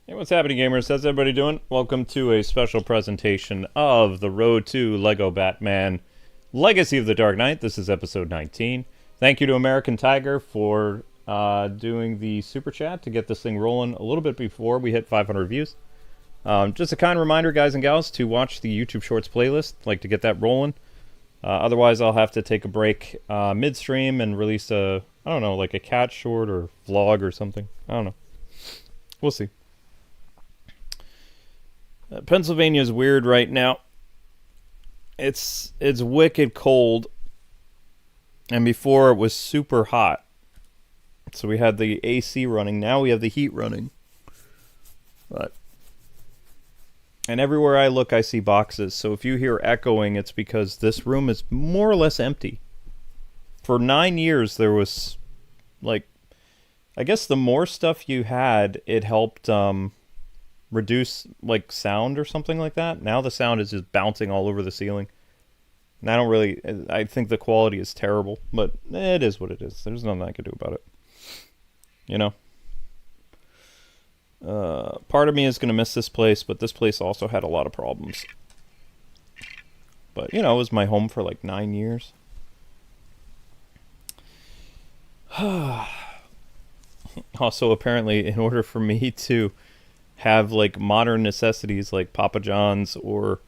Hey, what's happening, gamers? How's everybody doing? Welcome to a special presentation of The Road to Lego Batman Legacy of the Dark Knight. This is episode 19. Thank you to American Tiger for doing the super chat to get this thing rolling a little bit before we hit 500 views. Just a kind reminder, guys and gals, to watch the YouTube Shorts playlist, like to get that rolling. Otherwise, I'll have to take a break midstream and release a, I don't know, like a cat short or vlog or something. I don't know. We'll see. Pennsylvania's weird right now. It's wicked cold, and before it was super hot. So we had the AC running. Now we have the heat running. And everywhere I look, I see boxes. So if you hear echoing, it's because this room is more or less empty. For 9 years, there was, like, I guess the more stuff you had, it helped reduce, like, sound or something like that. Now the sound is just bouncing all over the ceiling. And I think the quality is terrible, but it is what it is. There's nothing I can do about it. You know? Part of me is going to miss this place, but this place also had a lot of problems. But, you know, it was my home for like 9 years. Also, apparently, in order for me to have like modern necessities like Papa John's or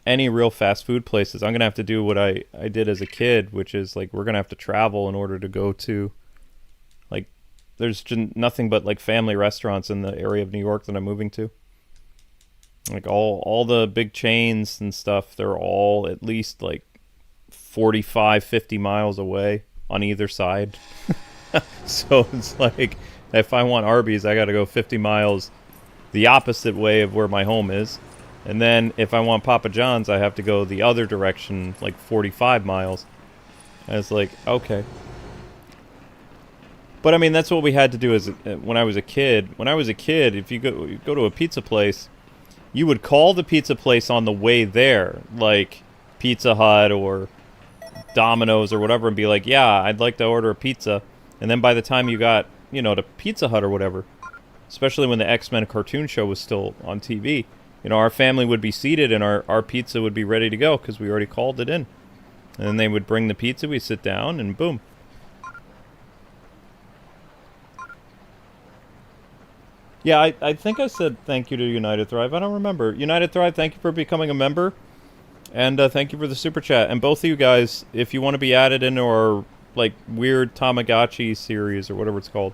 any real fast food places, I'm gonna have to do what I did as a kid, which is like we're gonna have to travel in order to go to, like, there's nothing but like family restaurants in the area of New York that I'm moving to. Like all the big chains and stuff, they're all at least like 45-50 miles away on either side. So it's like, if I want Arby's, I gotta go 50 miles the opposite way of where my home is. And then if I want Papa John's, I have to go the other direction, like 45 miles. And it's like, okay. But I mean, that's what we had to do when I was a kid. When I was a kid, if you go to a pizza place, you would call the pizza place on the way there, like Pizza Hut or Domino's or whatever, and be like, yeah, I'd like to order a pizza. And then by the time you got, you know, to Pizza Hut or whatever, especially when the X-Men cartoon show was still on TV, you know, our family would be seated and our pizza would be ready to go because we already called it in. And then they would bring the pizza, we sit down, and boom. Yeah, I think I said thank you to United Thrive. I don't remember. United Thrive, thank you for becoming a member. And thank you for the super chat. And both of you guys, if you want to be added into our, like, weird Tamagotchi series or whatever it's called,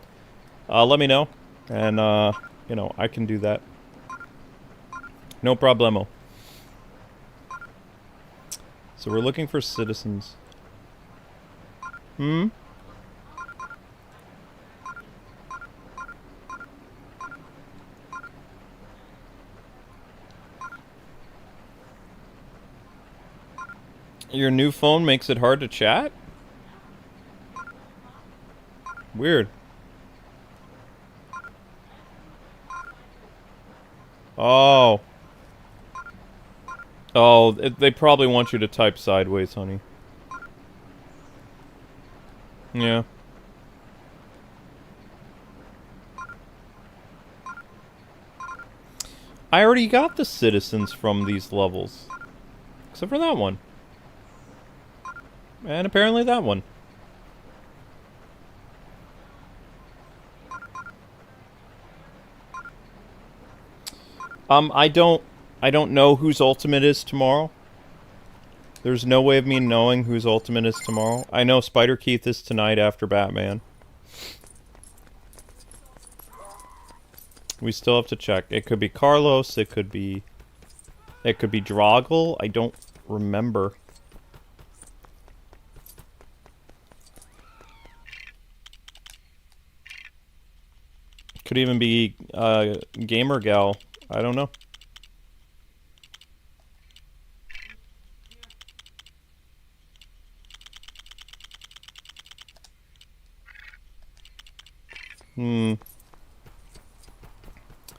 let me know. And, you know, I can do that. No problemo. So we're looking for citizens. Hmm? Your new phone makes it hard to chat? Weird. Oh. Oh, they probably want you to type sideways, honey. Yeah. I already got the citizens from these levels. Except for that one. And apparently that one. I don't know whose ultimate is tomorrow. There's no way of me knowing whose ultimate is tomorrow. I know Spider Keith is tonight after Batman. We still have to check. It could be Carlos, it could be Droggle. I don't remember. Could even be Gamer Gal. I don't know.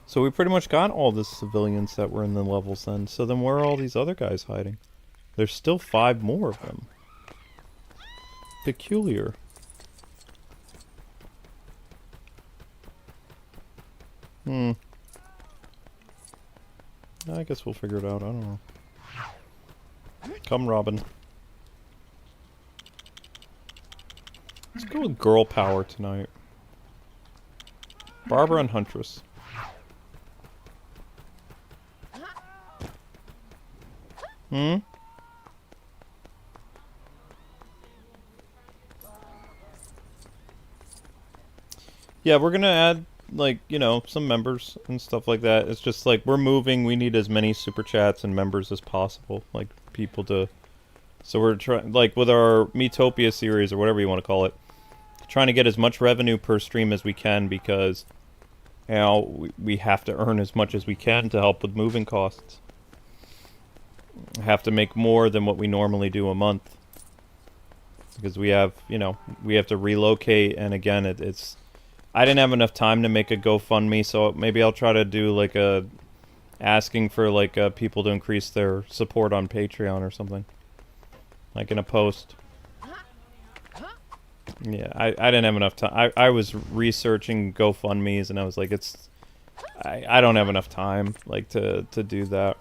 So we pretty much got all the civilians that were in the levels then. So then where are all these other guys hiding? There's still 5 more of them. Peculiar. Hmm. I guess we'll figure it out. I don't know. Come, Robin. Let's go with girl power tonight. Barbara and Huntress. Hmm? Yeah, we're gonna add, like, you know, some members and stuff like that. It's just like, we're moving, we need as many super chats and members as possible. Like, people to... So we're trying, like, with our Metopia series, or whatever you want to call it, trying to get as much revenue per stream as we can, because, you know, we have to earn as much as we can to help with moving costs. Have to make more than what we normally do a month. Because we have, you know, we have to relocate, and again, it's... I didn't have enough time to make a GoFundMe, so maybe I'll try to do, like, a... asking for, like, people to increase their support on Patreon or something. Like, in a post. Yeah, I didn't have enough time. I was researching GoFundMes, and I was like, it's... I don't have enough time, like, to do that.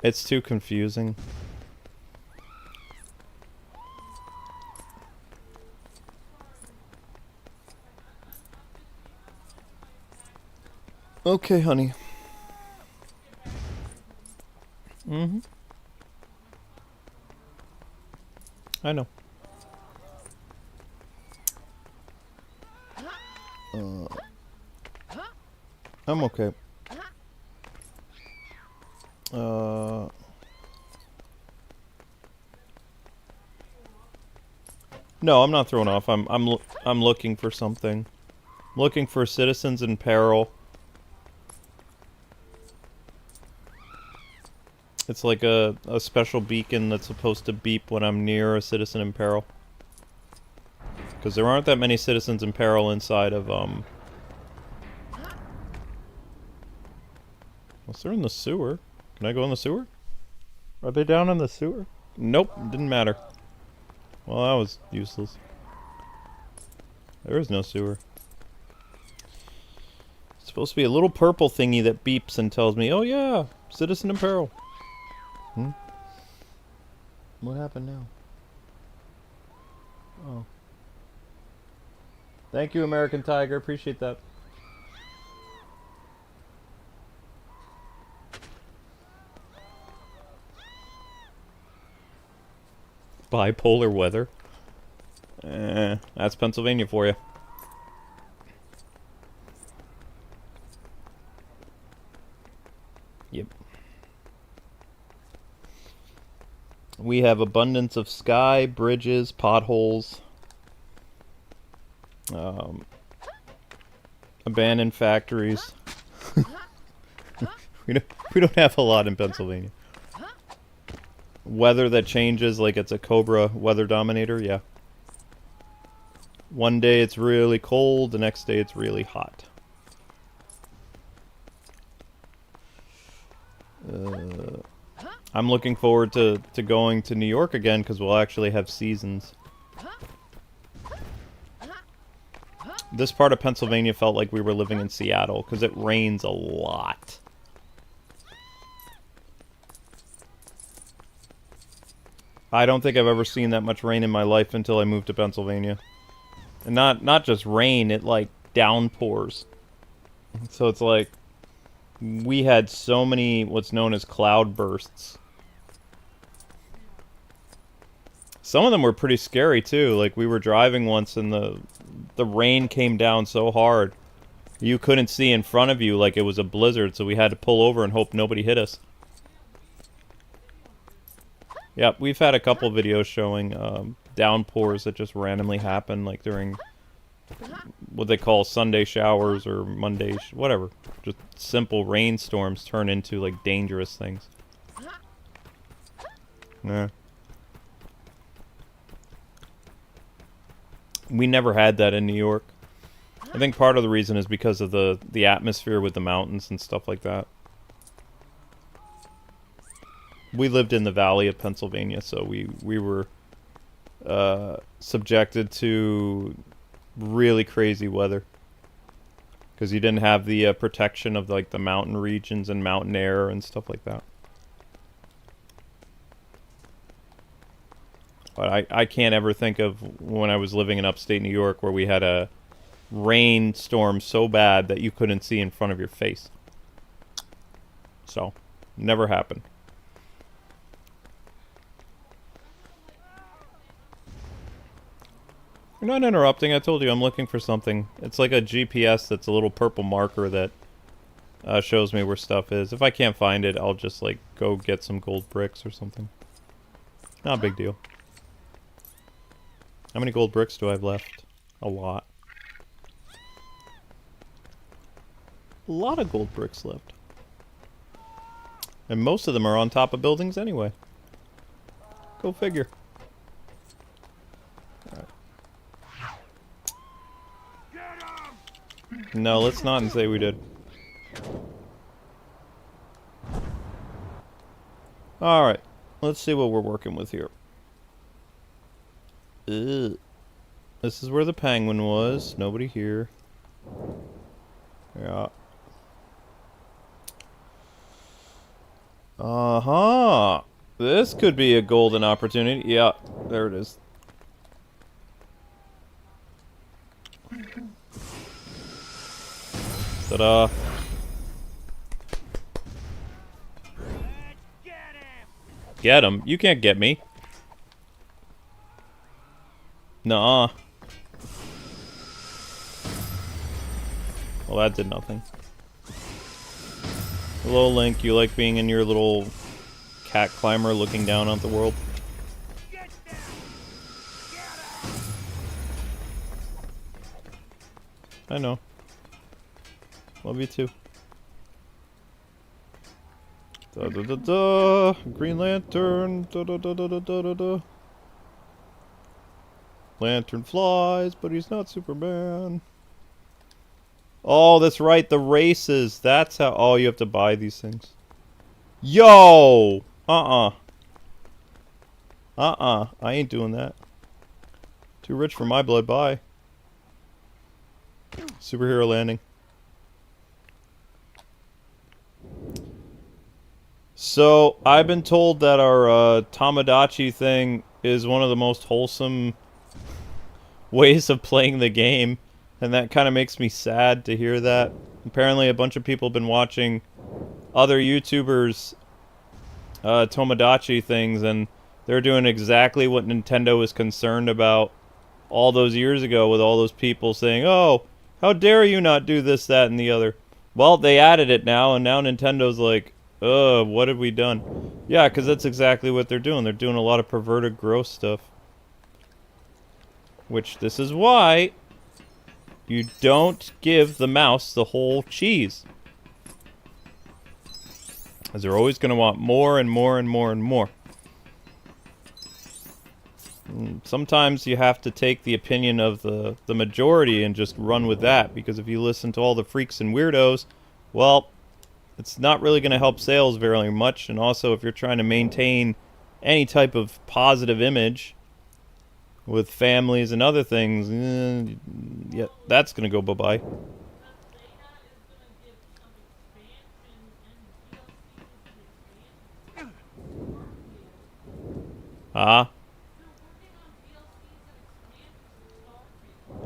It's too confusing. Okay, honey. Mm-hmm. I know. I'm okay. No, I'm not thrown off. I'm looking for something. I'm looking for citizens in peril. It's like a special beacon that's supposed to beep when I'm near a citizen in peril. Because there aren't that many citizens in peril inside of, Unless they're in the sewer. Can I go in the sewer? Are they down in the sewer? Nope, didn't matter. Well, that was useless. There is no sewer. It's supposed to be a little purple thingy that beeps and tells me, oh yeah, citizen in peril. Hmm? What happened now? Oh. Thank you, American Tiger. Appreciate that. Bipolar weather. That's Pennsylvania for you. Yep. We have abundance of sky, bridges, potholes, abandoned factories. we don't have a lot in Pennsylvania. Weather that changes, like it's a Cobra weather dominator, yeah. One day it's really cold, the next day it's really hot. I'm looking forward to going to New York again, because we'll actually have seasons. This part of Pennsylvania felt like we were living in Seattle, because it rains a lot. I don't think I've ever seen that much rain in my life until I moved to Pennsylvania. And not just rain, it like downpours. So it's like, we had so many what's known as cloud bursts. Some of them were pretty scary too. Like, we were driving once and the rain came down so hard you couldn't see in front of you, like it was a blizzard, so we had to pull over and hope nobody hit us. Yep, we've had a couple videos showing downpours that just randomly happen, like during what they call Sunday showers or Monday, whatever. Just simple rainstorms turn into, like, dangerous things. Yeah. We never had that in New York. I think part of the reason is because of the atmosphere with the mountains and stuff like that. We lived in the valley of Pennsylvania, so we were subjected to really crazy weather. Because you didn't have the protection of like the mountain regions and mountain air and stuff like that. But I can't ever think of when I was living in upstate New York where we had a rainstorm so bad that you couldn't see in front of your face. So, never happened. You're not interrupting. I told you I'm looking for something. It's like a GPS that's a little purple marker that shows me where stuff is. If I can't find it, I'll just like go get some gold bricks or something. Not a big deal. How many gold bricks do I have left? A lot. A lot of gold bricks left. And most of them are on top of buildings anyway. Go figure. No, let's not and say we did. Alright, let's see what we're working with here. Ugh. This is where the penguin was. Nobody here. Yeah. Uh-huh. This could be a golden opportunity. Yeah, there it is. Ta-da. Get him? You can't get me. Nuh-uh. Well, that did nothing. Hello, Link. You like being in your little cat climber looking down on the world? I know. Love you too. Da da da da. Green Lantern. Da da da da da da da da. Lantern flies, but he's not Superman. Oh, that's right. The races. That's how. Oh, you have to buy these things. Yo. I ain't doing that. Too rich for my blood. Bye. Superhero landing. So, I've been told that our Tomodachi thing is one of the most wholesome ways of playing the game. And that kind of makes me sad to hear that. Apparently a bunch of people have been watching other YouTubers' Tomodachi things, and they're doing exactly what Nintendo was concerned about all those years ago with all those people saying, oh, how dare you not do this, that, and the other. Well, they added it now, and now Nintendo's like, what have we done? Yeah, because that's exactly what they're doing. They're doing a lot of perverted, gross stuff. Which, this is why you don't give the mouse the whole cheese. Because they're always going to want more and more and more and more. And sometimes you have to take the opinion of the majority and just run with that. Because if you listen to all the freaks and weirdos, well, it's not really going to help sales very much. And also, if you're trying to maintain any type of positive image with families and other things, yeah, that's going to go bye-bye.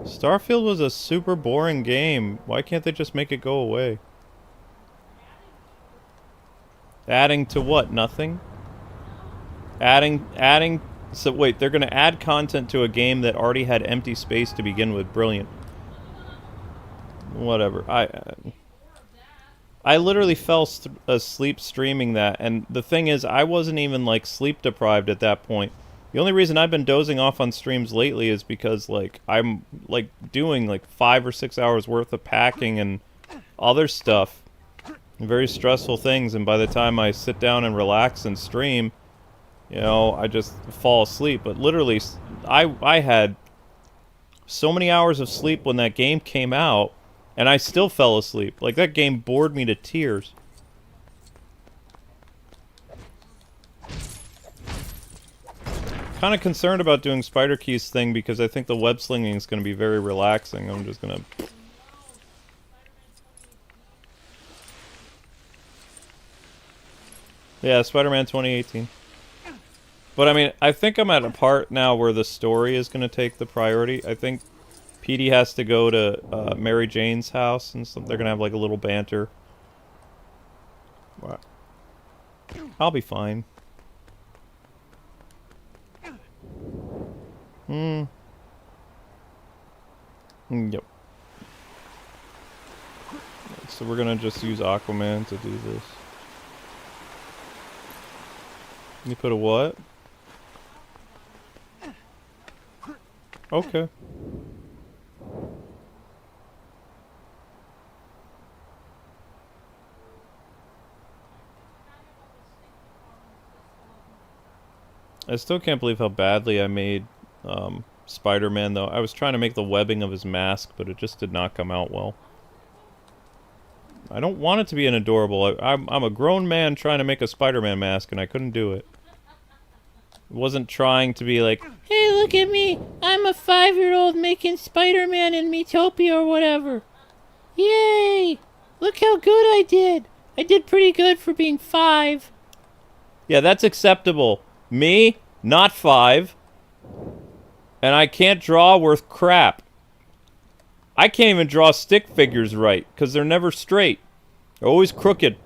Starfield was a super boring game. Why can't they just make it go away? Adding to what? Nothing? Adding... So, wait, they're going to add content to a game that already had empty space to begin with. Brilliant. Whatever. I literally fell asleep streaming that, and the thing is, I wasn't even, like, sleep deprived at that point. The only reason I've been dozing off on streams lately is because, like, I'm, like, doing, like, 5 or 6 hours worth of packing and other stuff. Very stressful things, and by the time I sit down and relax and stream, you know, I just fall asleep. But literally, I had so many hours of sleep when that game came out, and I still fell asleep. Like, that game bored me to tears. Kind of concerned about doing Spider Keys thing because I think the web slinging is going to be very relaxing. I'm just going to... Yeah, Spider-Man 2018. But I mean, I think I'm at a part now where the story is going to take the priority. I think Petey has to go to Mary Jane's house, and they're going to have like a little banter. Wow. I'll be fine. Yep. So we're going to just use Aquaman to do this. You put a what? Okay. I still can't believe how badly I made Spider-Man, though. I was trying to make the webbing of his mask, but it just did not come out well. I don't want it to be an adorable. I'm a grown man trying to make a Spider-Man mask, and I couldn't do it. It wasn't trying to be like, hey, look at me! I'm a 5-year-old making Spider-Man in Metopia or whatever. Yay! Look how good I did! I did pretty good for being 5. Yeah, that's acceptable. Me, not 5. And I can't draw worth crap. I can't even draw stick figures right, because they're never straight. They're always crooked.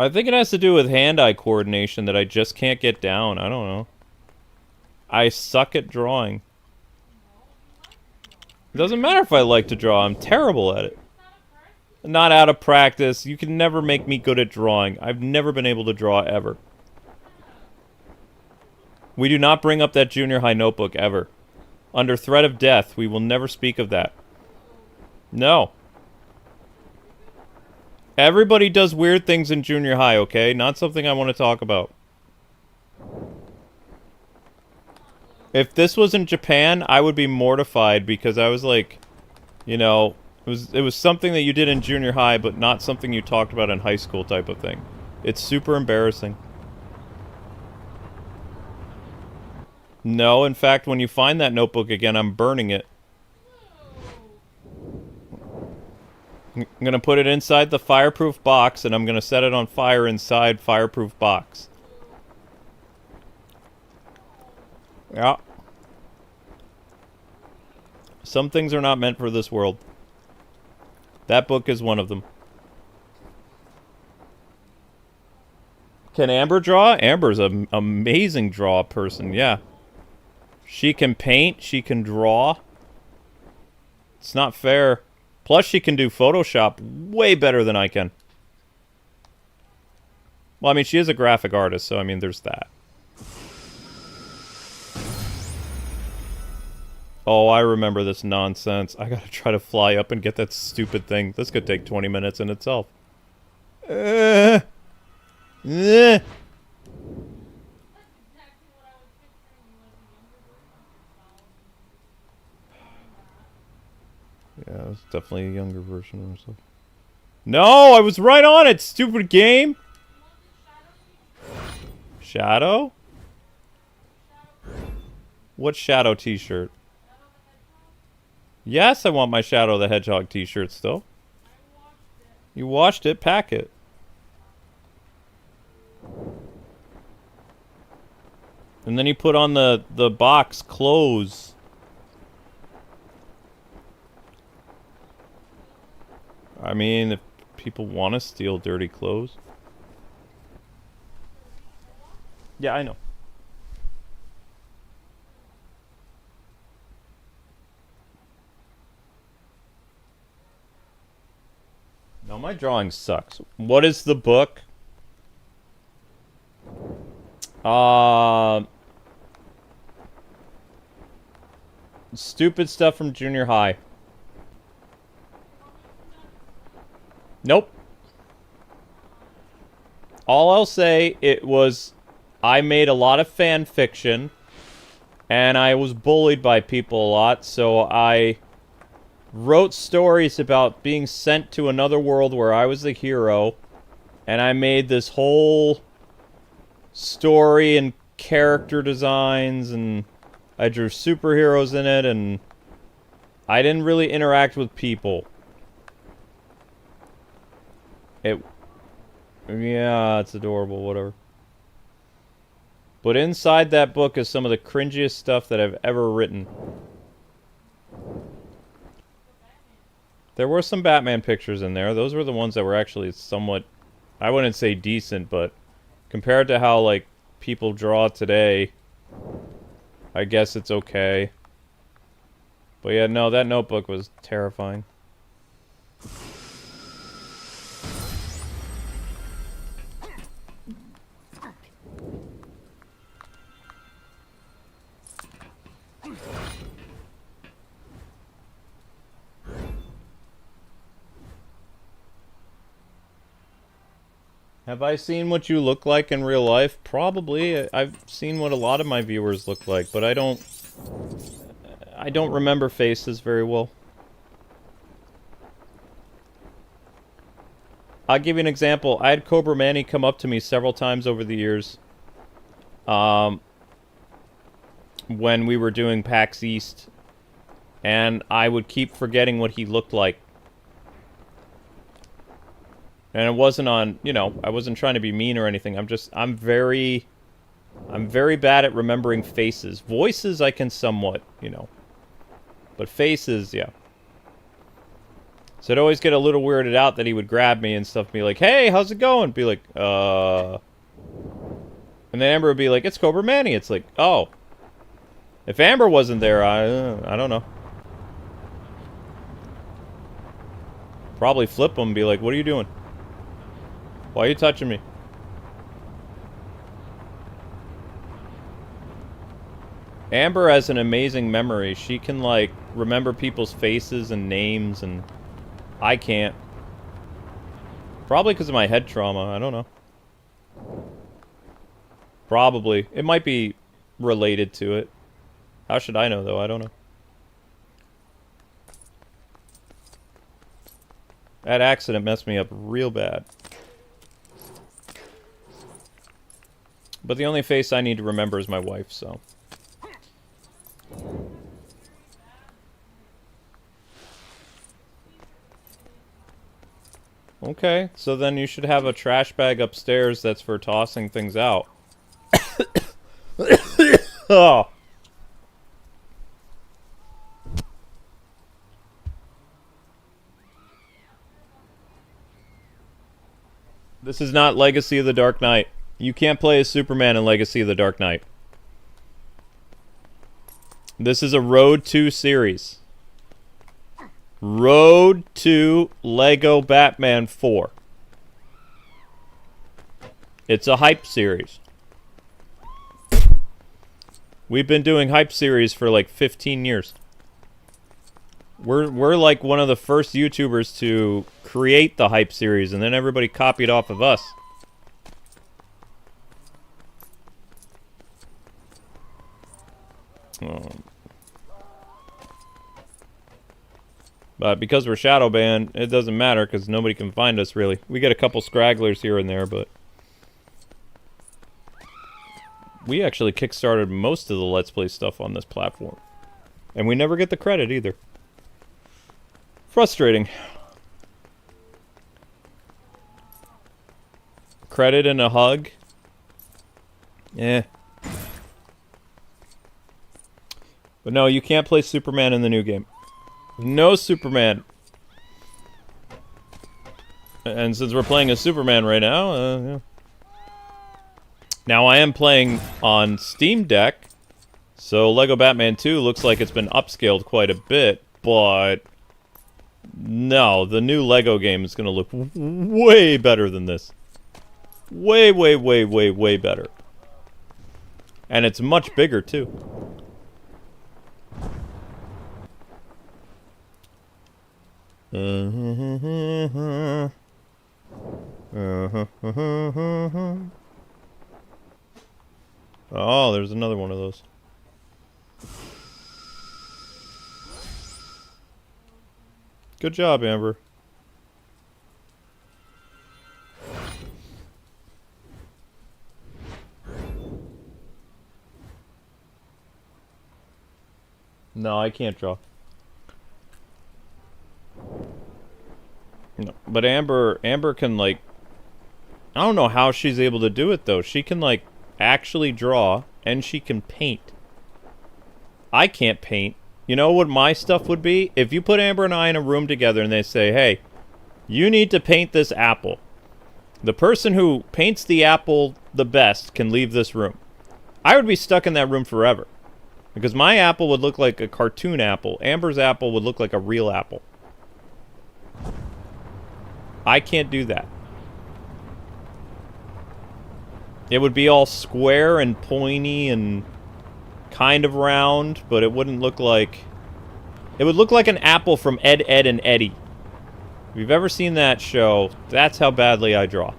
I think it has to do with hand-eye coordination that I just can't get down. I don't know. I suck at drawing. It doesn't matter if I like to draw. I'm terrible at it. Not out of practice. You can never make me good at drawing. I've never been able to draw ever. We do not bring up that junior high notebook ever. Under threat of death, we will never speak of that. No. Everybody does weird things in junior high, okay? Not something I want to talk about. If this was in Japan, I would be mortified because I was like, you know, it was something that you did in junior high, but not something you talked about in high school type of thing. It's super embarrassing. No, in fact, when you find that notebook again, I'm burning it. I'm gonna put it inside the fireproof box, and I'm gonna set it on fire inside fireproof box. Yeah. Some things are not meant for this world. That book is one of them. Can Amber draw? Amber's an amazing draw person, yeah. She can paint, she can draw. It's not fair. Plus, she can do Photoshop way better than I can. Well, I mean, she is a graphic artist, so I mean, there's that. Oh, I remember this nonsense. I gotta try to fly up and get that stupid thing. This could take 20 minutes in itself. Yeah, it's definitely a younger version of herself. No, I was right on it, stupid game! Shadow? What Shadow t-shirt? Yes, I want my Shadow the Hedgehog t-shirt still. You watched it, pack it. And then you put on the box clothes. I mean, if people want to steal dirty clothes. Yeah, I know. No, my drawing sucks. What is the book? Stupid stuff from junior high. Nope. All I'll say, it was... I made a lot of fan fiction, and I was bullied by people a lot, so I wrote stories about being sent to another world where I was the hero, and I made this whole story and character designs, and I drew superheroes in it, and I didn't really interact with people. It... Yeah, it's adorable, whatever. But inside that book is some of the cringiest stuff that I've ever written. There were some Batman pictures in there. Those were the ones that were actually somewhat... I wouldn't say decent, but... compared to how, like, people draw today... I guess it's okay. But yeah, no, that notebook was terrifying. Have I seen what you look like in real life? Probably. I've seen what a lot of my viewers look like, but I don't remember faces very well. I'll give you an example. I had Cobra Manny come up to me several times over the years. When we were doing PAX East. And I would keep forgetting what he looked like. And it wasn't on, you know, I wasn't trying to be mean or anything. I'm very bad at remembering faces. Voices I can somewhat, you know. But faces, yeah. So I'd always get a little weirded out that he would grab me and stuff, be like, hey, how's it going? Be like, And then Amber would be like, it's Cobra Manny. It's like, oh. If Amber wasn't there, I don't know. Probably flip him and be like, what are you doing? Why are you touching me? Amber has an amazing memory. She can, like, remember people's faces and names, and I can't. Probably because of my head trauma. I don't know. Probably. It might be related to it. How should I know, though? I don't know. That accident messed me up real bad. But the only face I need to remember is my wife, so... Okay, so then you should have a trash bag upstairs that's for tossing things out. Oh. This is not Legacy of the Dark Knight. You can't play as Superman in Legacy of the Dark Knight. This is a Road to series. Road to Lego Batman 4. It's a hype series. We've been doing hype series for like 15 years. We're like one of the first YouTubers to create the hype series, and then everybody copied off of us. But because we're shadow banned, it doesn't matter because nobody can find us, really. We get a couple scragglers here and there, but... we actually kickstarted most of the Let's Play stuff on this platform. And we never get the credit, either. Frustrating. Credit and a hug? Eh. But no, you can't play Superman in the new game. No Superman. And since we're playing as Superman right now, yeah. Now I am playing on Steam Deck, so Lego Batman 2 looks like it's been upscaled quite a bit, but no, the new Lego game is going to look way better than this. Way, way, way, way, way better. And it's much bigger, too. Oh, there's another one of those. Good job, Amber. No, I can't draw. No, but Amber can, like, I don't know how she's able to do it, though. She can, like, actually draw, and she can paint. I can't paint. You know what my stuff would be? If you put Amber and I in a room together and they say, hey, you need to paint this apple. The person who paints the apple the best can leave this room. I would be stuck in that room forever. Because my apple would look like a cartoon apple. Amber's apple would look like a real apple. I can't do that. It would be all square and pointy and kind of round, but it wouldn't look like... It would look like an apple from Ed, Edd and Eddy. If you've ever seen that show, that's how badly I draw.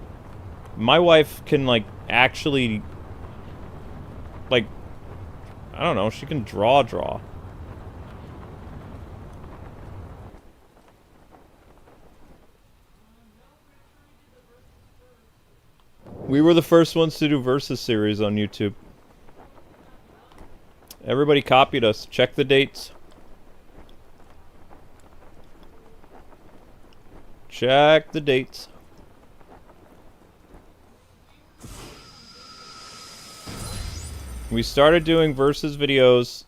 My wife can, like, actually... Like, I don't know, she can draw. We were the first ones to do Versus series on YouTube. Everybody copied us. Check the dates. Check the dates. We started doing Versus videos,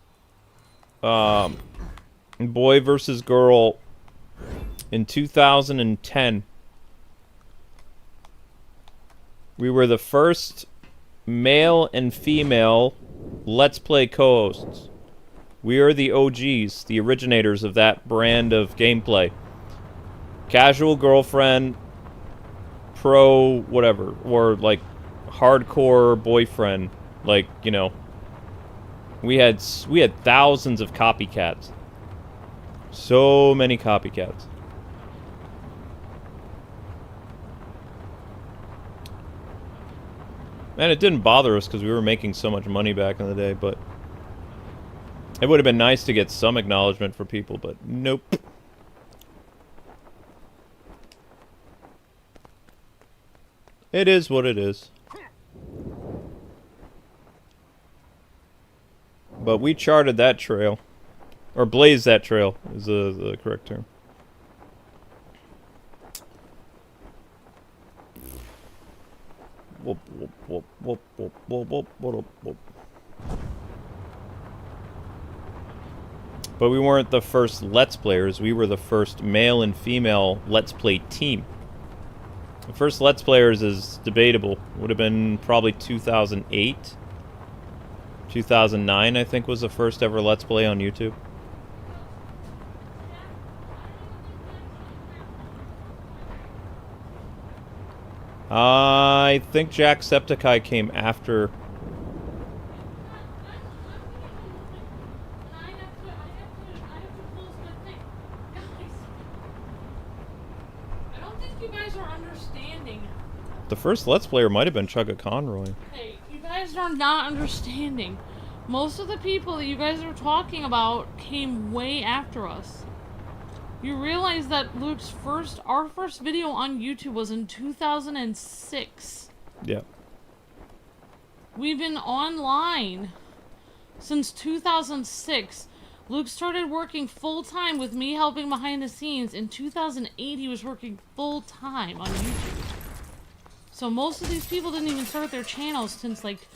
boy versus girl, in 2010. We were the first male and female Let's Play co-hosts. We are the OGs, the originators of that brand of gameplay. Casual girlfriend, pro whatever, or like hardcore boyfriend. Like, you know, we had thousands of copycats. So many copycats. And it didn't bother us because we were making so much money back in the day, but it would have been nice to get some acknowledgement for people, but nope. It is what it is. But we charted that trail. Or blazed that trail is the correct term. Whoop, whoop, whoop, whoop, whoop, whoop, whoop, whoop, whoop. But we weren't the first Let's Players. We were the first male and female Let's Play team. The first Let's Players is debatable. Would have been probably 2008. 2009, I think, was the first ever Let's Play on YouTube. I think Jacksepticeye came after. I don't think you guys are understanding. The first Let's Player might have been Chugga Conroy. Hey, you guys are not understanding. Most of the people that you guys are talking about came way after us. You realize that our first video on YouTube was in 2006. Yeah. We've been online since 2006. Luke started working full-time with me helping behind the scenes. In 2008, he was working full-time on YouTube. So most of these people didn't even start their channels since, like,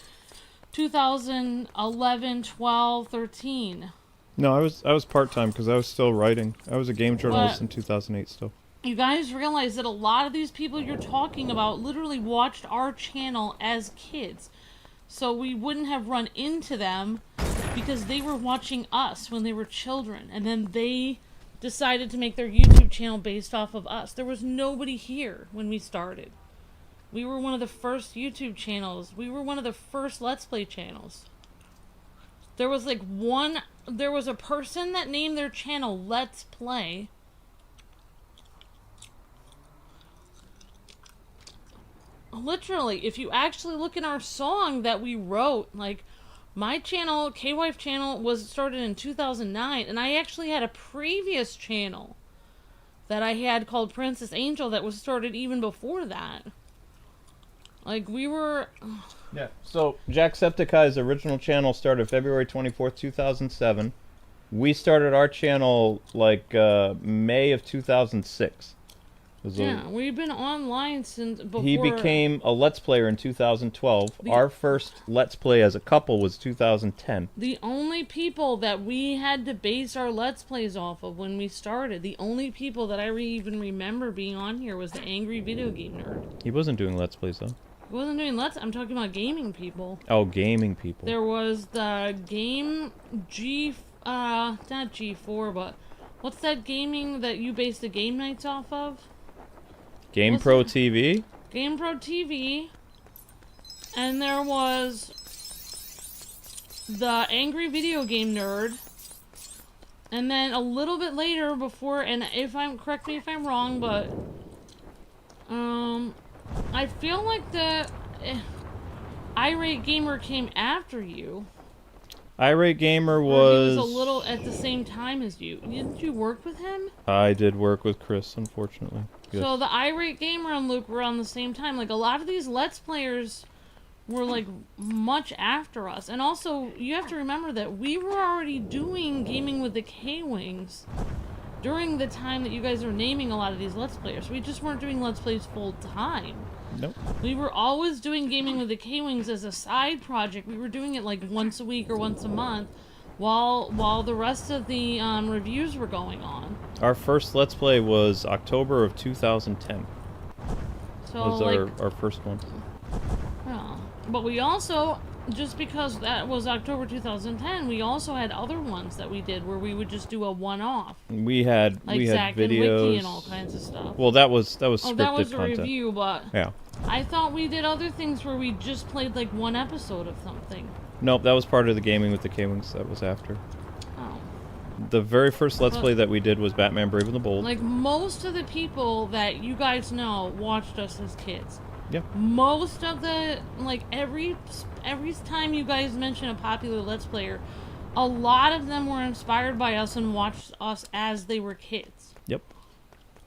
2011, 12, 13. No, I was part-time because I was still writing. I was a game journalist in 2008 still. You guys realize that a lot of these people you're talking about literally watched our channel as kids. So we wouldn't have run into them because they were watching us when they were children. And then they decided to make their YouTube channel based off of us. There was nobody here when we started. We were one of the first YouTube channels. We were one of the first Let's Play channels. There was a person that named their channel Let's Play. Literally, if you actually look in our song that we wrote, like, my channel, K-Wife channel, was started in 2009, and I actually had a previous channel that I had called Princess Angel that was started even before that. Like, we were... Yeah, so Jacksepticeye's original channel started February 24th, 2007. We started our channel, like, May of 2006. Yeah, we've been online since before. He became a Let's Player in 2012. Our first Let's Play as a couple was 2010. The only people that we had to base our Let's Plays off of when we started, the only people that I even remember being on here was the Angry Video Game Nerd. He wasn't doing Let's Plays, though. He wasn't doing I'm talking about gaming people. Oh, gaming people. There was the game not G4, but what's that gaming that you base the game nights off of? GamePro TV? GamePro TV. And there was the Angry Video Game Nerd. And then a little bit later before, and correct me if I'm wrong, but I feel like the Irate Gamer came after you. Irate Gamer He was a little at the same time as you. Didn't you work with him? I did work with Chris, unfortunately. Yes. So the Irate Gamer and Luke were on the same time. Like, a lot of these Let's Players were, like, much after us. And also, you have to remember that we were already doing Gaming with the Kwings during the time that you guys were naming a lot of these Let's Players. We just weren't doing Let's Plays full time. Nope. We were always doing Gaming with the Kwings as a side project. We were doing it like once a week or once a month while the rest of the reviews were going on. Our first Let's Play was October of 2010. So was like, our first one. Yeah. But we also, just because that was October 2010, we also had other ones that we did where we would just do a one-off. We had Zach videos and Wiki and all kinds of stuff. Well, that was scripted that was a content. review, but yeah. I thought we did other things where we just played like one episode of something. Nope, that was part of the Gaming with the Kwings. That was after. Oh. The very first Let's Play that we did was Batman Brave and the Bold. Like, most of the people that you guys know watched us as kids. Yeah. Most of the, like, every time you guys mention a popular Let's Player, a lot of them were inspired by us and watched us as they were kids. Yep.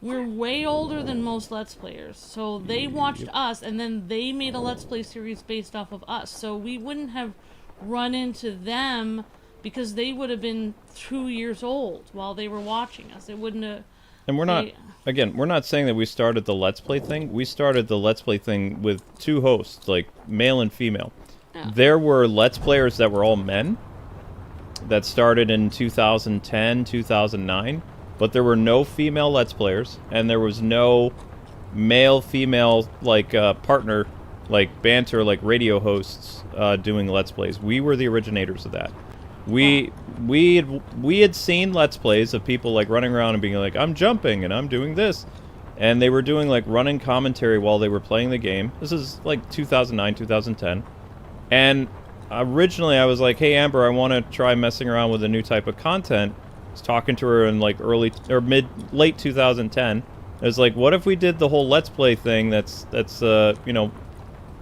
We're way older than most Let's Players, so they watched us, and then they made a Let's Play series based off of us. So we wouldn't have run into them because they would have been 2 years old while they were watching us. It wouldn't have... And we're not, again, we're not saying that we started the Let's Play thing. We started the Let's Play thing with two hosts, like male and female. Yeah. There were Let's Players that were all men that started in 2010, 2009, but there were no female Let's Players, and there was no male-female, like, partner, like, banter, like, radio hosts doing Let's Plays. We were the originators of that. We had seen Let's Plays of people, like, running around and being like, I'm jumping, and I'm doing this. And they were doing, like, running commentary while they were playing the game. This is, like, 2009, 2010. And originally I was like, hey, Amber, I want to try messing around with a new type of content. I was talking to her in, like, late 2010. I was like, what if we did the whole Let's Play thing that's you know,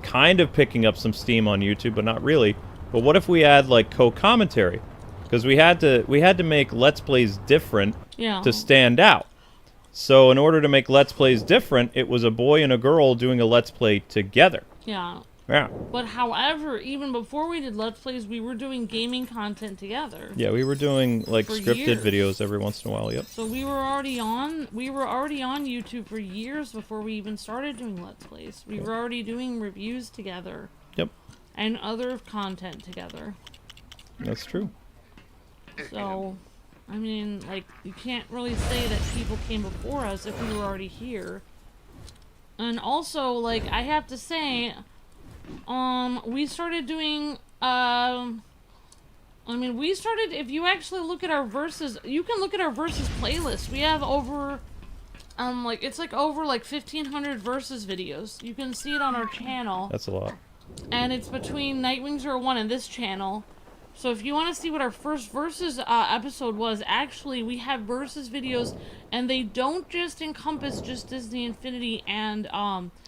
kind of picking up some steam on YouTube, but not really. But what if we add, like, co-commentary? Because we had to make Let's Plays different to stand out. So in order to make Let's Plays different, it was a boy and a girl doing a Let's Play together. Yeah. Yeah. But however, even before we did Let's Plays, we were doing gaming content together. Yeah, we were doing, like, scripted videos every once in a while, yep. So we were already on YouTube for years before we even started doing Let's Plays. We were already doing reviews together. Yep. And other content together. That's true. So, I mean, like, you can't really say that people came before us if we were already here. And also, like, I have to say, we started doing, if you actually look at our verses, you can look at our verses playlist. We have over, it's like over, like, 1,500 verses videos. You can see it on our channel. That's a lot. And it's between Nightwing 01 and this channel. So if you want to see what our first Versus episode was, actually, we have Versus videos, and they don't just encompass just Disney Infinity and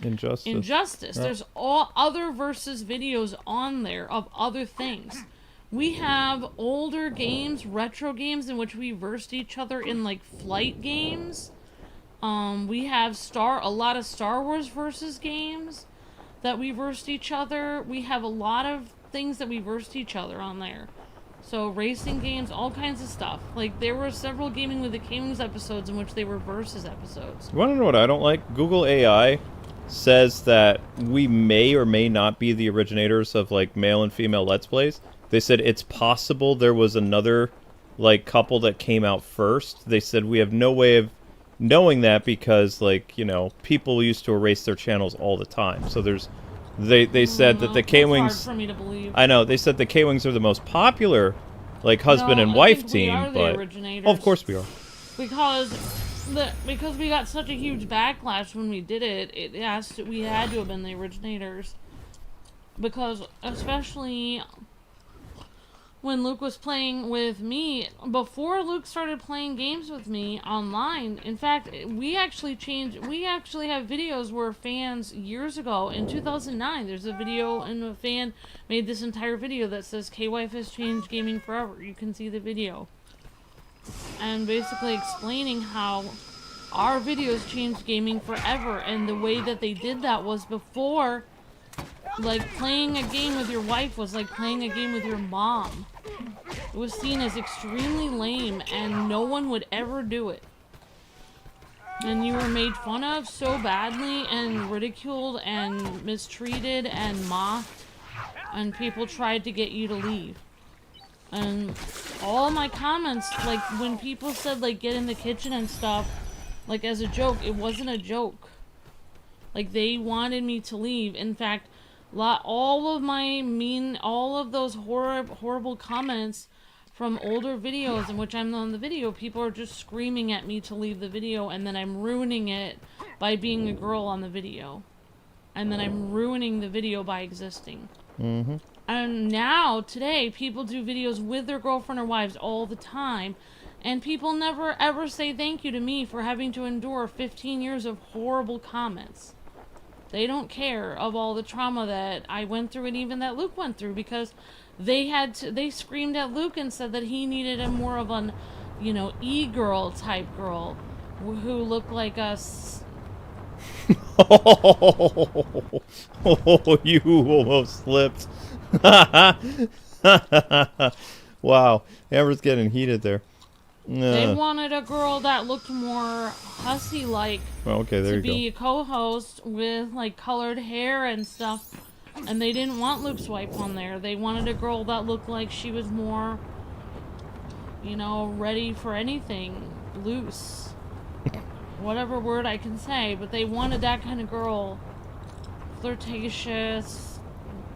Injustice. Yeah. There's all other Versus videos on there of other things. We have older games, retro games, in which we versed each other in, like, flight games. We have a lot of Star Wars Versus games that we versed each other. We have a lot of things that we versed each other on there. So racing games, all kinds of stuff. Like there were several Gaming with the Kings episodes in which they were versus episodes. You want to know what I don't like? Google AI says that we may or may not be the originators of like male and female Let's Plays. They said it's possible there was another like couple that came out first. They said we have no way of knowing that because like, you know, people used to erase their channels all the time. So there's they said that the Kwings, hard for me to believe. I know, they said the Kwings are the most popular like husband and wife team, but oh, of course we are. Because we got such a huge backlash when we did it, we had to have been the originators. Because especially when Luke was playing with me, before Luke started playing games with me online, in fact, we actually have videos where fans years ago, in 2009, there's a video and a fan made this entire video that says K-Wife has changed gaming forever. You can see the video. And basically explaining how our videos changed gaming forever, and the way that they did that was before, like, playing a game with your wife was like playing a game with your mom. It was seen as extremely lame, and no one would ever do it. And you were made fun of so badly, and ridiculed, and mistreated, and mocked, and people tried to get you to leave. And all my comments, like, when people said, like, get in the kitchen and stuff, like, as a joke, it wasn't a joke. Like, they wanted me to leave. In fact, all of those horrible comments from older videos in which I'm on the video, people are just screaming at me to leave the video, and then I'm ruining it by being a girl on the video. And then I'm ruining the video by existing. Mm-hmm. And now, today, people do videos with their girlfriend or wives all the time, and people never ever say thank you to me for having to endure 15 years of horrible comments. They don't care of all the trauma that I went through and even that Luke went through, because they screamed at Luke and said that he needed a more of an, you know, e-girl type girl who looked like us. Oh, you almost slipped. Wow, Amber's getting heated there. They wanted a girl that looked more hussy-like. Well, okay, there to you be a co-host with like colored hair and stuff, and they didn't want Luke's wife on there. They wanted a girl that looked like she was more, you know, ready for anything, loose, whatever word I can say. But they wanted that kind of girl, flirtatious,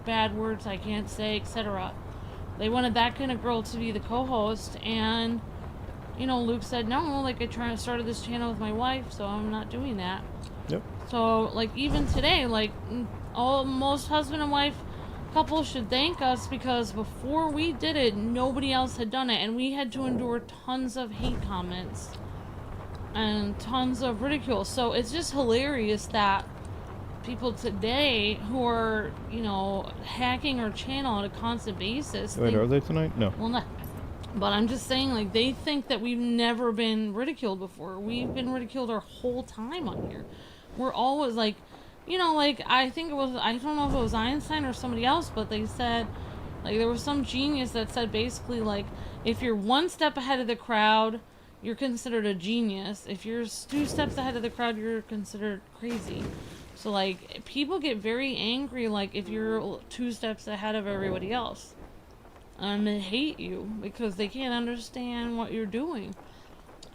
bad words I can't say, etc. They wanted that kind of girl to be the co-host, and you know, Luke said no. Like, I started this channel with my wife, so I'm not doing that. Yep. So, like, even today, like, most husband and wife couples should thank us, because before we did it, nobody else had done it, and we had to endure tons of hate comments and tons of ridicule. So it's just hilarious that people today who are, you know, hacking our channel on a constant basis. Wait, are they tonight? No. Well, not. But I'm just saying, like, they think that we've never been ridiculed before. We've been ridiculed our whole time on here. We're always, like, you know, like, I think it was, I don't know if it was Einstein or somebody else, but they said, like, there was some genius that said basically, like, if you're one step ahead of the crowd, you're considered a genius. If you're 2 steps ahead of the crowd, you're considered crazy. So, like, people get very angry, like, if you're 2 steps ahead of everybody else. And they hate you because they can't understand what you're doing.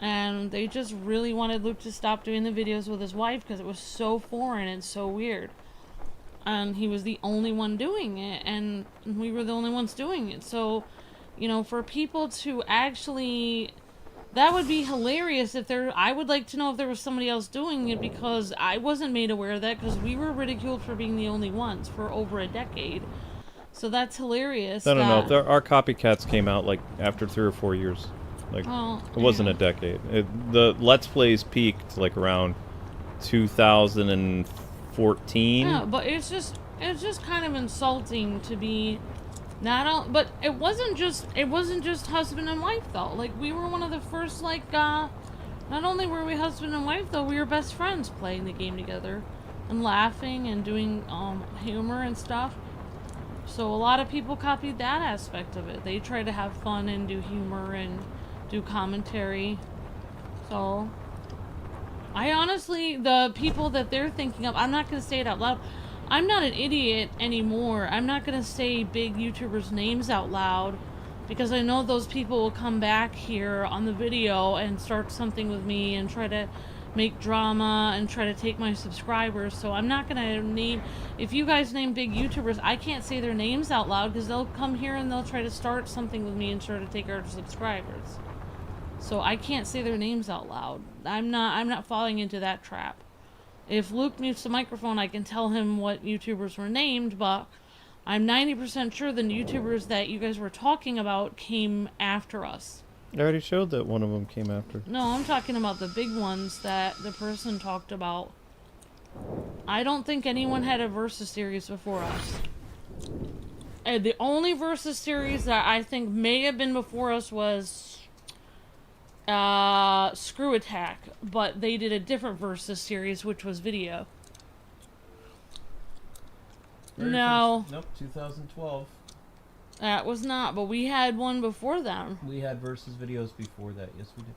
And they just really wanted Luke to stop doing the videos with his wife because it was so foreign and so weird. And he was the only one doing it, and we were the only ones doing it. So, you know, for people to actually... That would be hilarious if there... I would like to know if there was somebody else doing it, because I wasn't made aware of that, because we were ridiculed for being the only ones for over a decade. So that's hilarious. I don't know. Our copycats came out like after 3 or 4 years. Like, well, it wasn't a decade. The Let's Plays peaked like around 2014. Yeah, but it's just kind of insulting to be but it wasn't just husband and wife though. Like, we were one of the first, like, not only were we husband and wife though, we were best friends playing the game together and laughing and doing humor and stuff. So a lot of people copied that aspect of it. They try to have fun and do humor and do commentary. So I honestly, the people that they're thinking of, I'm not going to say it out loud. I'm not an idiot anymore. I'm not going to say big YouTubers' names out loud because I know those people will come back here on the video and start something with me and try to make drama and try to take my subscribers. So I'm not going to name, if you guys name big YouTubers, I can't say their names out loud because they'll come here and they'll try to start something with me and try to take our subscribers. So I can't say their names out loud. I'm not falling into that trap. If Luke mutes the microphone, I can tell him what YouTubers were named, but I'm 90% sure the YouTubers that you guys were talking about came after us. I already showed that one of them came after. No, I'm talking about the big ones that the person talked about. I don't think anyone had a Versus series before us. And the only Versus series that I think may have been before us was Screw Attack, but they did a different Versus series, which was video. No. Nope, 2012. That was not, but we had one before them. We had Versus videos before that, yes we did.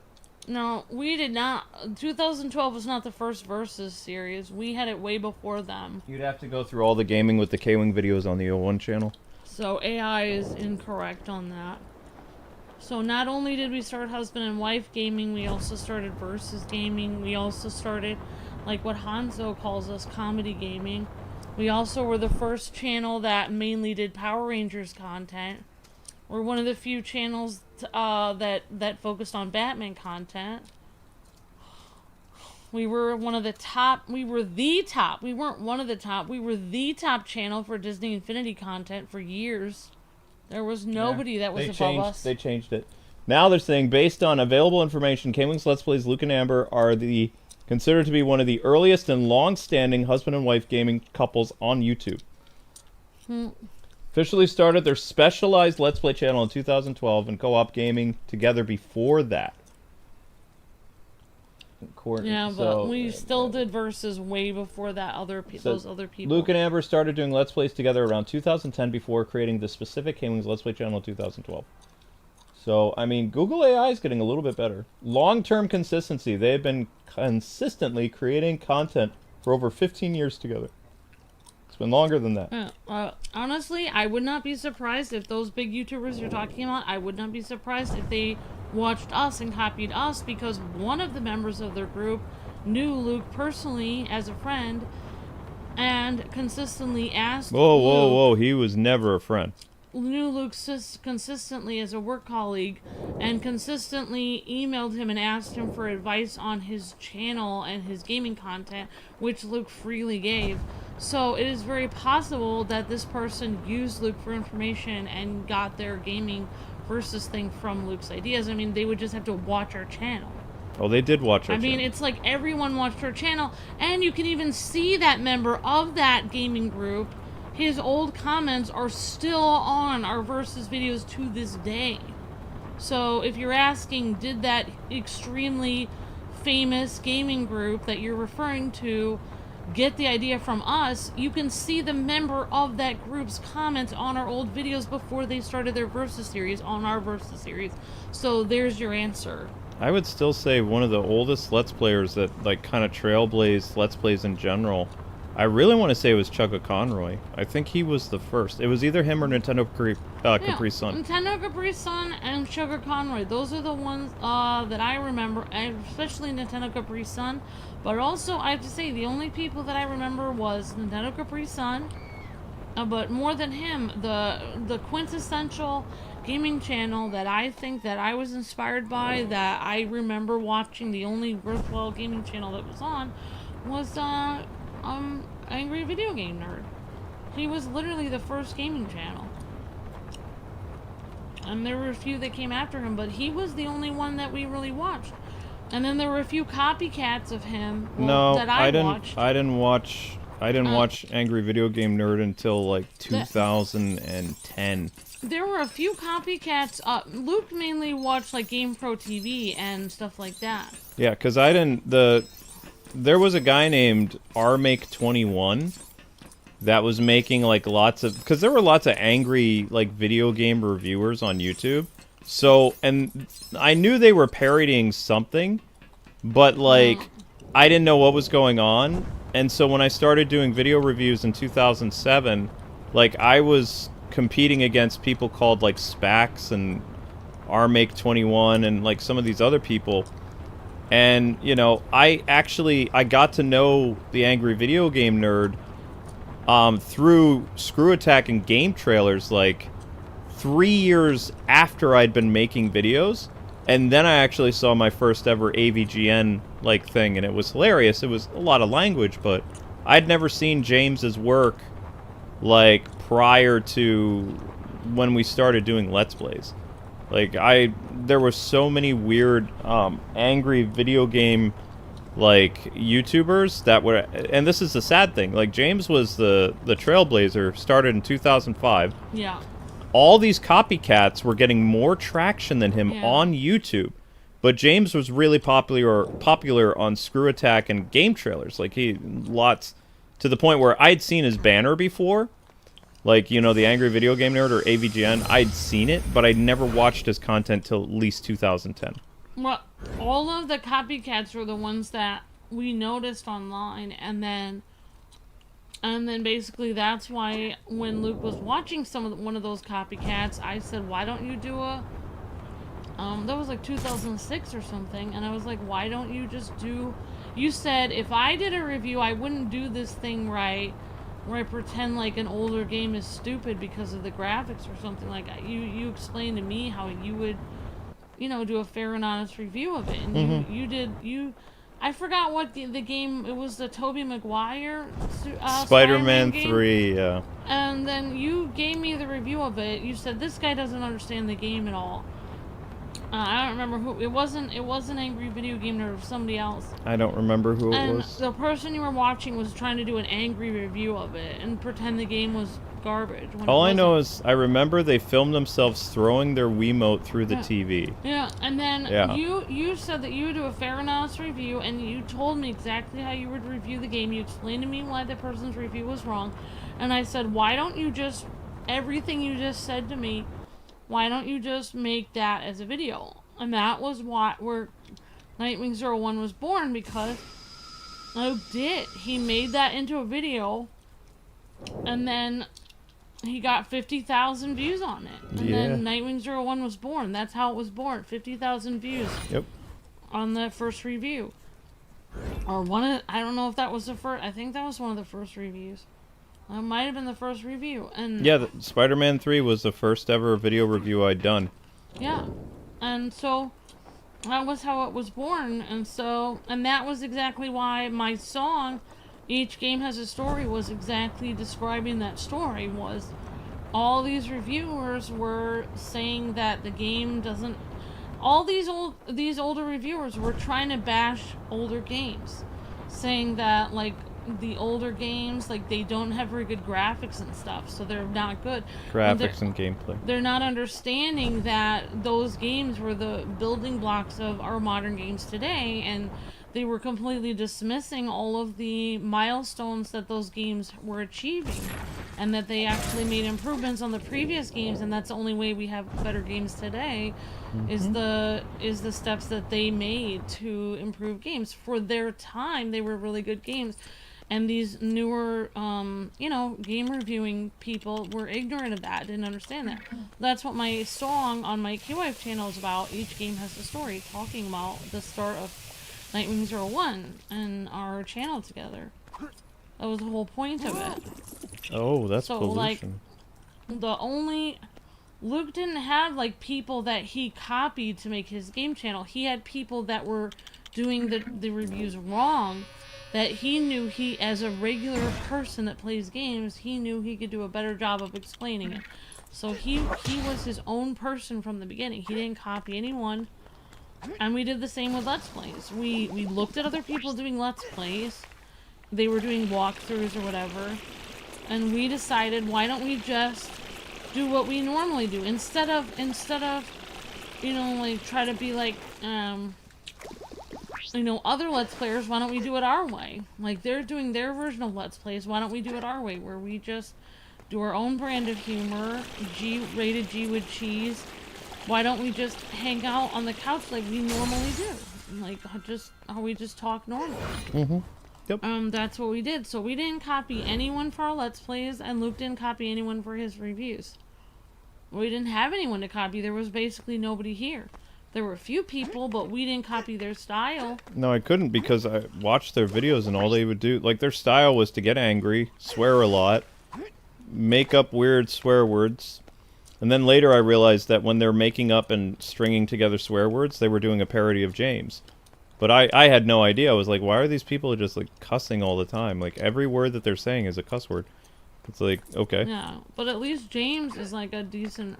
No, we did not. 2012 was not the first Versus series. We had it way before them. You'd have to go through all the gaming with the Kwing videos on the 01 channel. So AI is incorrect on that. So not only did we start husband and wife gaming, we also started Versus gaming. We also started, like what Hanzo calls us, comedy gaming. We also were the first channel that mainly did Power Rangers content. We're one of the few channels that focused on Batman content. We were one of the top. We were the top. We weren't one of the top. We were the top channel for Disney Infinity content for years. There was nobody that was above us. They changed it. Now they're saying, based on available information, KwingsLetsPlays, Luke and Amber are considered to be one of the earliest and long-standing husband and wife gaming couples on YouTube. Officially started their specialized Let's Play channel in 2012 and co-op gaming together before that. Yeah, but we still did Versus way before that. Those other people. Luke and Amber started doing Let's Plays together around 2010 before creating the specific Kwings Let's Play channel in 2012. So, I mean, Google AI is getting a little bit better. Long-term consistency. They have been consistently creating content for over 15 years together. It's been longer than that. Honestly, I would not be surprised if those big YouTubers you're talking about, I would not be surprised if they watched us and copied us, because one of the members of their group knew Luke personally as a friend and consistently asked Whoa, he was never a friend. Knew Luke consistently as a work colleague and consistently emailed him and asked him for advice on his channel and his gaming content, which Luke freely gave. So it is very possible that this person used Luke for information and got their gaming Versus thing from Luke's ideas. I mean, they would just have to watch our channel. Oh, they did watch our channel. I mean, it's like everyone watched our channel, and you can even see that member of that gaming group. His old comments are still on our Versus videos to this day. So if you're asking, did that extremely famous gaming group that you're referring to get the idea from us, you can see the member of that group's comments on our old videos before they started their Versus series on our Versus series. So there's your answer. I would still say one of the oldest Let's Players that like kind of trailblazed Let's Plays in general. I really want to say it was Chugga Conroy. I think he was the first. It was either him or Nintendo Capri Sun. Nintendo Capri Sun and Chugga Conroy. Those are the ones that I remember, especially Nintendo Capri Sun. But also, I have to say, the only people that I remember was Nintendo Capri Sun. But more than him, the quintessential gaming channel that I think that I was inspired by, that I remember watching, the only worthwhile gaming channel that was on, was Angry Video Game Nerd. He was literally the first gaming channel. And there were a few that came after him, but he was the only one that we really watched. And then there were a few copycats of him that I watched. I didn't watch Angry Video Game Nerd until like 2010. There were a few copycats. Luke mainly watched like Game Pro TV and stuff like that. Yeah, because I didn't. There was a guy named RMake21 that was making like lots of, because there were lots of angry like video game reviewers on YouTube. So, and I knew they were parodying something, but like I didn't know what was going on. And so when I started doing video reviews in 2007, like I was competing against people called like Spax and RMake21 and like some of these other people. And, you know, I got to know the Angry Video Game Nerd through Screw Attack and game trailers, like 3 years after I'd been making videos. And then I actually saw my first ever AVGN like thing, and it was hilarious. It was a lot of language, but I'd never seen James's work like prior to when we started doing Let's Plays. Like there were so many weird angry video game like YouTubers that were, and this is the sad thing, like James was the trailblazer, started in 2005. Yeah. All these copycats were getting more traction than him on YouTube. But James was really popular on Screw Attack and game trailers. Like lots to the point where I'd seen his banner before. Like, you know, the Angry Video Game Nerd or AVGN, I'd seen it, but I'd never watched his content till at least 2010. Well, all of the copycats were the ones that we noticed online, and then basically that's why when Luke was watching one of those copycats, I said, why don't you do a that was like 2006 or something, and I was like, why don't you just do, you said if I did a review I wouldn't do this thing right where I pretend like an older game is stupid because of the graphics or something. Like you explained to me how you would, you know, do a fair and honest review of it, and you I forgot what the game, it was the Tobey Maguire Spider-Man 3, yeah. And then you gave me the review of it. You said this guy doesn't understand the game at all. I don't remember who it wasn't. It wasn't Angry Video Game Nerd, it was somebody else. I don't remember who it was. And the person you were watching was trying to do an angry review of it and pretend the game was garbage. All I know is I remember they filmed themselves throwing their Wiimote through the TV. Yeah, and then you said that you would do a fair and honest review, and you told me exactly how you would review the game. You explained to me why the person's review was wrong, and I said, why don't you just, everything you just said to me, why don't you just make that as a video? And that was where Nightwing 01 was born, because he made that into a video, and then he got 50,000 views on it. And then Nightwing 01 was born. That's how it was born. 50,000 views. Yep. On the first review. Or I don't know if that was the first, I think that was one of the first reviews. It might have been the first review. And yeah, Spider-Man 3 was the first ever video review I'd done. Yeah. And so that was how it was born. And that was exactly why my song, Each Game Has a Story, was exactly describing that story. Was all these reviewers were saying that the game doesn't, all these older reviewers were trying to bash older games, saying that like the older games, like they don't have very good graphics and stuff, so they're not good. Graphics and gameplay. They're not understanding that those games were the building blocks of our modern games today, and they were completely dismissing all of the milestones that those games were achieving, and that they actually made improvements on the previous games, and that's the only way we have better games today. Is the steps that they made to improve games. For their time, they were really good games. And these newer, game reviewing people were ignorant of that, didn't understand that. That's what my song on my KWife channel is about. Each Game Has a Story, talking about the start of Nightwing 01 and our channel together. That was the whole point of it. Oh, that's so pollution. Like, Luke didn't have like people that he copied to make his game channel. He had people that were doing the reviews wrong, that he knew as a regular person that plays games, he knew he could do a better job of explaining it. So he was his own person from the beginning. He didn't copy anyone. And we did the same with Let's Plays. We looked at other people doing Let's Plays. They were doing walkthroughs or whatever. And we decided, why don't we just do what we normally do? Instead of, like, try to be like, you know, other Let's Players, why don't we do it our way? Like, they're doing their version of Let's Plays, why don't we do it our way? Where we just do our own brand of humor, rated G with cheese. Why don't we just hang out on the couch like we normally do? Like, just how we just talk normally. Mm-hmm. Yep. That's what we did. So we didn't copy anyone for our Let's Plays, and Luke didn't copy anyone for his reviews. We didn't have anyone to copy. There was basically nobody here. There were a few people, but we didn't copy their style. No, I couldn't because I watched their videos and all they would do, like, their style was to get angry, swear a lot, make up weird swear words. And then later I realized that when they're making up and stringing together swear words, they were doing a parody of James. But I had no idea. I was like, why are these people just, like, cussing all the time? Like, every word that they're saying is a cuss word. It's like, okay. Yeah, but at least James is, like, a decent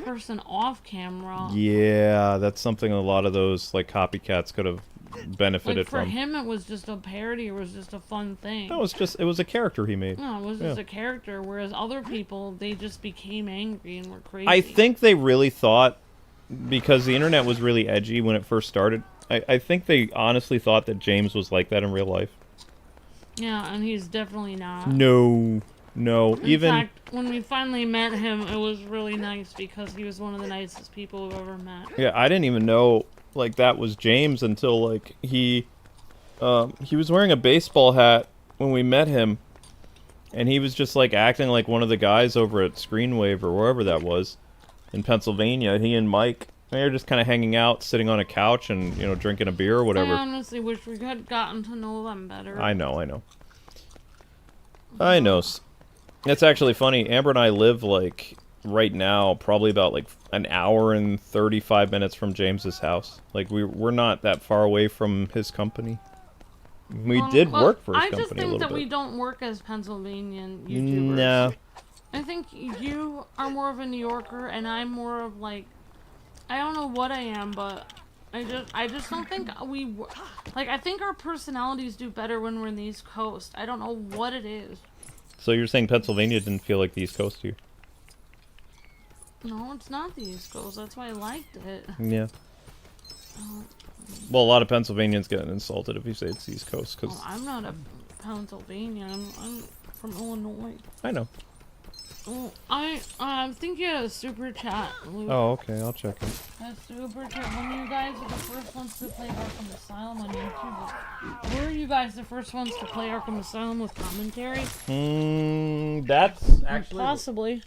person off camera. Yeah, that's something a lot of those, like, copycats could have benefited like, for from. him, it was just a parody. It was just a fun thing. No, it was a character he made. No, it was just a character, whereas other people, they just became angry and were crazy. I think they really thought, because the internet was really edgy when it first started, I think they honestly thought that James was like that in real life. Yeah, and he's definitely not. No. In fact, when we finally met him, it was really nice because he was one of the nicest people we've ever met. Yeah, I didn't even know, like, that was James until, like, he was wearing a baseball hat when we met him, and he was just, like, acting like one of the guys over at Screenwave or wherever that was in Pennsylvania. He and Mike, they were just kind of hanging out, sitting on a couch and, you know, drinking a beer or whatever. I honestly wish we had gotten to know them better. I know. It's actually funny. Amber and I live, like, right now, probably about, like, an hour and 35 minutes from James's house. Like, we're not that far away from his company. We did work for his company a little bit. I just think that we don't work as Pennsylvanian YouTubers. No. I think you are more of a New Yorker, and I'm more of, like, I don't know what I am, but I just don't think like, I think our personalities do better when we're in the East Coast. I don't know what it is. So you're saying Pennsylvania didn't feel like the East Coast to you? No, it's not the East Coast. That's why I liked it. Yeah. Well, a lot of Pennsylvanians get insulted if you say it's the East Coast. Cause... Oh, I'm not a Pennsylvania. I'm from Illinois. I know. Oh, I think you had a super chat, Luke. Oh, okay. I'll check it. A super chat. When you guys were the first ones to play Arkham Asylum on YouTube, were you guys the first ones to play Arkham Asylum with commentary? That's actually... Possibly.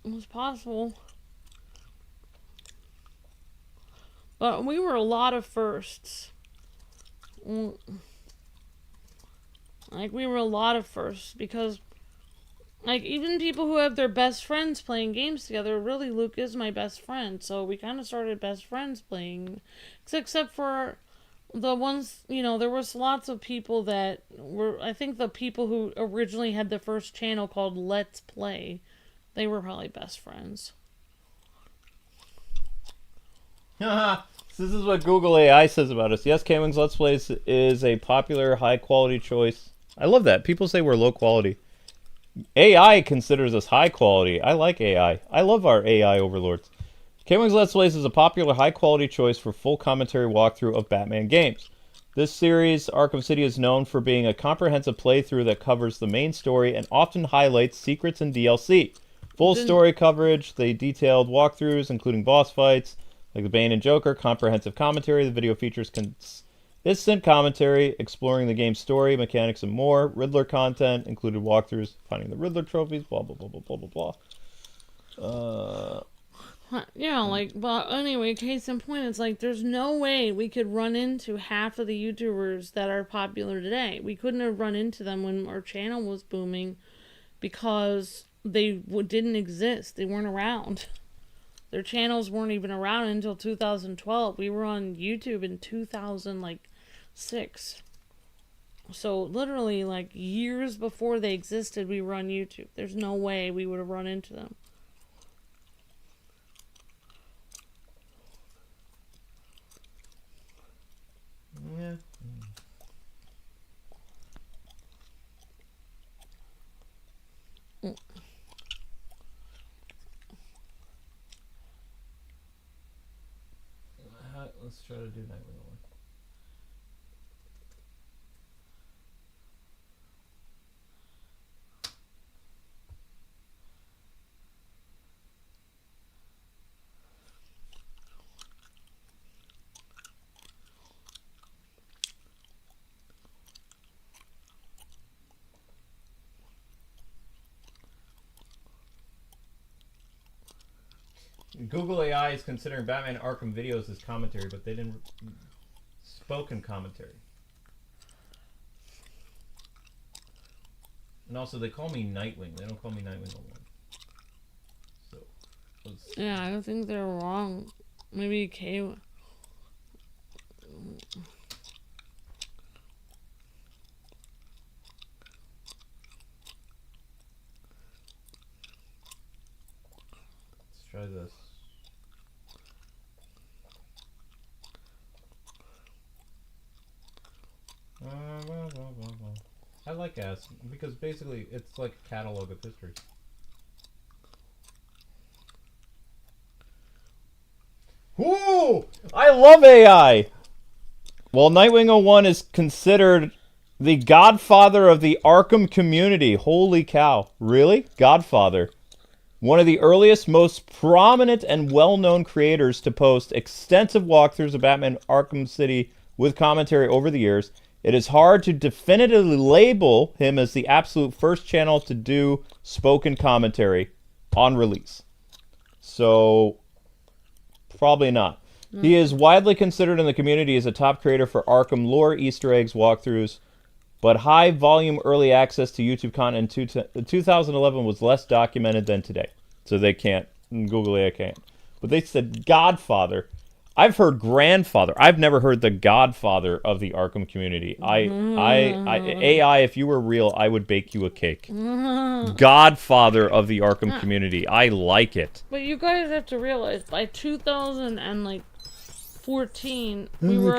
It was possible. But we were a lot of firsts. Like, we were a lot of firsts because, like, even people who have their best friends playing games together, really, Luke is my best friend, so we kind of started best friends playing, except for the ones, you know, there was lots of people that were, I think the people who originally had the first channel called Let's Play, they were probably best friends. This is what Google AI says about us. Yes, KwingsLetsPlays is a popular, high-quality choice. I love that. People say we're low quality. AI considers us high quality. I like AI. I love our AI overlords. KwingsLetsPlays is a popular, high-quality choice for full commentary walkthrough of Batman games. This series, Arkham City, is known for being a comprehensive playthrough that covers the main story and often highlights secrets and DLC. Full story coverage, the detailed walkthroughs, including boss fights, like the Bane and Joker, comprehensive commentary. The video features consistent commentary, exploring the game's story, mechanics, and more. Riddler content, included walkthroughs, finding the Riddler trophies, blah, blah, blah, blah, blah, blah, blah. Yeah, like, but anyway, case in point, it's like, there's no way we could run into half of the YouTubers that are popular today. We couldn't have run into them when our channel was booming because they didn't exist. They weren't around. Their channels weren't even around until 2012. We were on YouTube in 2006. So literally, like, years before they existed, we were on YouTube. There's no way we would have run into them. Yeah. Let's try to do nightly one. Google AI is considering Batman Arkham videos as commentary, but they didn't spoken commentary. And also, they call me Nightwing. They don't call me Nightwing 01. So, yeah, I think they're wrong. Maybe K. let's try this. I like Ask because basically it's like a catalog of history. Ooh! I love AI! Well, Nightwing 01 is considered the godfather of the Arkham community. Holy cow. Really? Godfather. One of the earliest, most prominent, and well-known creators to post extensive walkthroughs of Batman Arkham City with commentary over the years. It is hard to definitively label him as the absolute first channel to do spoken commentary on release. So, probably not. He is widely considered in the community as a top creator for Arkham lore, Easter eggs, walkthroughs, but high-volume early access to YouTube content in 2011 was less documented than today. So they can't. Google AI can't. But they said Godfather. I've heard grandfather. I've never heard the godfather of the Arkham community. AI, if you were real, I would bake you a cake. Godfather of the Arkham community. I like it. But you guys have to realize, by 2014, we were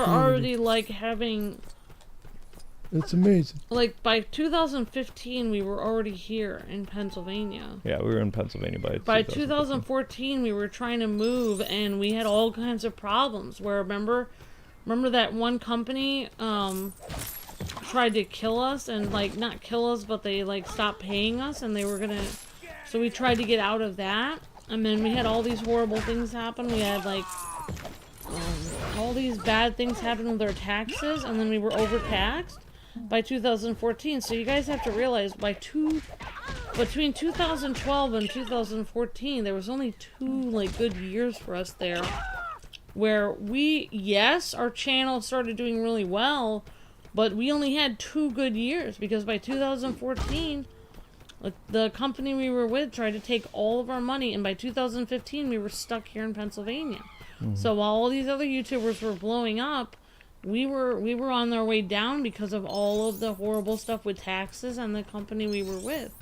already like having. It's amazing. Like, by 2015, we were already here in Pennsylvania. Yeah, we were in Pennsylvania by 2014, we were trying to move, and we had all kinds of problems. Where, remember that one company tried to kill us, and, like, not kill us, but they, like, stopped paying us, and they were gonna... So we tried to get out of that, and then we had all these horrible things happen. We had, like... all these bad things happen with our taxes, and then we were overtaxed by 2014. So you guys have to realize, between 2012 and 2014, there was only 2 like good years for us there, where our channel started doing really well, but we only had 2 good years, because by 2014 the company we were with tried to take all of our money, and by 2015 we were stuck here in Pennsylvania. So while all these other YouTubers were blowing up, we were on our way down because of all of the horrible stuff with taxes and the company we were with.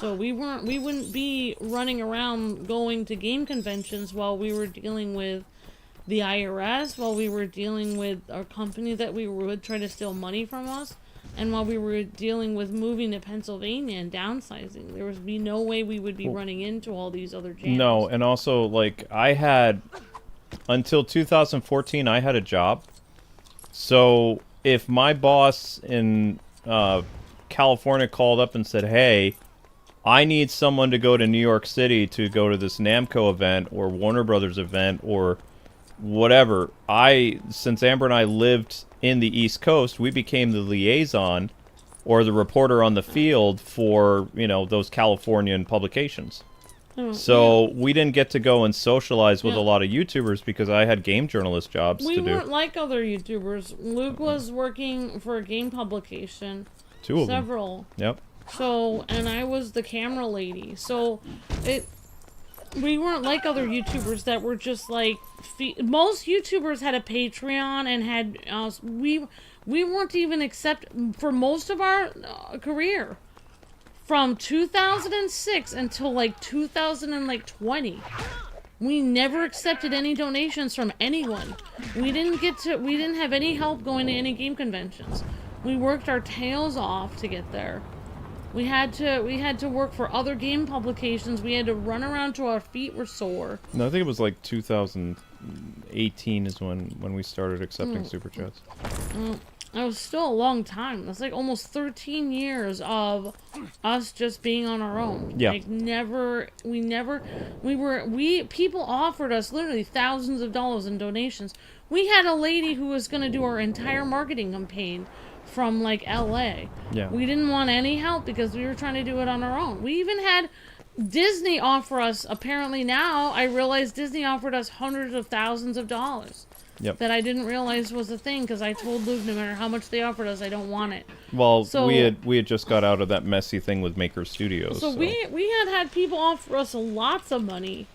So we wouldn't be running around going to game conventions while we were dealing with the IRS, while we were dealing with our company that we would try to steal money from us, and while we were dealing with moving to Pennsylvania and downsizing. There would be no way we would be running into all these other channels. No, and also, like, until 2014, I had a job. So, if my boss in California called up and said, hey, I need someone to go to New York City to go to this Namco event or Warner Brothers event or whatever, since Amber and I lived in the East Coast, we became the liaison or the reporter on the field for, those Californian publications. So we didn't get to go and socialize with a lot of YouTubers because I had game journalist jobs to do. We weren't like other YouTubers. Luke was working for a game publication. 2 of several. them. Yep. So, and I was the camera lady. So, we weren't like other YouTubers that were just like... Most YouTubers had a Patreon and had... we weren't even for most of our career. From 2006 until like 2020. We never accepted any donations from anyone. We didn't have any help going to any game conventions. We worked our tails off to get there. We had to work for other game publications. We had to run around till our feet were sore. No, I think it was like 2018 is when we started accepting super chats. It was still a long time. That's like almost 13 years of us just being on our own. Yeah. Like people offered us literally thousands of dollars in donations. We had a lady who was going to do our entire marketing campaign from like LA. Yeah. We didn't want any help because we were trying to do it on our own. We even had Disney offer us, apparently now, I realize Disney offered us hundreds of thousands of dollars. Yep. That I didn't realize was a thing, because I told Luke no matter how much they offered us, I don't want it. Well, So, we had just got out of that messy thing with Maker Studios. So we had people offer us lots of money,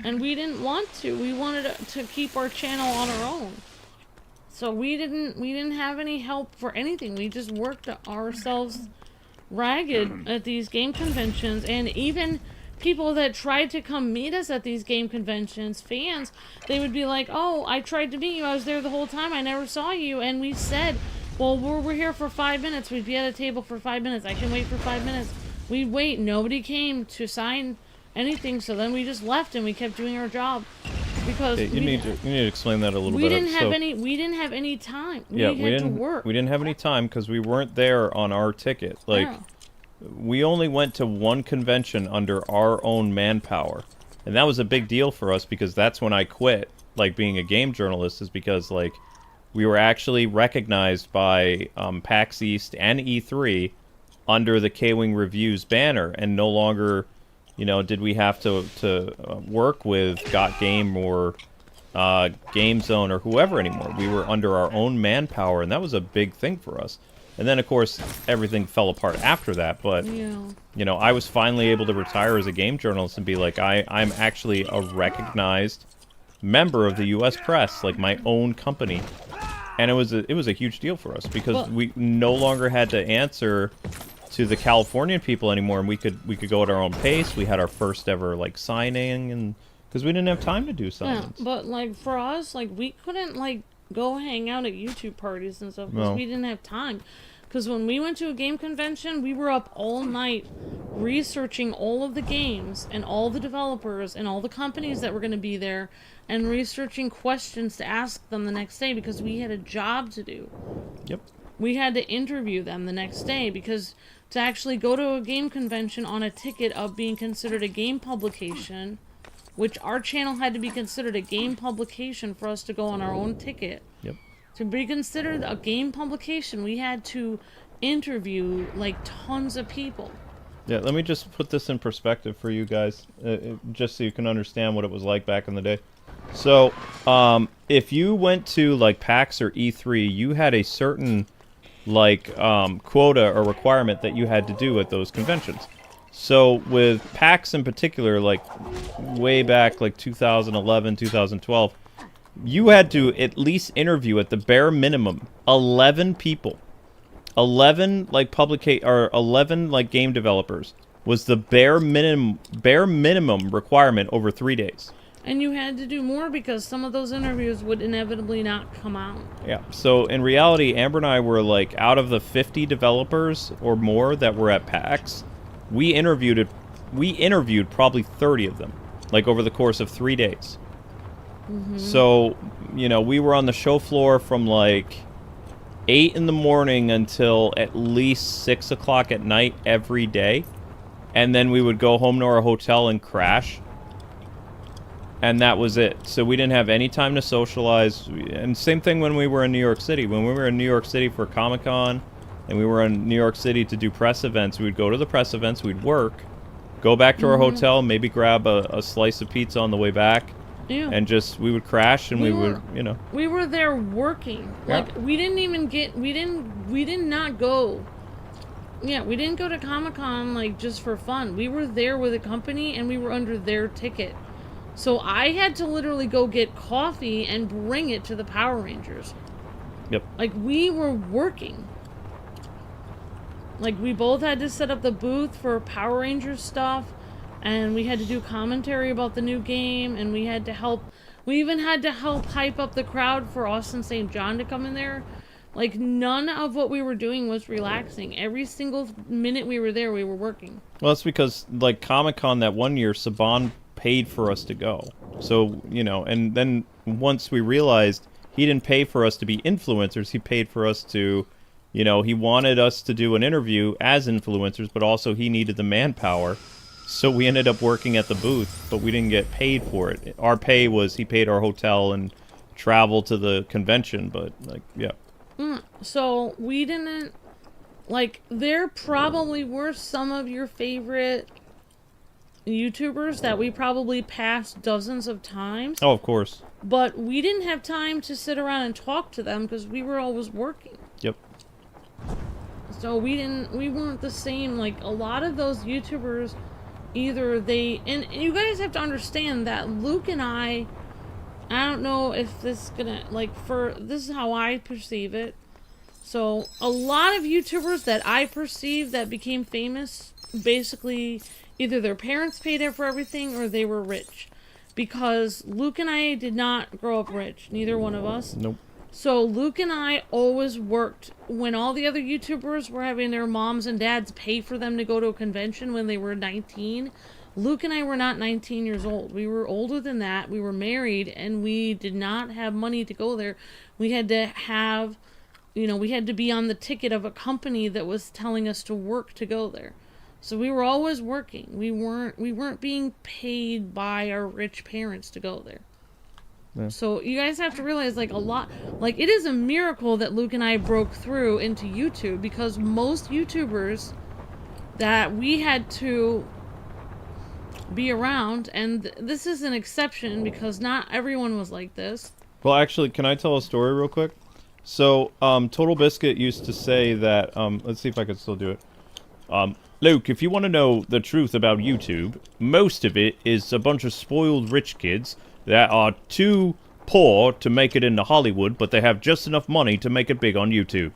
and we didn't want to. We wanted to keep our channel on our own. So we didn't have any help for anything. We just worked ourselves ragged at these game conventions, and even people that tried to come meet us at these game conventions, fans, they would be like, "Oh, I tried to meet you. I was there the whole time. I never saw you." And we said, "Well, we're here for 5 minutes. We'd be at a table for 5 minutes. I can wait for 5 minutes." We'd wait. Nobody came to sign anything, so then we just left and we kept doing our job because you need to explain that a little bit. We didn't have any time. We had to work. We didn't have any time because we weren't there on our ticket. Like. Yeah. We only went to one convention under our own manpower. And that was a big deal for us because that's when I quit, like, being a game journalist, is because, like, we were actually recognized by PAX East and E3 under the Kwing Reviews banner, and no longer, you know, did we have to work with Got Game or Game Zone or whoever anymore. We were under our own manpower, and that was a big thing for us. And then, of course, everything fell apart after that, but, you know, I was finally able to retire as a game journalist and be like, I'm actually a recognized member of the U.S. press, like my own company. And it was a huge deal for us because we no longer had to answer to the Californian people anymore, and we could go at our own pace. We had our first ever, like, signing, and because we didn't have time to do signings. Yeah, but, like, for us, like, we couldn't, like, go hang out at YouTube parties and stuff because we didn't have time. Because when we went to a game convention, we were up all night researching all of the games and all the developers and all the companies that were going to be there and researching questions to ask them the next day because we had a job to do. Yep. We had to interview them the next day because to actually go to a game convention on a ticket of being considered a game publication, which our channel had to be considered a game publication for us to go on our own ticket. Yep. To be considered a game publication, we had to interview, like, tons of people. Yeah, let me just put this in perspective for you guys, just so you can understand what it was like back in the day. So, if you went to, like, PAX or E3, you had a certain, like, quota or requirement that you had to do at those conventions. So, with PAX in particular, like, way back, like, 2011, 2012, you had to at least interview at the bare minimum 11 people. 11 like 11 like game developers was the bare minimum requirement over 3 days. And you had to do more because some of those interviews would inevitably not come out. Yeah. So in reality, Amber and I were like out of the 50 developers or more that were at PAX, we interviewed probably 30 of them, like over the course of 3 days. Mm-hmm. So, you know, we were on the show floor from like 8 in the morning until at least 6 o'clock at night every day. And then we would go home to our hotel and crash. And that was it. So we didn't have any time to socialize. And same thing when we were in New York City. When we were in New York City for Comic-Con and we were in New York City to do press events, we'd go to the press events, we'd work, go back to our hotel, maybe grab a slice of pizza on the way back. Yeah. And just, we would crash and we would, you know. We were there working. Yeah. Like, we did not go. Yeah, we didn't go to Comic-Con, like, just for fun. We were there with a company and we were under their ticket. So I had to literally go get coffee and bring it to the Power Rangers. Yep. Like, we were working. Like, we both had to set up the booth for Power Rangers stuff. And we had to do commentary about the new game, and we even had to help hype up the crowd for Austin St. John to come in there. Like, none of what we were doing was relaxing. Every single minute we were there, we were working. Well, that's because, like, Comic-Con that one year, Saban paid for us to go. So, you know, and then once we realized he didn't pay for us to be influencers, he paid for us to, you know, he wanted us to do an interview as influencers, but also he needed the manpower. So we ended up working at the booth, but we didn't get paid for it. Our pay was he paid our hotel and travel to the convention, but, like, yeah. So we didn't, like, there probably were some of your favorite YouTubers that we probably passed dozens of times, Oh, of course. but we didn't have time to sit around and talk to them because we were always working. Yep. So we weren't the same. Like, a lot of those YouTubers, either and you guys have to understand that Luke and I don't know if this is gonna, like, this is how I perceive it. So, a lot of YouTubers that I perceive that became famous, basically, either their parents paid for everything or they were rich. Because Luke and I did not grow up rich, neither one of us. Nope. So Luke and I always worked when all the other YouTubers were having their moms and dads pay for them to go to a convention when they were 19. Luke and I were not 19 years old. We were older than that. We were married and we did not have money to go there. We had to have, we had to be on the ticket of a company that was telling us to work to go there. So we were always working. We weren't being paid by our rich parents to go there. Yeah. So you guys have to realize, like, it is a miracle that Luke and I broke through into YouTube, because most YouTubers that we had to be around, and this is an exception because not everyone was like this. Well, actually, can I tell a story real quick? So, Total Biscuit used to say that, let's see if I can still do it. Luke, if you want to know the truth about YouTube, most of it is a bunch of spoiled rich kids that are too poor to make it into Hollywood, but they have just enough money to make it big on YouTube.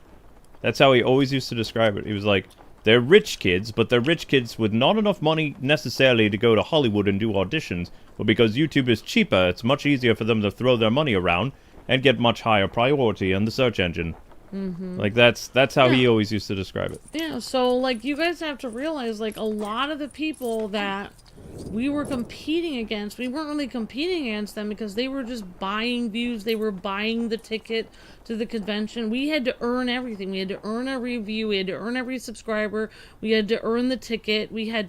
That's how he always used to describe it. He was like, they're rich kids, but they're rich kids with not enough money necessarily to go to Hollywood and do auditions, but because YouTube is cheaper, it's much easier for them to throw their money around and get much higher priority in the search engine. Mm-hmm. Like, that's how he always used to describe it. Yeah, so, like, you guys have to realize, like, a lot of the people that we were competing against, we weren't really competing against them because they were just buying views. They were buying the ticket to the convention. We had to earn everything. We had to earn every view. We had to earn every subscriber. We had to earn the ticket. Luke had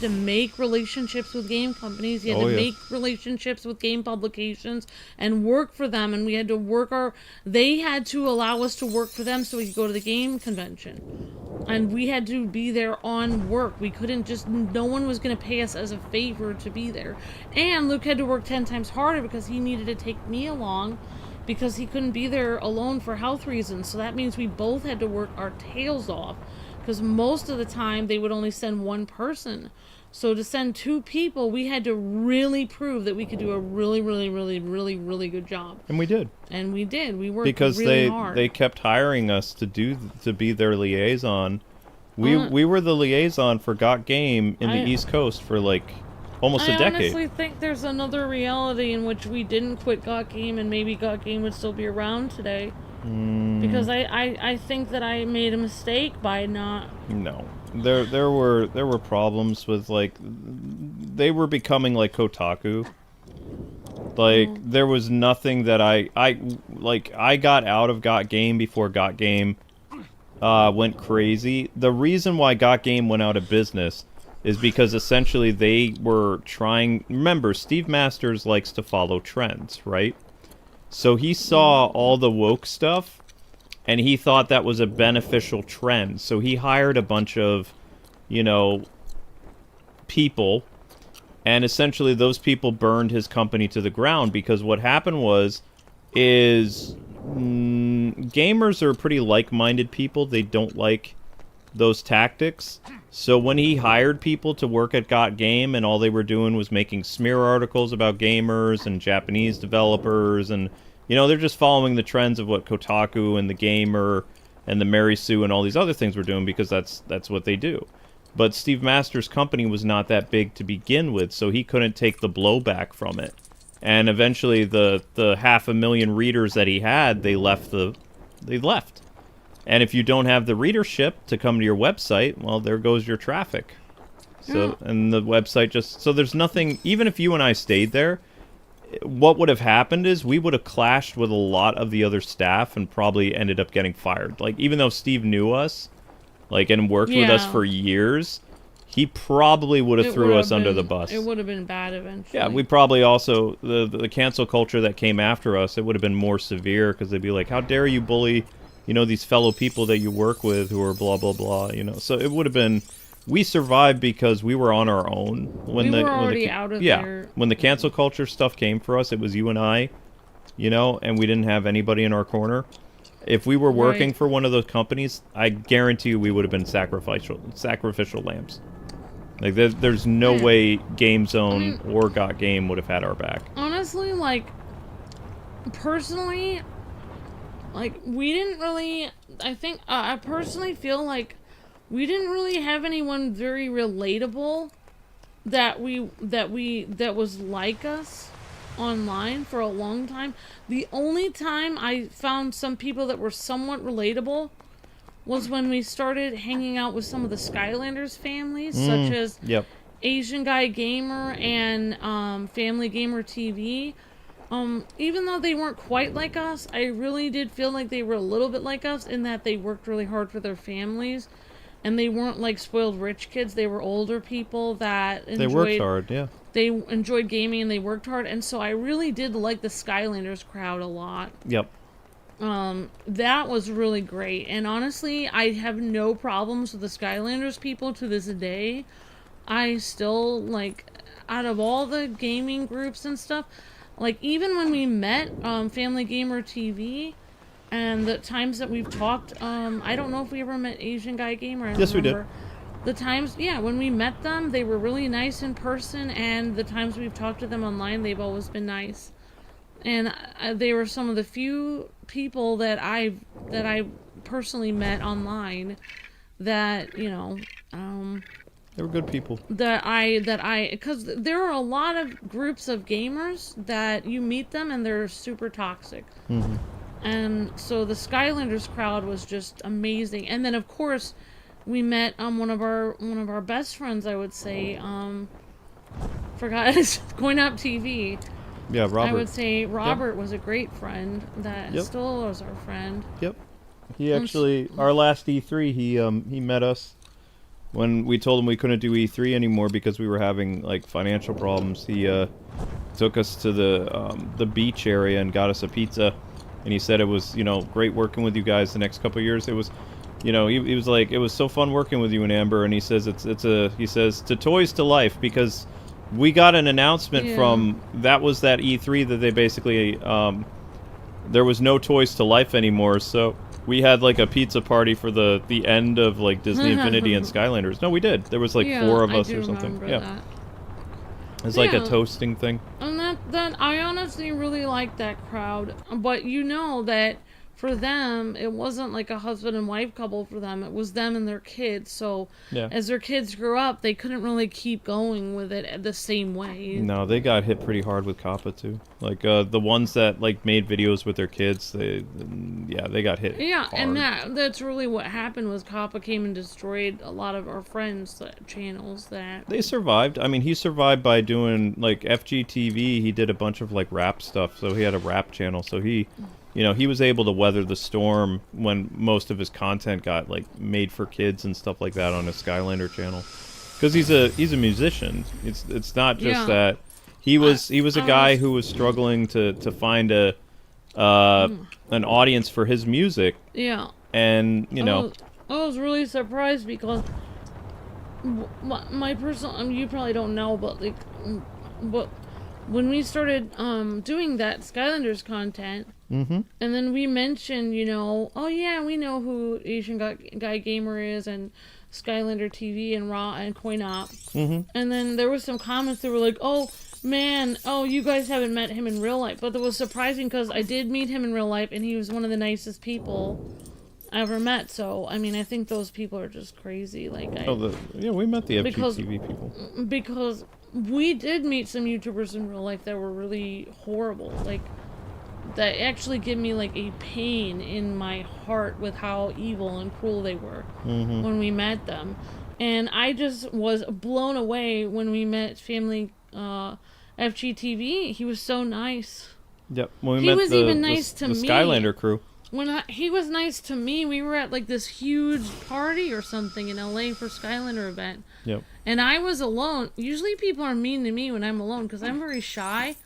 to make relationships with game companies. He had to make relationships with game publications and work for them. And we had to they had to allow us to work for them so we could go to the game convention. And we had to be there on work. We couldn't just, no one was going to pay us as a favor to be there. And Luke had to work 10 times harder because he needed to take me along because he couldn't be there alone for health reasons. So that means we both had to work our tails off because most of the time they would only send one person. So to send two people, we had to really prove that we could do a really, really, really, really, really good job. And we did. And we did. We worked because really hard. they kept hiring us to be their liaison. We were the liaison for Got Game in the East Coast for like almost a decade. I honestly think there's another reality in which we didn't quit Got Game and maybe Got Game would still be around today. Because I think that I made a mistake by not. No. There were problems with, like, they were becoming like Kotaku. Like, there was nothing that I got out of Got Game before Got Game went crazy. The reason why Got Game went out of business is because essentially they were trying. Remember, Steve Masters likes to follow trends, right? So he saw all the woke stuff, and he thought that was a beneficial trend. So he hired a bunch of, people, and essentially those people burned his company to the ground because what happened is gamers are pretty like-minded people. They don't like those tactics. So when he hired people to work at Got Game and all they were doing was making smear articles about gamers and Japanese developers and, they're just following the trends of what Kotaku and the Gamer and the Mary Sue and all these other things were doing because that's what they do. But Steve Masters' company was not that big to begin with, so he couldn't take the blowback from it. And eventually the 500,000 readers that he had, they left. And if you don't have the readership to come to your website, well, there goes your traffic. So, and the website so there's nothing, even if you and I stayed there, what would have happened is we would have clashed with a lot of the other staff and probably ended up getting fired. Like, even though Steve knew us, and worked with us for years, he probably would have threw us under the bus. It would have been bad eventually. Yeah, we probably also, the cancel culture that came after us, it would have been more severe because they'd be like, how dare you bully, these fellow people that you work with who are blah, blah, blah, So it would have been we survived because we were on our own. We were already out of there. When the cancel culture stuff came for us, it was you and I, you know, and we didn't have anybody in our corner. If we were working for one of those companies, I guarantee you we would have been sacrificial lambs. Like, there's no way Game Zone or Got Game would have had our back. Honestly, like, personally, like, we didn't really, I personally feel like we didn't really have anyone very relatable that was like us online for a long time. The only time I found some people that were somewhat relatable was when we started hanging out with some of the Skylanders families, such as Asian Guy Gamer and Family Gamer TV. Even though they weren't quite like us, I really did feel like they were a little bit like us in that they worked really hard for their families. And they weren't like spoiled rich kids. They were older people that enjoyed... They worked hard, yeah. They enjoyed gaming and they worked hard. And so I really did like the Skylanders crowd a lot. Yep. That was really great. And honestly, I have no problems with the Skylanders people to this day. I still, like, out of all the gaming groups and stuff, like, even when we met Family Gamer TV... And the times that we've talked, I don't know if we ever met Asian Guy Gamer. Yes, we did. The times, yeah, when we met them, they were really nice in person, and the times we've talked to them online, they've always been nice. And they were some of the few people that I personally met online that, you know, they were good people. Because there are a lot of groups of gamers that you meet them and they're super toxic. Mm-hmm. And so the Skylanders crowd was just amazing. And then of course we met one of our best friends, I would say, Going Up TV. Yeah, Robert. I would say Robert was a great friend that still was our friend. Yep. He actually, our last E3, he met us when we told him we couldn't do E3 anymore because we were having like financial problems. He took us to the beach area and got us a pizza. And he said it was, you know, great working with you guys the next couple of years. It was, you know, he was like, it was so fun working with you and Amber. And he says he says to Toys to Life, because we got an announcement from, that was that E3 that they basically, there was no Toys to Life anymore. So we had like a pizza party for the end of like Disney Infinity and Skylanders. No, we did. There was like 4 of us or something. That. It's like a toasting thing. And that I honestly really like that crowd. But you know that for them, it wasn't like a husband and wife couple for them. It was them and their kids. So as their kids grew up, they couldn't really keep going with it the same way. No, they got hit pretty hard with COPPA too. Like the ones that like made videos with their kids, they got hit. Yeah, hard. and that's really what happened was COPPA came and destroyed a lot of our friends' channels. That they survived. I mean, he survived by doing like FGTV. He did a bunch of like rap stuff, so he had a rap channel. So he. You know, he was able to weather the storm when most of his content got like made for kids and stuff like that on his Skylander channel, because he's a musician. It's not just that he was a guy who was struggling to find an audience for his music. Yeah. And you know, I was really surprised because my personal, you probably don't know, but like, when we started doing that Skylanders content. Mm-hmm. And then we mentioned, you know, oh yeah, we know who Asian Guy Gamer is and Skylander TV and Raw and Coin Op. Mm-hmm. And then there were some comments that were like, oh man, you guys haven't met him in real life. But it was surprising because I did meet him in real life and he was one of the nicest people I ever met. So, I mean, I think those people are just crazy. Like, we met the FGTV people. Because we did meet some YouTubers in real life that were really horrible. Like, that actually give me like a pain in my heart with how evil and cruel they were when we met them. And I just was blown away when we met Family FGTV. He was so nice. Yep. When he was even nice to me. The Skylander crew. He was nice to me. We were at like this huge party or something in LA for Skylander event. Yep. And I was alone. Usually people are mean to me when I'm alone because I'm very shy.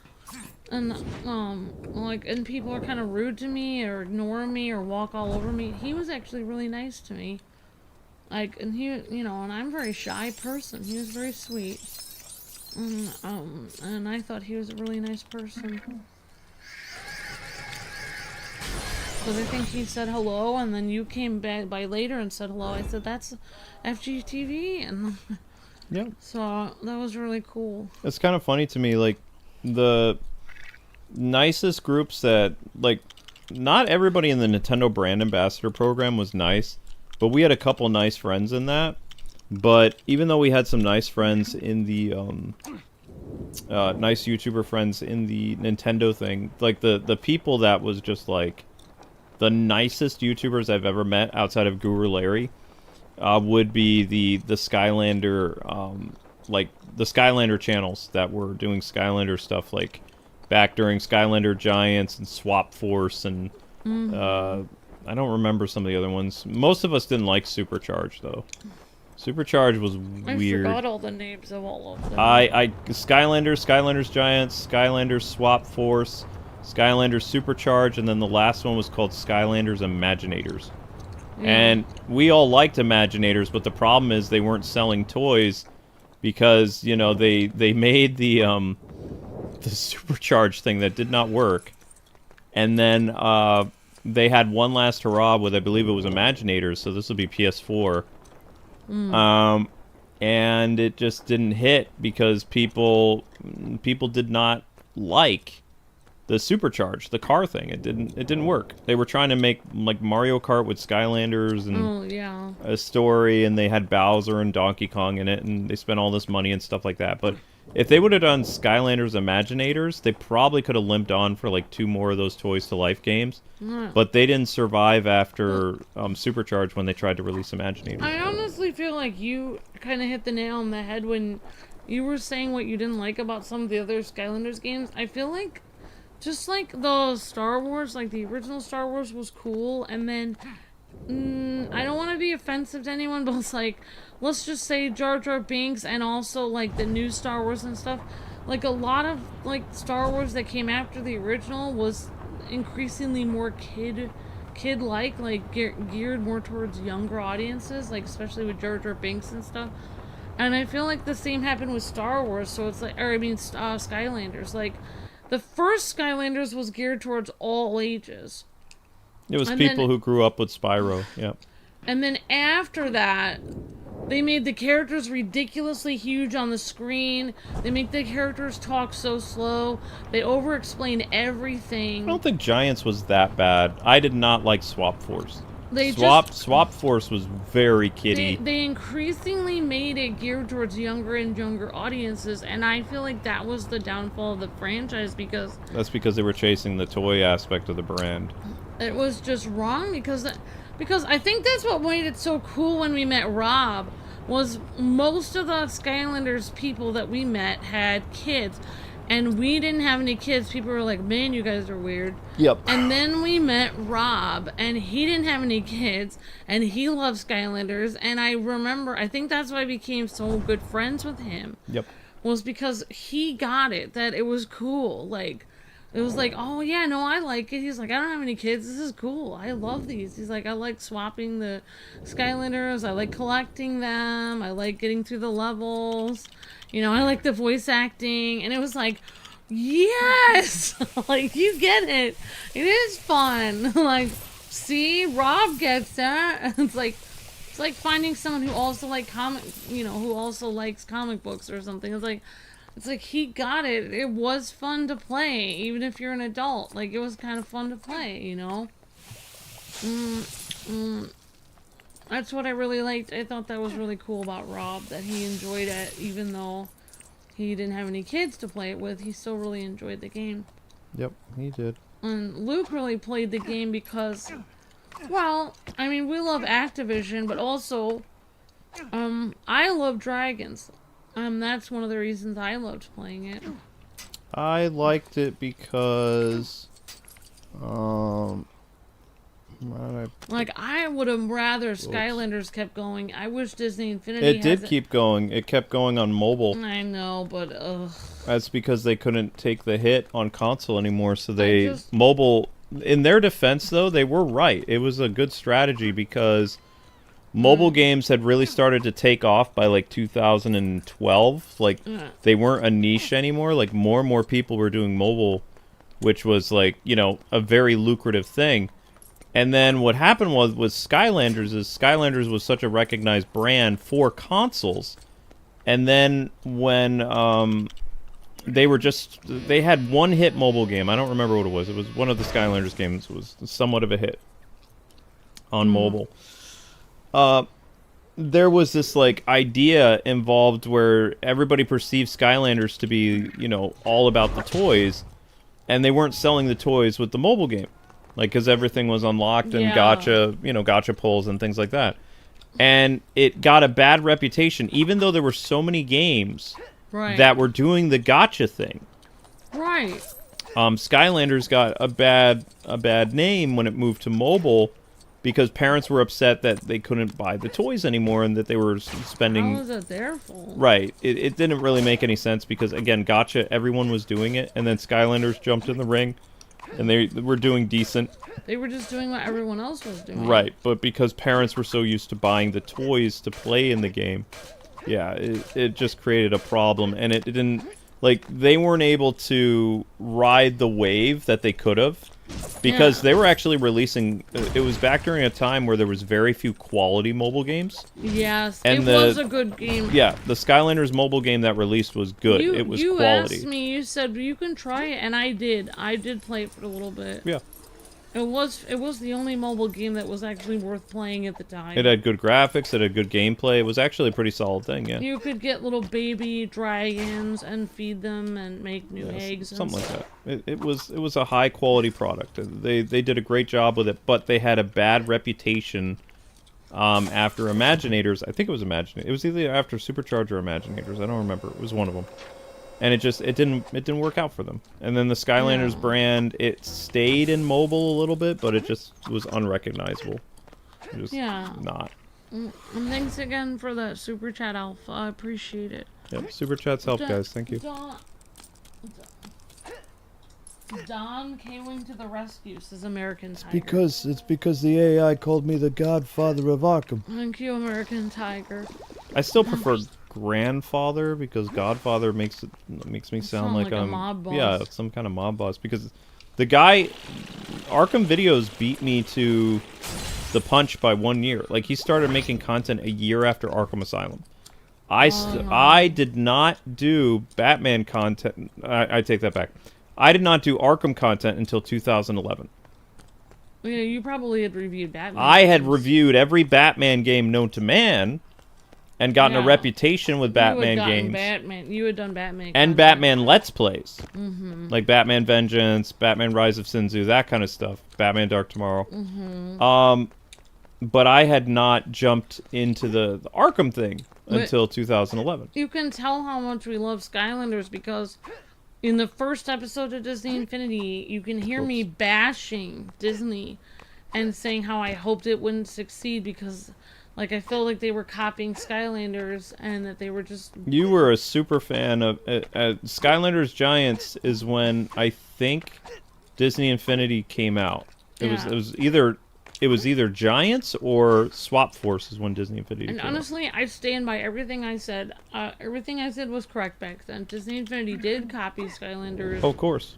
And and people are kind of rude to me or ignore me or walk all over me. He was actually really nice to me. Like, and he, you know, and I'm a very shy person. He was very sweet. And I thought he was a really nice person. Because I think he said hello, and then you came back by later and said hello. I said, that's FGTV, and Yep. so that was really cool. It's kind of funny to me, like, the nicest groups that, like, not everybody in the Nintendo brand ambassador program was nice, but we had a couple nice friends in that. But even though we had some nice friends in the, nice YouTuber friends in the Nintendo thing, like, the people that was just, like, the nicest YouTubers I've ever met outside of Guru Larry would be the Skylander, like, the Skylander channels that were doing Skylander stuff, like, back during Skylander Giants and Swap Force and, I don't remember some of the other ones. Most of us didn't like Supercharge, though. Supercharge was weird. I forgot all the names of all of them. Skylanders Giants, Skylanders Swap Force, Skylanders Supercharge, and then the last one was called Skylanders Imaginators. Yeah. And we all liked Imaginators, but the problem is they weren't selling toys because, you know, they made the Supercharge thing that did not work. And then they had one last hurrah with, I believe it was Imaginators, so this would be PS4. And it just didn't hit because people did not like the Supercharge, the car thing. It didn't work. They were trying to make like Mario Kart with Skylanders and a story, and they had Bowser and Donkey Kong in it, and they spent all this money and stuff like that. But if they would have done Skylanders Imaginators, they probably could have limped on for like 2 more of those Toys to Life games. But they didn't survive after Supercharge when they tried to release Imaginators. I honestly feel like you kind of hit the nail on the head when you were saying what you didn't like about some of the other Skylanders games. I feel like just like the Star Wars, like the original Star Wars was cool, and then I don't want to be offensive to anyone, but it's like, let's just say Jar Jar Binks and also like the new Star Wars and stuff. Like a lot of like Star Wars that came after the original was increasingly more kid-like, geared more towards younger audiences, like especially with Jar Jar Binks and stuff. And I feel like the same happened with Star Wars. So it's like, or I mean, Skylanders. Like the first Skylanders was geared towards all ages. It was people who grew up with Spyro. Yep. And then after that, they made the characters ridiculously huge on the screen. They make the characters talk so slow. They over-explain everything. I don't think Giants was that bad. I did not like Swap Force. Swap Force was very kiddie. They increasingly made it geared towards younger and younger audiences, and I feel like that was the downfall of the franchise because... That's because they were chasing the toy aspect of the brand. It was just wrong because I think that's what made it so cool when we met Rob, was most of the Skylanders people that we met had kids, and we didn't have any kids. People were like, man, you guys are weird. Yep. And then we met Rob, and he didn't have any kids, and he loved Skylanders, and I think that's why I became so good friends with him. Yep. Was because he got it, that it was cool, like... It was like, oh yeah, no, I like it. He's like, I don't have any kids. This is cool. I love these. He's like, I like swapping the Skylanders. I like collecting them. I like getting through the levels. You know, I like the voice acting. And it was like, yes! Like, you get it. It is fun. Like, see, Rob gets that. It's like finding someone who also who also likes comic books or something. It's like he got it. It was fun to play, even if you're an adult. Like, it was kind of fun to play, you know? That's what I really liked. I thought that was really cool about Rob, that he enjoyed it, even though he didn't have any kids to play it with. He still really enjoyed the game. Yep, he did. And Luke really played the game because, well, I mean, we love Activision, but also, I love dragons. That's one of the reasons I loved playing it. I liked it because, like, I would have rather Skylanders kept going. I wish Disney Infinity It did keep going. It kept going on mobile. I know, but, ugh. That's because they couldn't take the hit on console anymore, so mobile... In their defense, though, they were right. It was a good strategy because Mobile games had really started to take off by like 2012. Like they weren't a niche anymore. Like more and more people were doing mobile, which was like, you know, a very lucrative thing. And then what happened was Skylanders was such a recognized brand for consoles. And then when they had one hit mobile game. I don't remember what it was. It was one of the Skylanders games. It was somewhat of a hit on mobile. There was this like idea involved where everybody perceived Skylanders to be, you know, all about the toys, and they weren't selling the toys with the mobile game, like because everything was unlocked and gotcha pulls and things like that, and it got a bad reputation, even though there were so many games that were doing the gotcha thing. Right. Skylanders got a bad name when it moved to mobile. Because parents were upset that they couldn't buy the toys anymore and that they were spending... How was it their fault? Right. It didn't really make any sense because, again, gotcha, everyone was doing it. And then Skylanders jumped in the ring and they were doing decent. They were just doing what everyone else was doing. Right. But because parents were so used to buying the toys to play in the game, yeah, it just created a problem. And it didn't... Like, they weren't able to ride the wave that they could have. Because they were actually releasing... It was back during a time where there was very few quality mobile games. Yes, and it was a good game. Yeah, the Skylanders mobile game that released was good. It was quality. You asked me, you said, you can try it, and I did. I did play it for a little bit. Yeah. It was the only mobile game that was actually worth playing at the time. It had good graphics, it had good gameplay. It was actually a pretty solid thing, yeah. You could get little baby dragons and feed them and make new eggs and something like that. It was a high quality product. They did a great job with it, but they had a bad reputation after Imaginators. I think it was Imaginators. It was either after Supercharger or Imaginators. I don't remember. It was one of them. And it didn't work out for them. And then the Skylanders brand, it stayed in mobile a little bit, but it just was unrecognizable. Just not. Thanks again for that super chat, Alpha. I appreciate it. Yep, super chats help, guys. Thank you. Don K-Wing to the rescue, says American Tiger. It's because the AI called me the godfather of Arkham. Thank you, American Tiger. I still prefer grandfather because Godfather makes me sound like a I'm mob boss. some kind of mob boss, because the guy Arkham Videos beat me to the punch by 1 year. Like, he started making content a year after Arkham Asylum. I did not do Batman content. I take that back. I did not do Arkham content until 2011. Yeah, you probably had reviewed Batman. I had reviewed every Batman game known to man and gotten a reputation with Batman games. You had done Batman. And Batman Let's Plays. Like Batman Vengeance, Batman Rise of Sinzu, that kind of stuff. Batman Dark Tomorrow. But I had not jumped into the Arkham thing until 2011. You can tell how much we love Skylanders because in the first episode of Disney Infinity, you can hear me bashing Disney and saying how I hoped it wouldn't succeed because, like, I felt like they were copying Skylanders and that they were just... You were a super fan of... Skylanders Giants is when I think Disney Infinity came out. It was either Giants or Swap Forces when Disney Infinity came honestly, I stand by everything I said. Everything I said was correct back then. Disney Infinity did copy Skylanders. Oh, of course.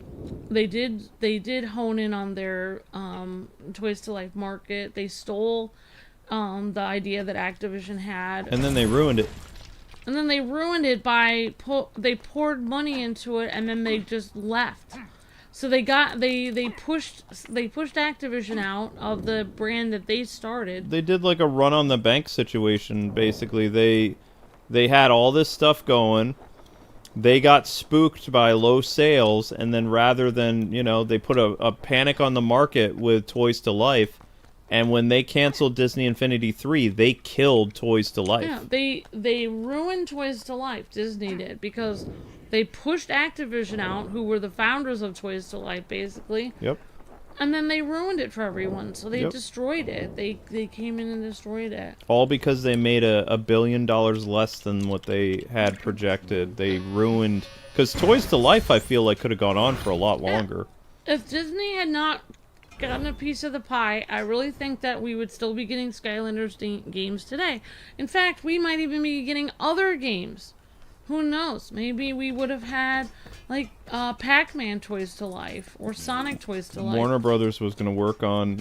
They did hone in on their Toys to Life market. They stole the idea that Activision had. And then they ruined it. And then they ruined it by... They poured money into it and then they just left. So they pushed Activision out of the brand that they started. They did like a run on the bank situation, basically. They had all this stuff going. They got spooked by low sales, and then rather than, they put a panic on the market with Toys to Life, and when they canceled Disney Infinity 3, they killed Toys to Life. Yeah, they ruined Toys to Life, Disney did, because they pushed Activision out, who were the founders of Toys to Life, basically. Yep. And then they ruined it for everyone, so they destroyed it. They came in and destroyed it. All because they made $1 billion less than what they had projected. They ruined... Because Toys to Life, I feel like, could have gone on for a lot longer. If Disney had not gotten a piece of the pie, I really think that we would still be getting Skylanders games today. In fact, we might even be getting other games. Who knows? Maybe we would have had, like, Pac-Man Toys to Life, or Sonic Toys to Life. Warner Brothers was going to work on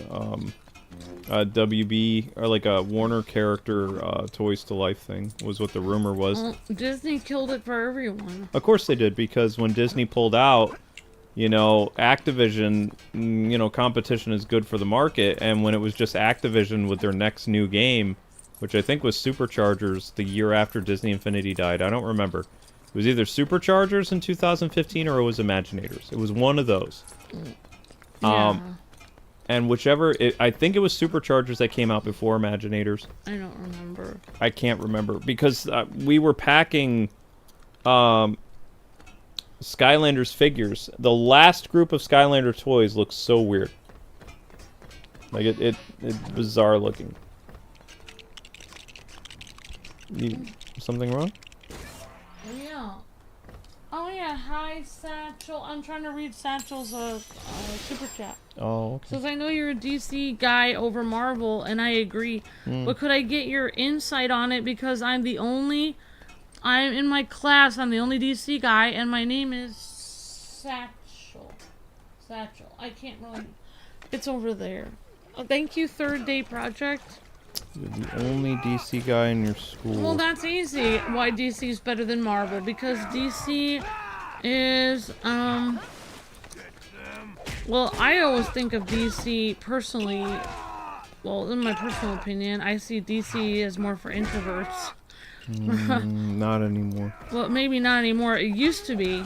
WB, or like a Warner character Toys to Life thing, was what the rumor was. Well, Disney killed it for everyone. Of course they did, because when Disney pulled out, you know, Activision, you know, competition is good for the market, and when it was just Activision with their next new game, which I think was Superchargers the year after Disney Infinity died. I don't remember. It was either Superchargers in 2015 or it was Imaginators. It was one of those. Yeah. And whichever... I think it was Superchargers that came out before Imaginators. I don't remember. I can't remember. Because we were packing Skylanders figures. The last group of Skylander toys looks so weird. Like, it's bizarre looking. Something wrong? Yeah. Oh yeah, hi Satchel. I'm trying to read Satchel's super chat. Oh, okay. Says, I know you're a DC guy over Marvel, and I agree. But could I get your insight on it? Because I'm in my class, I'm the only DC guy, and my name is Satchel. Satchel. I can't really... It's over there. Thank you, Third Day Project. You're the only DC guy in your school. Well, that's easy. Why DC is better than Marvel? Because DC is, well, I always think of DC personally, well, in my personal opinion, I see DC as more for introverts. Not anymore. Well, maybe not anymore. It used to be.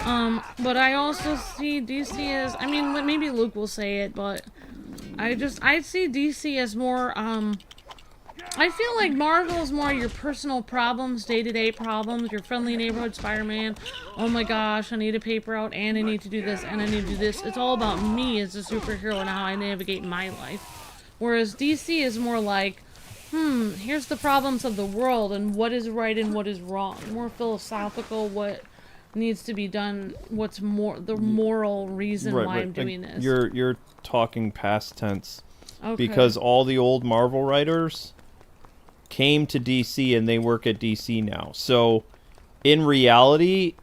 But I also see DC as, I mean, maybe Luke will say it, but I see DC as more, I feel like Marvel is more your personal problems, day-to-day problems, your friendly neighborhood Spider-Man. Oh my gosh, I need a paper out, and I need to do this, and I need to do this. It's all about me as a superhero and how I navigate my life. Whereas DC is more like, here's the problems of the world, and what is right and what is wrong. More philosophical, what needs to be done, what's more the moral reason why I'm doing this. You're talking past tense. Okay. Because all the old Marvel writers came to DC and they work at DC now. So, in reality,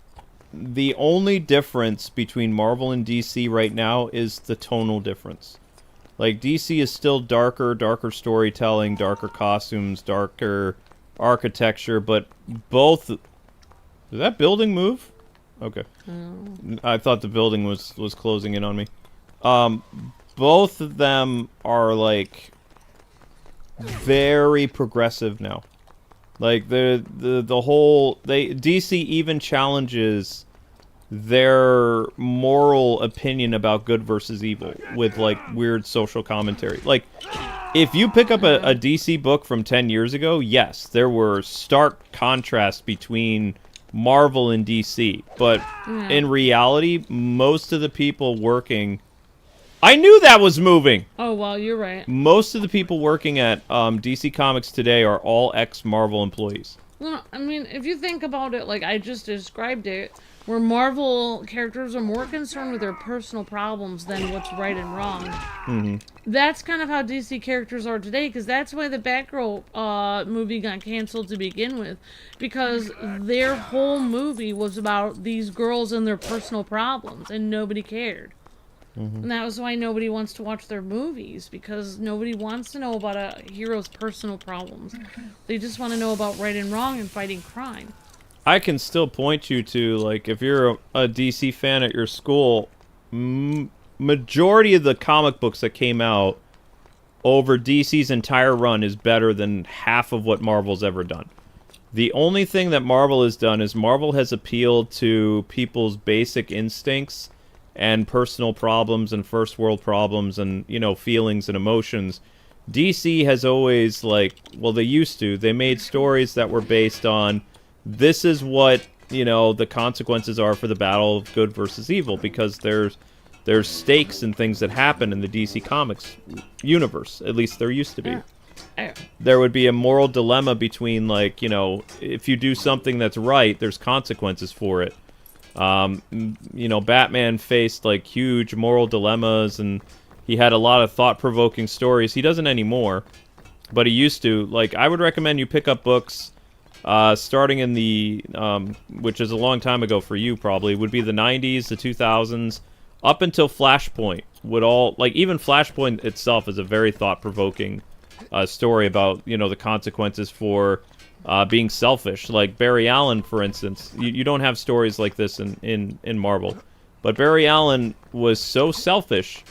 the only difference between Marvel and DC right now is the tonal difference. Like, DC is still darker storytelling, darker costumes, darker architecture, but both... Did that building move? Okay. I thought the building was closing in on me. Both of them are, like, very progressive now. Like, the whole... DC even challenges their moral opinion about good versus evil with, like, weird social commentary. Like, if you pick up a DC book from 10 years ago, yes, there were stark contrasts between Marvel and DC. But in reality, most of the people working... I knew that was moving! Oh, well, you're right. Most of the people working at DC Comics today are all ex-Marvel employees. Well, I mean, if you think about it like I just described it, where Marvel characters are more concerned with their personal problems than what's right and wrong. That's kind of how DC characters are today, because that's why the Batgirl movie got canceled to begin with. Because their whole movie was about these girls and their personal problems, and nobody cared. And that was why nobody wants to watch their movies, because nobody wants to know about a hero's personal problems. They just want to know about right and wrong and fighting crime. I can still point you to, like, if you're a DC fan at your school, majority of the comic books that came out over DC's entire run is better than half of what Marvel's ever done. The only thing that Marvel has done is Marvel has appealed to people's basic instincts and personal problems and first world problems and, you know, feelings and emotions. DC has always, like, well, they used to. They made stories that were based on, this is what, you know, the consequences are for the battle of good versus evil, because there's stakes and things that happen in the DC Comics universe. At least there used to be. There would be a moral dilemma between, like, you know, if you do something that's right, there's consequences for it. You know, Batman faced, like, huge moral dilemmas, and, He had a lot of thought-provoking stories. He doesn't anymore, but he used to. Like, I would recommend you pick up books starting in the, which is a long time ago for you probably, would be the 90s, the 2000s, up until Flashpoint. Would all, like, even Flashpoint itself is a very thought-provoking story about, you know, the consequences for being selfish. Like Barry Allen, for instance. You don't have stories like this in Marvel. But Barry Allen was so selfish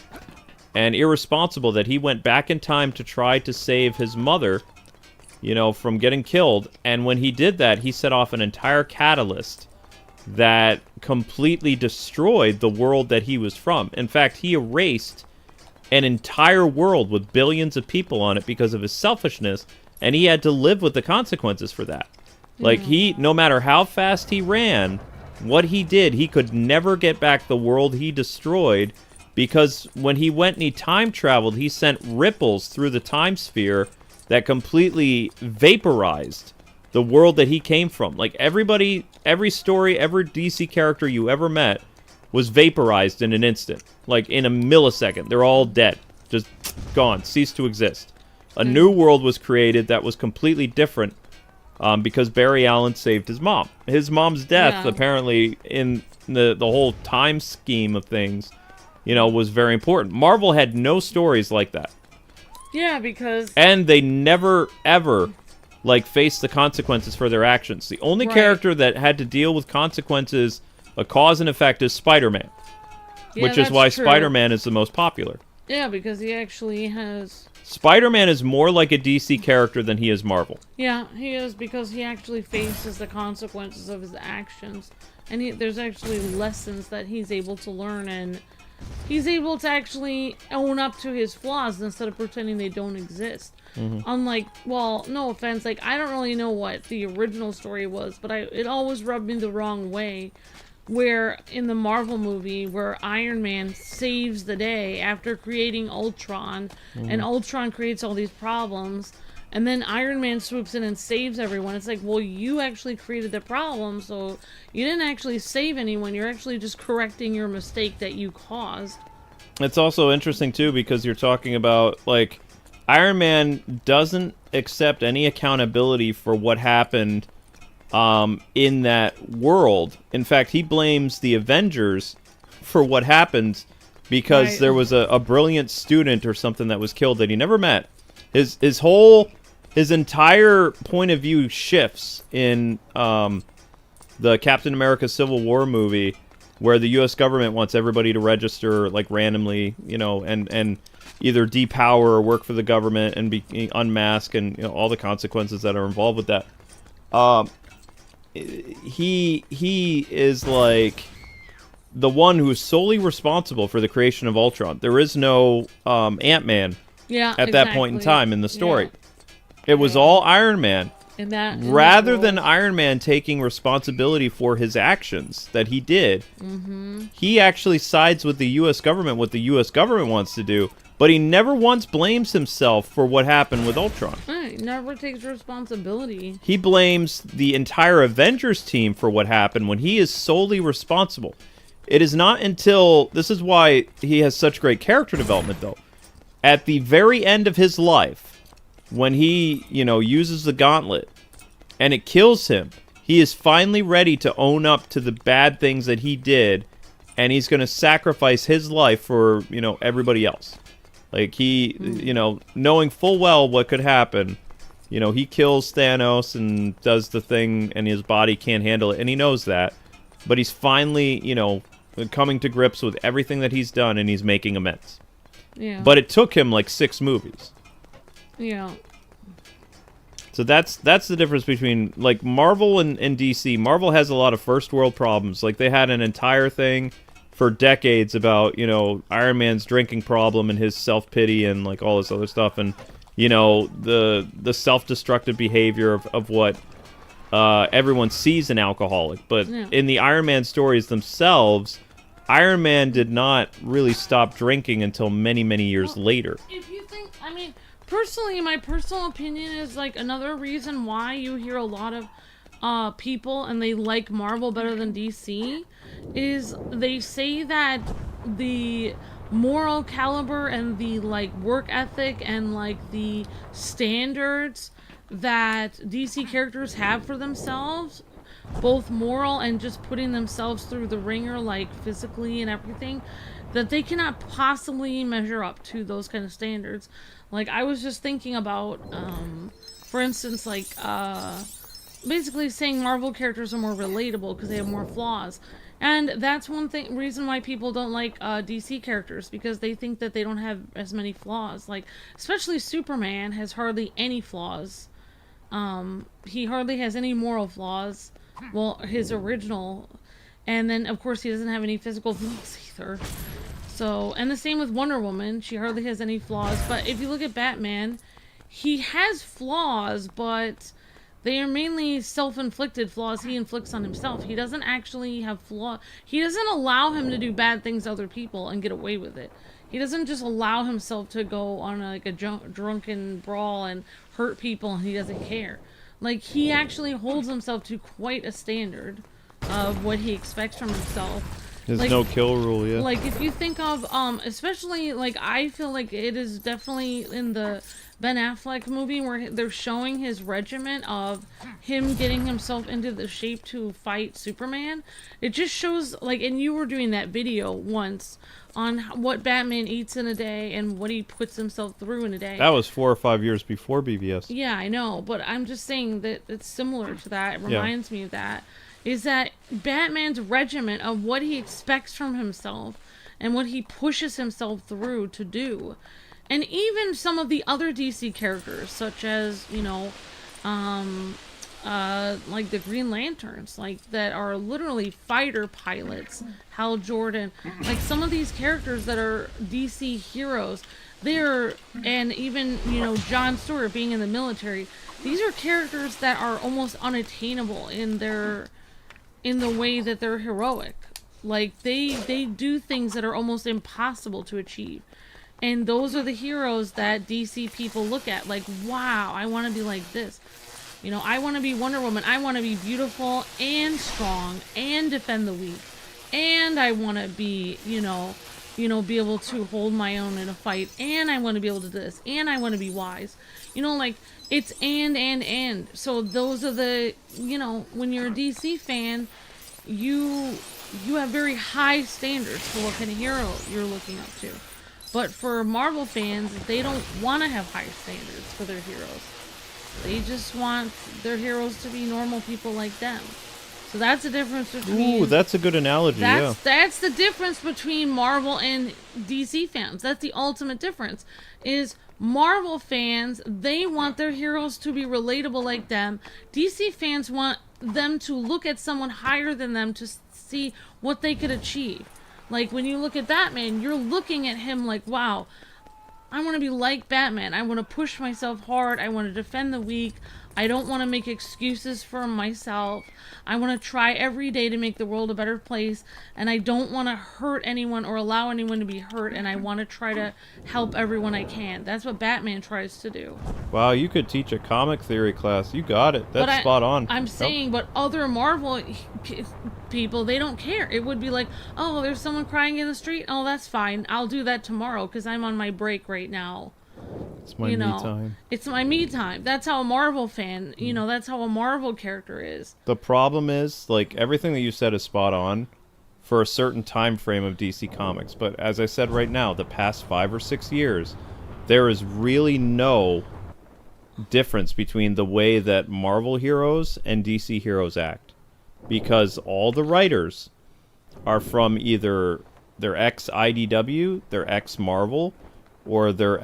and irresponsible that he went back in time to try to save his mother, you know, from getting killed. And when he did that, he set off an entire catalyst that completely destroyed the world that he was from. In fact, he erased an entire world with billions of people on it because of his selfishness, and he had to live with the consequences for that. Like, no matter how fast he ran, what he did, he could never get back the world he destroyed, because when he went and he time traveled, he sent ripples through the time sphere that completely vaporized the world that he came from. Like, everybody, every story, every DC character you ever met was vaporized in an instant. Like, in a millisecond. They're all dead. Just gone. Ceased to exist. A new world was created that was completely different because Barry Allen saved his mom. His mom's death, apparently, in the whole time scheme of things, you know, was very important. Marvel had no stories like that. Yeah, because... And they never, ever, like, faced the consequences for their actions. The only character that had to deal with consequences, a cause and effect, is Spider-Man. Yeah, which is why true. Spider-Man is the most popular. Yeah, because he actually has... Spider-Man is more like a DC character than he is Marvel. Yeah, he is, because he actually faces the consequences of his actions. And there's actually lessons that he's able to learn, and he's able to actually own up to his flaws instead of pretending they don't exist. Unlike, well, no offense, like, I don't really know what the original story was, but it always rubbed me the wrong way. Where in the Marvel movie, where Iron Man saves the day after creating Ultron, and Ultron creates all these problems, and then Iron Man swoops in and saves everyone. It's like, well, you actually created the problem, so you didn't actually save anyone. You're actually just correcting your mistake that you caused. It's also interesting, too, because you're talking about, like, Iron Man doesn't accept any accountability for what happened in that world. In fact, he blames the Avengers for what happened because there was a brilliant student or something that was killed that he never met. His entire point of view shifts in the Captain America Civil War movie, where the U.S. government wants everybody to register, like, randomly, you know, and either depower or work for the government and be unmasked, and, you know, all the consequences that are involved with that. He is like the one who is solely responsible for the creation of Ultron. There is no Ant-Man at that point in time in the story. It was all Iron Man. Rather than Iron Man taking responsibility for his actions that he did, he actually sides with the U.S. government, what the U.S. government wants to do, but he never once blames himself for what happened with Ultron. He never takes responsibility. He blames the entire Avengers team for what happened when he is solely responsible. It is not until... This is why he has such great character development, though. At the very end of his life, when he, you know, uses the gauntlet and it kills him, he is finally ready to own up to the bad things that he did, and he's going to sacrifice his life for, you know, everybody else. Like, he, you know, knowing full well what could happen, you know, he kills Thanos and does the thing, and his body can't handle it, and he knows that. But he's finally, you know, coming to grips with everything that he's done, and he's making amends. Yeah. But it took him, like, 6 movies. Yeah. So that's the difference between, like, Marvel and DC. Marvel has a lot of first world problems. Like, they had an entire thing for decades about, you know, Iron Man's drinking problem and his self-pity and, like, all this other stuff, and, you know, the self-destructive behavior of what everyone sees an alcoholic. But in the Iron Man stories themselves, Iron Man did not really stop drinking until many, many years later. If you think, I mean, personally, my personal opinion is, like, another reason why you hear a lot of people and they like Marvel better than DC is they say that the moral caliber and the like work ethic and like the standards that DC characters have for themselves, both moral and just putting themselves through the ringer, like physically and everything, that they cannot possibly measure up to those kind of standards. Like, I was just thinking about, for instance, like, basically saying Marvel characters are more relatable because they have more flaws. And that's one reason why people don't like DC characters, because they think that they don't have as many flaws. Like, especially Superman has hardly any flaws. He hardly has any moral flaws. Well, his original. And then, of course, he doesn't have any physical flaws either. So, and the same with Wonder Woman. She hardly has any flaws. But if you look at Batman, he has flaws, but they are mainly self-inflicted flaws he inflicts on himself. He doesn't actually have flaws. He doesn't allow him to do bad things to other people and get away with it. He doesn't just allow himself to go on a drunken brawl and hurt people and he doesn't care. Like, he actually holds himself to quite a standard of what he expects from himself. There's like, no kill rule, yeah. Like, if you think of, especially, like, I feel like it is definitely in the Ben Affleck movie where they're showing his regiment of him getting himself into the shape to fight Superman. It just shows, like, and you were doing that video once on what Batman eats in a day and what he puts himself through in a day. That was 4 or 5 years before BVS. Yeah, I know, but I'm just saying that it's similar to that. It reminds me of that. Is that Batman's regiment of what he expects from himself and what he pushes himself through to do. And even some of the other DC characters, such as, you know, like the Green Lanterns, like, that are literally fighter pilots, Hal Jordan, like some of these characters that are DC heroes, and even, you know, Jon Stewart being in the military, these are characters that are almost unattainable in the way that they're heroic. Like, they do things that are almost impossible to achieve. And those are the heroes that DC people look at, like, wow, I want to be like this. You know, I want to be Wonder Woman. I want to be beautiful and strong and defend the weak. And I want to be, you know, be able to hold my own in a fight. And I want to be able to do this. And I want to be wise. You know, like, it's and. So those are the, you know, when you're a DC fan, you have very high standards for what kind of hero you're looking up to. But for Marvel fans, they don't want to have high standards for their heroes. They just want their heroes to be normal people like them. So that's the difference between... Ooh, that's a good analogy, yeah. That's the difference between Marvel and DC fans. That's the ultimate difference. Is Marvel fans, they want their heroes to be relatable like them. DC fans want them to look at someone higher than them to see what they could achieve. Like, when you look at Batman, you're looking at him like, wow, I want to be like Batman. I want to push myself hard. I want to defend the weak. I don't want to make excuses for myself. I want to try every day to make the world a better place. And I don't want to hurt anyone or allow anyone to be hurt. And I want to try to help everyone I can. That's what Batman tries to do. Wow, you could teach a comic theory class. You got it. That's spot on. I'm saying, but other Marvel people, they don't care. It would be like, oh, there's someone crying in the street. Oh, that's fine. I'll do that tomorrow because I'm on my break right now. It's my me time. It's my me time. That's how a Marvel fan, you know, that's how a Marvel character is. The problem is, like, everything that you said is spot on for a certain time frame of DC Comics. But as I said right now, the past 5 or 6 years, there is really no difference between the way that Marvel heroes and DC heroes act. Because all the writers are from either their ex-IDW, their ex-Marvel, or their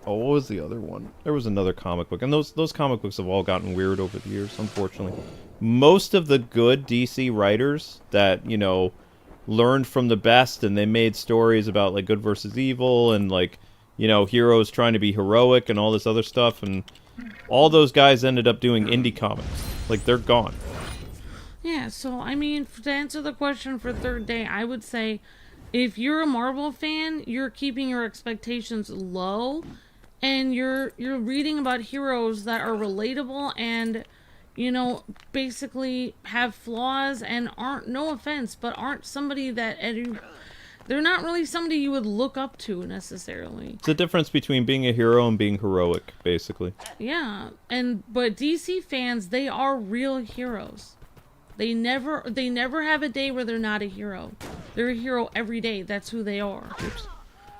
what was the other one? There was another comic book. And those comic books have all gotten weird over the years, unfortunately. Most of the good DC writers that, you know, learned from the best and they made stories about, like, good versus evil and, like, you know, heroes trying to be heroic and all this other stuff. And all those guys ended up doing indie comics. Like, they're gone. Yeah, so, I mean, to answer the question for Third Day, I would say, if you're a Marvel fan, you're keeping your expectations low, and you're reading about heroes that are relatable and, you know, basically have flaws and aren't, no offense, but aren't somebody that they're not really somebody you would look up to necessarily. It's the difference between being a hero and being heroic, basically. Yeah, but DC fans, they are real heroes. They never have a day where they're not a hero. They're a hero every day. That's who they are.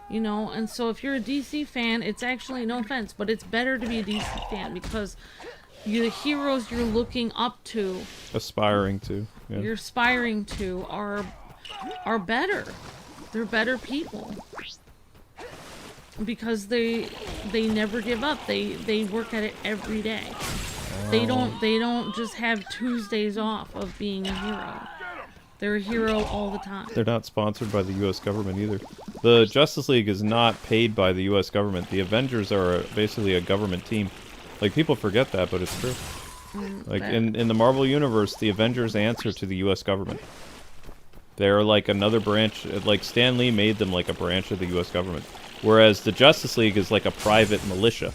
You know, and so if you're a DC fan, it's actually, no offense, but it's better to be a DC fan because the heroes you're looking up to, Aspiring to. Yeah. you're aspiring to, are better. They're better people because they never give up. They work at it every day. They don't just have Tuesdays off of being a hero. They're a hero all the time. They're not sponsored by the U.S. government either. The Justice League is not paid by the U.S. government. The Avengers are basically a government team. Like, people forget that, but it's true. Like, in the Marvel Universe, the Avengers answer to the U.S. government. They're like another branch. Like, Stan Lee made them like a branch of the U.S. government. Whereas the Justice League is like a private militia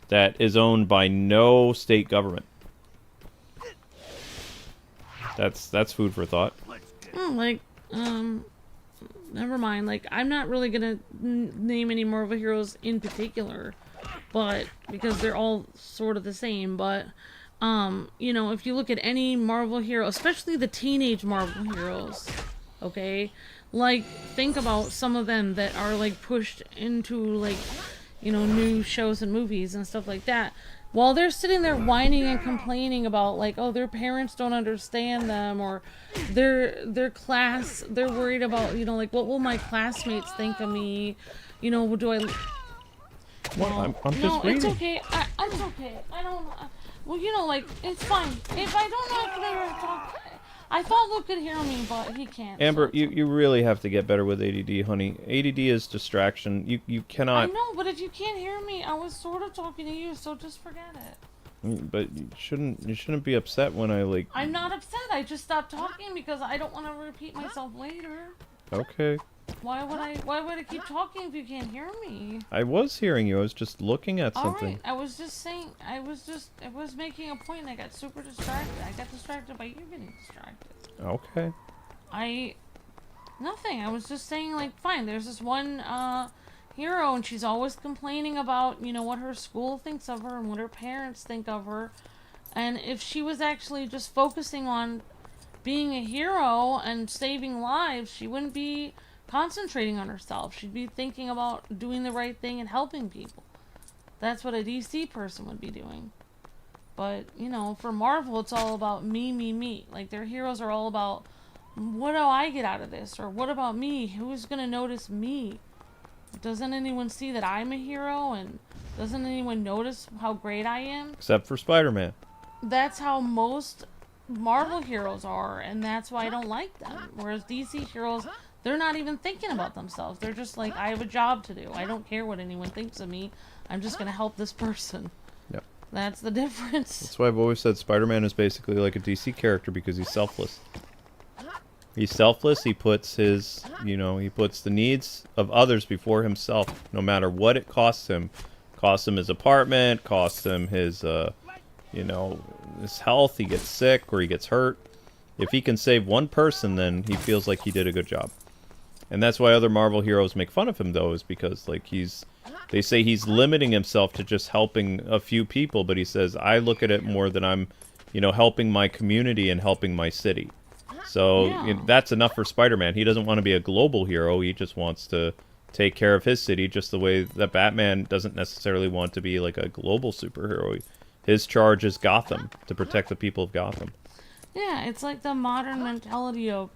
that is owned by no state government. That's food for thought. Never mind. Like, I'm not really gonna name any Marvel heroes in particular, but because they're all sort of the same. But you know, if you look at any Marvel hero, especially the teenage Marvel heroes, okay, like think about some of them that are like pushed into like, you know, new shows and movies and stuff like that. While they're sitting there whining and complaining about like, oh, their parents don't understand them, or their class, they're worried about, you know, like, what will my classmates think of me? You know, do I? What? I'm just no, reading. it's okay. It's okay. I don't. Well, you know, like, it's fine. If I don't know if I can talk, I thought Luke could hear me, but he can't. Amber, so you really have to get better with ADD, honey. ADD is distraction. You cannot. I know, but if you can't hear me, I was sort of talking to you, so just forget it. But you shouldn't be upset when I like. I'm not upset. I just stopped talking because I don't want to repeat myself later. Okay. Why would I keep talking if you can't hear me? I was hearing you. I was just looking at something. Alright, I was just saying, I was making a point and I got super distracted. I got distracted by you getting distracted. Okay. Nothing. I was just saying, like, fine, there's this one, hero and she's always complaining about, you know, what her school thinks of her and what her parents think of her. And if she was actually just focusing on being a hero and saving lives, she wouldn't be concentrating on herself. She'd be thinking about doing the right thing and helping people. That's what a DC person would be doing. But, you know, for Marvel, it's all about me, me, me. Like, their heroes are all about, what do I get out of this? Or what about me? Who's gonna notice me? Doesn't anyone see that I'm a hero? And doesn't anyone notice how great I am? Except for Spider-Man. That's how most Marvel heroes are, and that's why I don't like them. Whereas DC heroes, they're not even thinking about themselves. They're just like, I have a job to do. I don't care what anyone thinks of me. I'm just gonna help this person. Yep. That's the difference. That's why I've always said Spider-Man is basically like a DC character because he's selfless. He's selfless. He puts his, you know, he puts the needs of others before himself, no matter what it costs him. Costs him his apartment, costs him his, you know, his health. He gets sick or he gets hurt. If he can save one person, then he feels like he did a good job. And that's why other Marvel heroes make fun of him, though, is because, like, they say he's limiting himself to just helping a few people, but he says, I look at it more than I'm, you know, helping my community and helping my city. So Yeah. that's enough for Spider-Man. He doesn't want to be a global hero. He just wants to take care of his city, just the way that Batman doesn't necessarily want to be like a global superhero. His charge is Gotham, to protect the people of Gotham. Yeah, it's like the modern mentality of,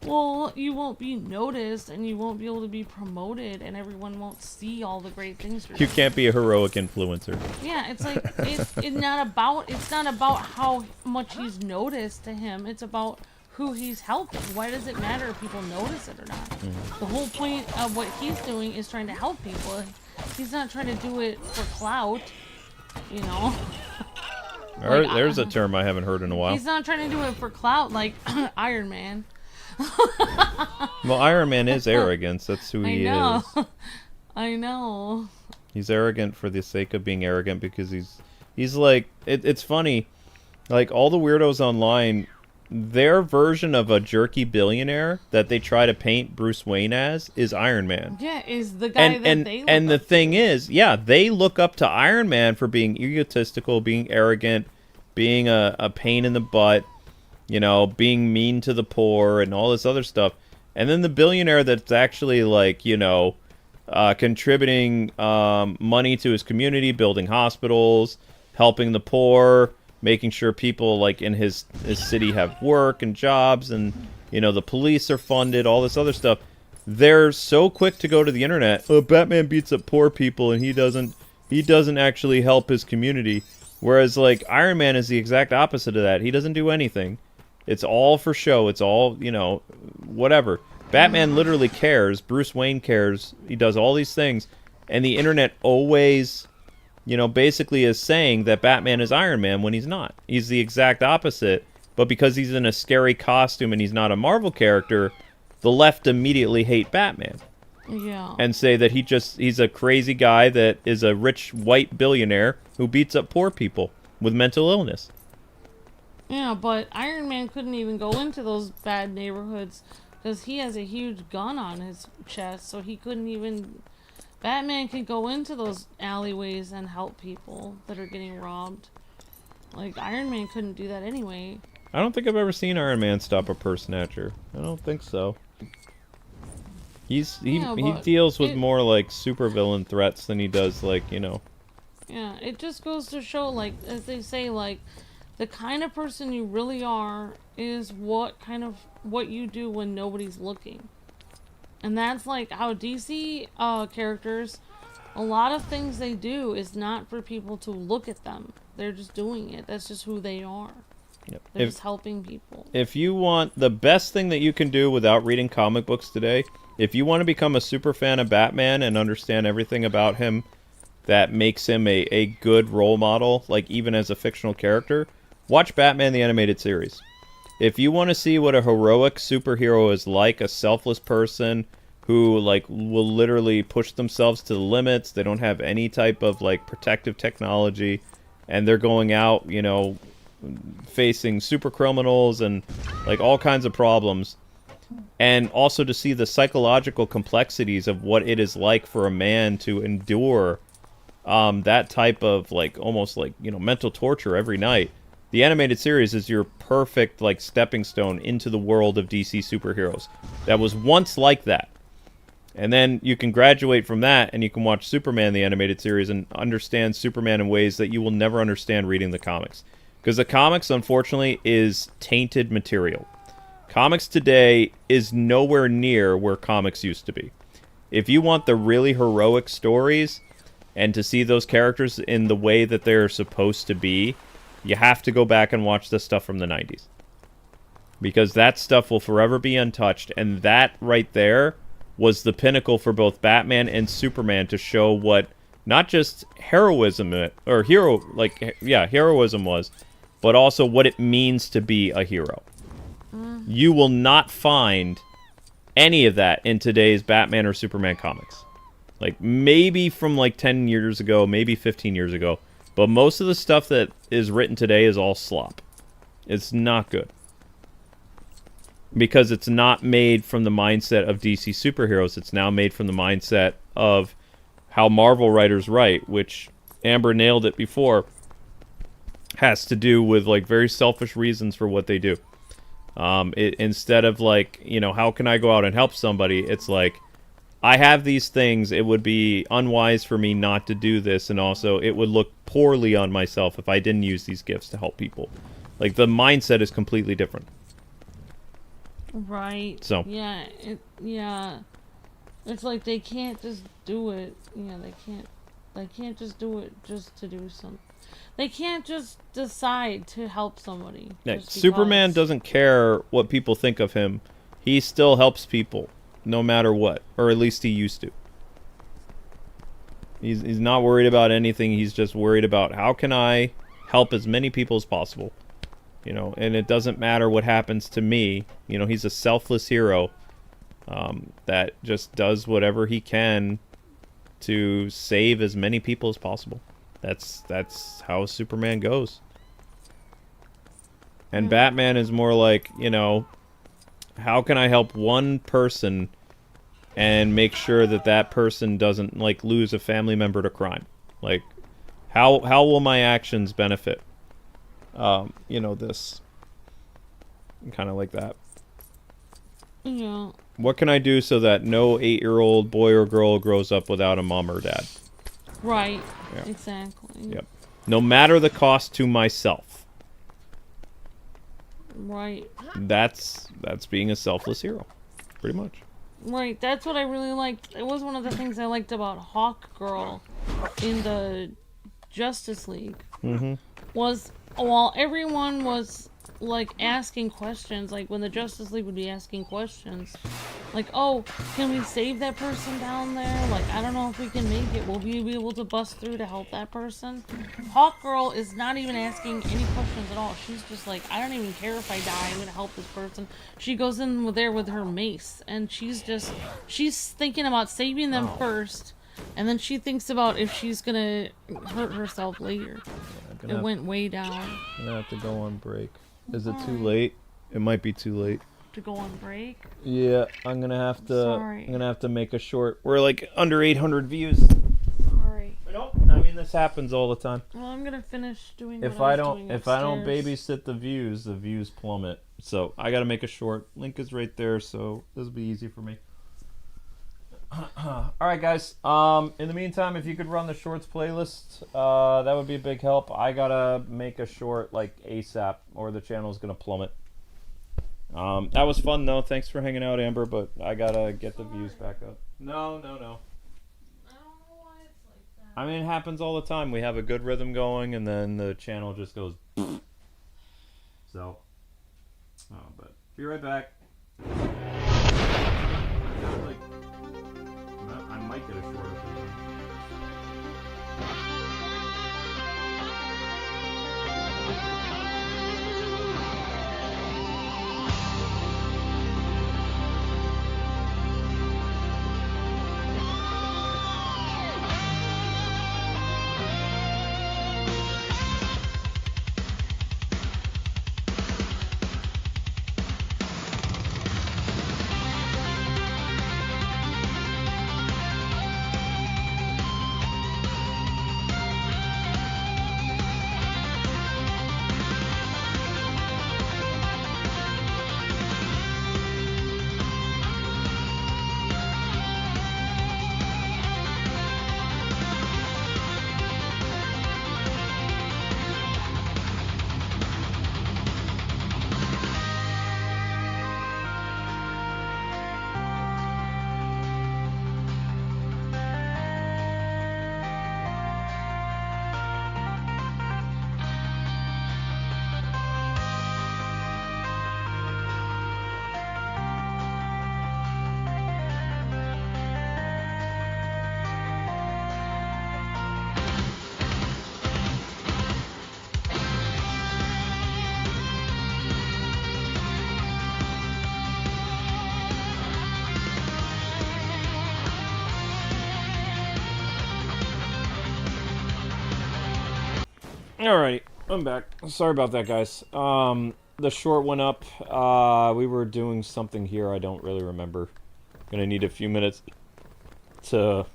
well, you won't be noticed and you won't be able to be promoted and everyone won't see all the great things you're You doing. can't be a heroic influencer. Yeah, it's like it's not about how much he's noticed to him. It's about who he's helping. Why does it matter if people notice it or not? The whole point of what he's doing is trying to help people. He's not trying to do it for clout, you know. Alright, there's a term I haven't heard in a while. He's not trying to do it for clout like Iron Man. Well, Iron Man is arrogance. That's who he is. I know. He's arrogant for the sake of being arrogant because he's like, it's funny. Like, all the weirdos online, their version of a jerky billionaire that they try to paint Bruce Wayne as is Iron Man. Yeah, is the guy that they look and the up thing to. is, yeah, they look up to Iron Man for being egotistical, being arrogant, being a pain in the butt, you know, being mean to the poor and all this other stuff. And then the billionaire that's actually like, you know, contributing money to his community, building hospitals, helping the poor, making sure people like in his city have work and jobs, and you know the police are funded, all this other stuff. They're so quick to go to the internet. Oh, Batman beats up poor people and he doesn't actually help his community. Whereas like Iron Man is the exact opposite of that. He doesn't do anything. It's all for show. It's all, you know, whatever. Batman literally cares. Bruce Wayne cares. He does all these things. And the internet always, you know, basically is saying that Batman is Iron Man when he's not. He's the exact opposite. But because he's in a scary costume and he's not a Marvel character, the left immediately hate Batman. Yeah. And say that he's a crazy guy that is a rich white billionaire who beats up poor people with mental illness. Yeah, but Iron Man couldn't even go into those bad neighborhoods because he has a huge gun on his chest, so he couldn't even... Batman can go into those alleyways and help people that are getting robbed. Like, Iron Man couldn't do that anyway. I don't think I've ever seen Iron Man stop a purse snatcher. I don't think so. He deals with more like supervillain threats than he does like, you know. Yeah, it just goes to show, like, as they say, like, the kind of person you really are is what you do when nobody's looking. And that's like how DC characters, a lot of things they do is not for people to look at them. They're just doing it. That's just who they are. Yep. They're just helping people. If you want the best thing that you can do without reading comic books today, if you want to become a super fan of Batman and understand everything about him that makes him a good role model, like even as a fictional character, watch Batman the Animated Series. If you want to see what a heroic superhero is like, a selfless person who like will literally push themselves to the limits, they don't have any type of like protective technology, and they're going out, you know, facing super criminals and like all kinds of problems, and also to see the psychological complexities of what it is like for a man to endure that type of like almost like, you know, mental torture every night. The animated series is your perfect like stepping stone into the world of DC superheroes that was once like that. And then you can graduate from that and you can watch Superman the animated series and understand Superman in ways that you will never understand reading the comics. Because the comics, unfortunately, is tainted material. Comics today is nowhere near where comics used to be. If you want the really heroic stories and to see those characters in the way that they're supposed to be, you have to go back and watch the stuff from the 90s. Because that stuff will forever be untouched, and that right there was the pinnacle for both Batman and Superman to show what not just heroism was, but also what it means to be a hero. You will not find any of that in today's Batman or Superman comics. Like, maybe from like 10 years ago, maybe 15 years ago. But most of the stuff that is written today is all slop. It's not good. Because it's not made from the mindset of DC superheroes. It's now made from the mindset of how Marvel writers write, which Amber nailed it before, has to do with like very selfish reasons for what they do. Instead of like, you know, how can I go out and help somebody? It's like, I have these things. It would be unwise for me not to do this, and also it would look poorly on myself if I didn't use these gifts to help people. Like, the mindset is completely different. Right. So. Yeah. It's like they can't just do it. Yeah, they can't just do it just to do something. They can't just decide to help somebody. Yeah, Superman doesn't care what people think of him. He still helps people, no matter what. Or at least he used to. He's not worried about anything. He's just worried about how can I help as many people as possible. You know, and it doesn't matter what happens to me. You know, he's a selfless hero that just does whatever he can to save as many people as possible. That's how Superman goes. And Batman is more like, you know, how can I help one person and make sure that that person doesn't, like, lose a family member to crime? Like, how will my actions benefit, you know, this? Kind of like that. Yeah. What can I do so that no 8-year-old boy or girl grows up without a mom or dad? Right. Yeah. Exactly. Yep. No matter the cost to myself. Right. That's being a selfless hero, pretty much. Right. That's what I really liked. It was one of the things I liked about Hawk Girl in the Justice League. Mm-hmm. Was while everyone was like asking questions, like when the Justice League would be asking questions, like, oh, can we save that person down there? Like, I don't know if we can make it. Will we be able to bust through to help that person? Hawk Girl is not even asking any questions at all. She's just like, I don't even care if I die. I'm gonna help this person. She goes in there with her mace, and she's thinking about saving them first, and then she thinks about if she's gonna hurt herself later. It went way down. I'm gonna have to go on break. Is it too late? It might be too late. To go on break? Yeah, I'm gonna have to. Sorry. I'm gonna have to make a short. We're like under 800 views. Sorry. Nope. I mean, this happens all the time. Well, I'm gonna finish doing. If what I was don't, doing if I don't upstairs. babysit the views plummet. So I gotta make a short. Link is right there, so this will be easy for me. All right, guys. In the meantime, if you could run the shorts playlist, that would be a big help. I gotta make a short like ASAP, or the channel's gonna plummet. That was fun though. Thanks for hanging out, Amber. But I gotta get the views back up. No. I don't know why it's like that. I mean, it happens all the time. We have a good rhythm going, and then the channel just goes. So. But be right back. I might get a short of it. Alrighty, I'm back. Sorry about that, guys. The short went up. We were doing something here I don't really remember. Gonna need a few minutes to...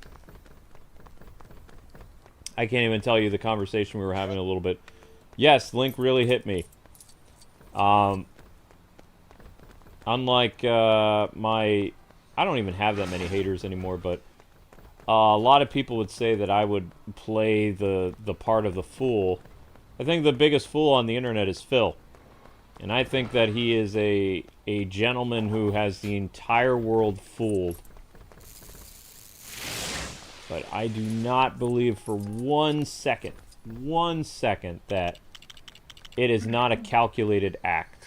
I can't even tell you the conversation we were having a little bit. Yes, Link really hit me. Unlike my... I don't even have that many haters anymore, but a lot of people would say that I would play the part of the fool. I think the biggest fool on the internet is Phil. And I think that he is a gentleman who has the entire world fooled. But I do not believe for 1 second, that it is not a calculated act.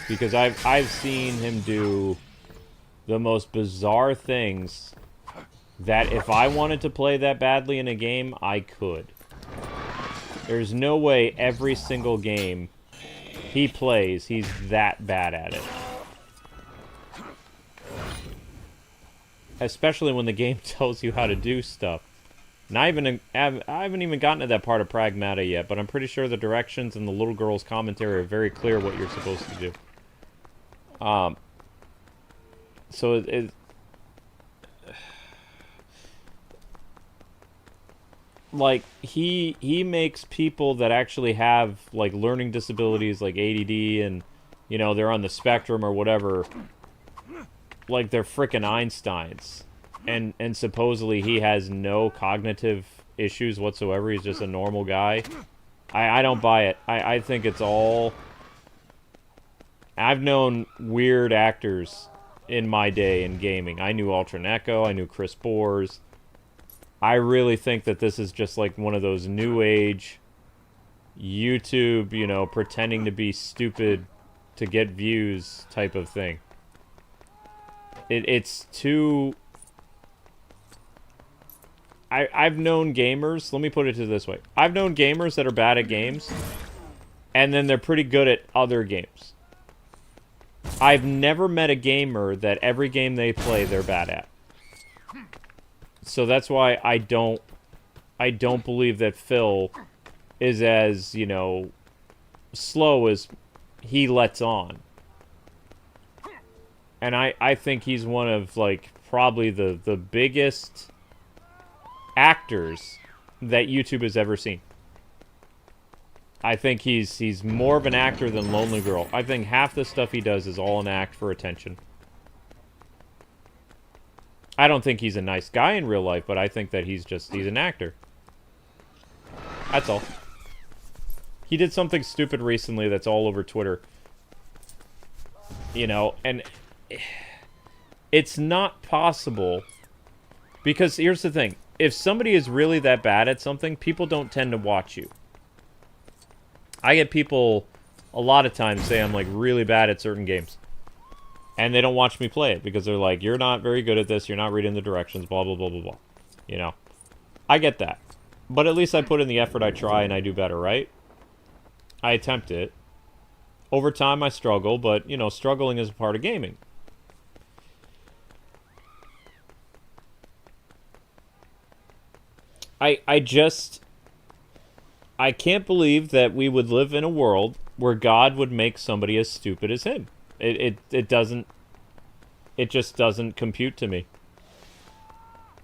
Because I've seen him do the most bizarre things that if I wanted to play that badly in a game, I could. There's no way every single game he plays, he's that bad at it. Especially when the game tells you how to do stuff. And I haven't even gotten to that part of Pragmata yet, but I'm pretty sure the directions and the little girl's commentary are very clear what you're supposed to do. So like he makes people that actually have like learning disabilities like ADD and they're on the spectrum or whatever, like they're frickin' Einsteins, and supposedly he has no cognitive issues whatsoever. He's just a normal guy. I don't buy it. I think it's all... I've known weird actors in my day in gaming. I knew Ultra Echo, I knew Chris Bores. I really think that this is just like one of those new age YouTube, pretending to be stupid to get views type of thing. It's too... I've known gamers, let me put it this way. I've known gamers that are bad at games, and then they're pretty good at other games. I've never met a gamer that every game they play, they're bad at. So that's why I don't believe that Phil is as, slow as he lets on. And I think he's one of, like, probably the biggest actors that YouTube has ever seen. I think he's more of an actor than Lonely Girl. I think half the stuff he does is all an act for attention. I don't think he's a nice guy in real life, but I think that he's an actor. That's all. He did something stupid recently that's all over Twitter. And it's not possible, because here's the thing. If somebody is really that bad at something, people don't tend to watch you. I get people a lot of times say I'm like really bad at certain games. And they don't watch me play it because they're like, you're not very good at this, you're not reading the directions, blah, blah, blah, blah, blah. I get that. But at least I put in the effort, I try, and I do better, right? I attempt it. Over time, I struggle, but, struggling is a part of gaming. I can't believe that we would live in a world where God would make somebody as stupid as him. It just doesn't compute to me.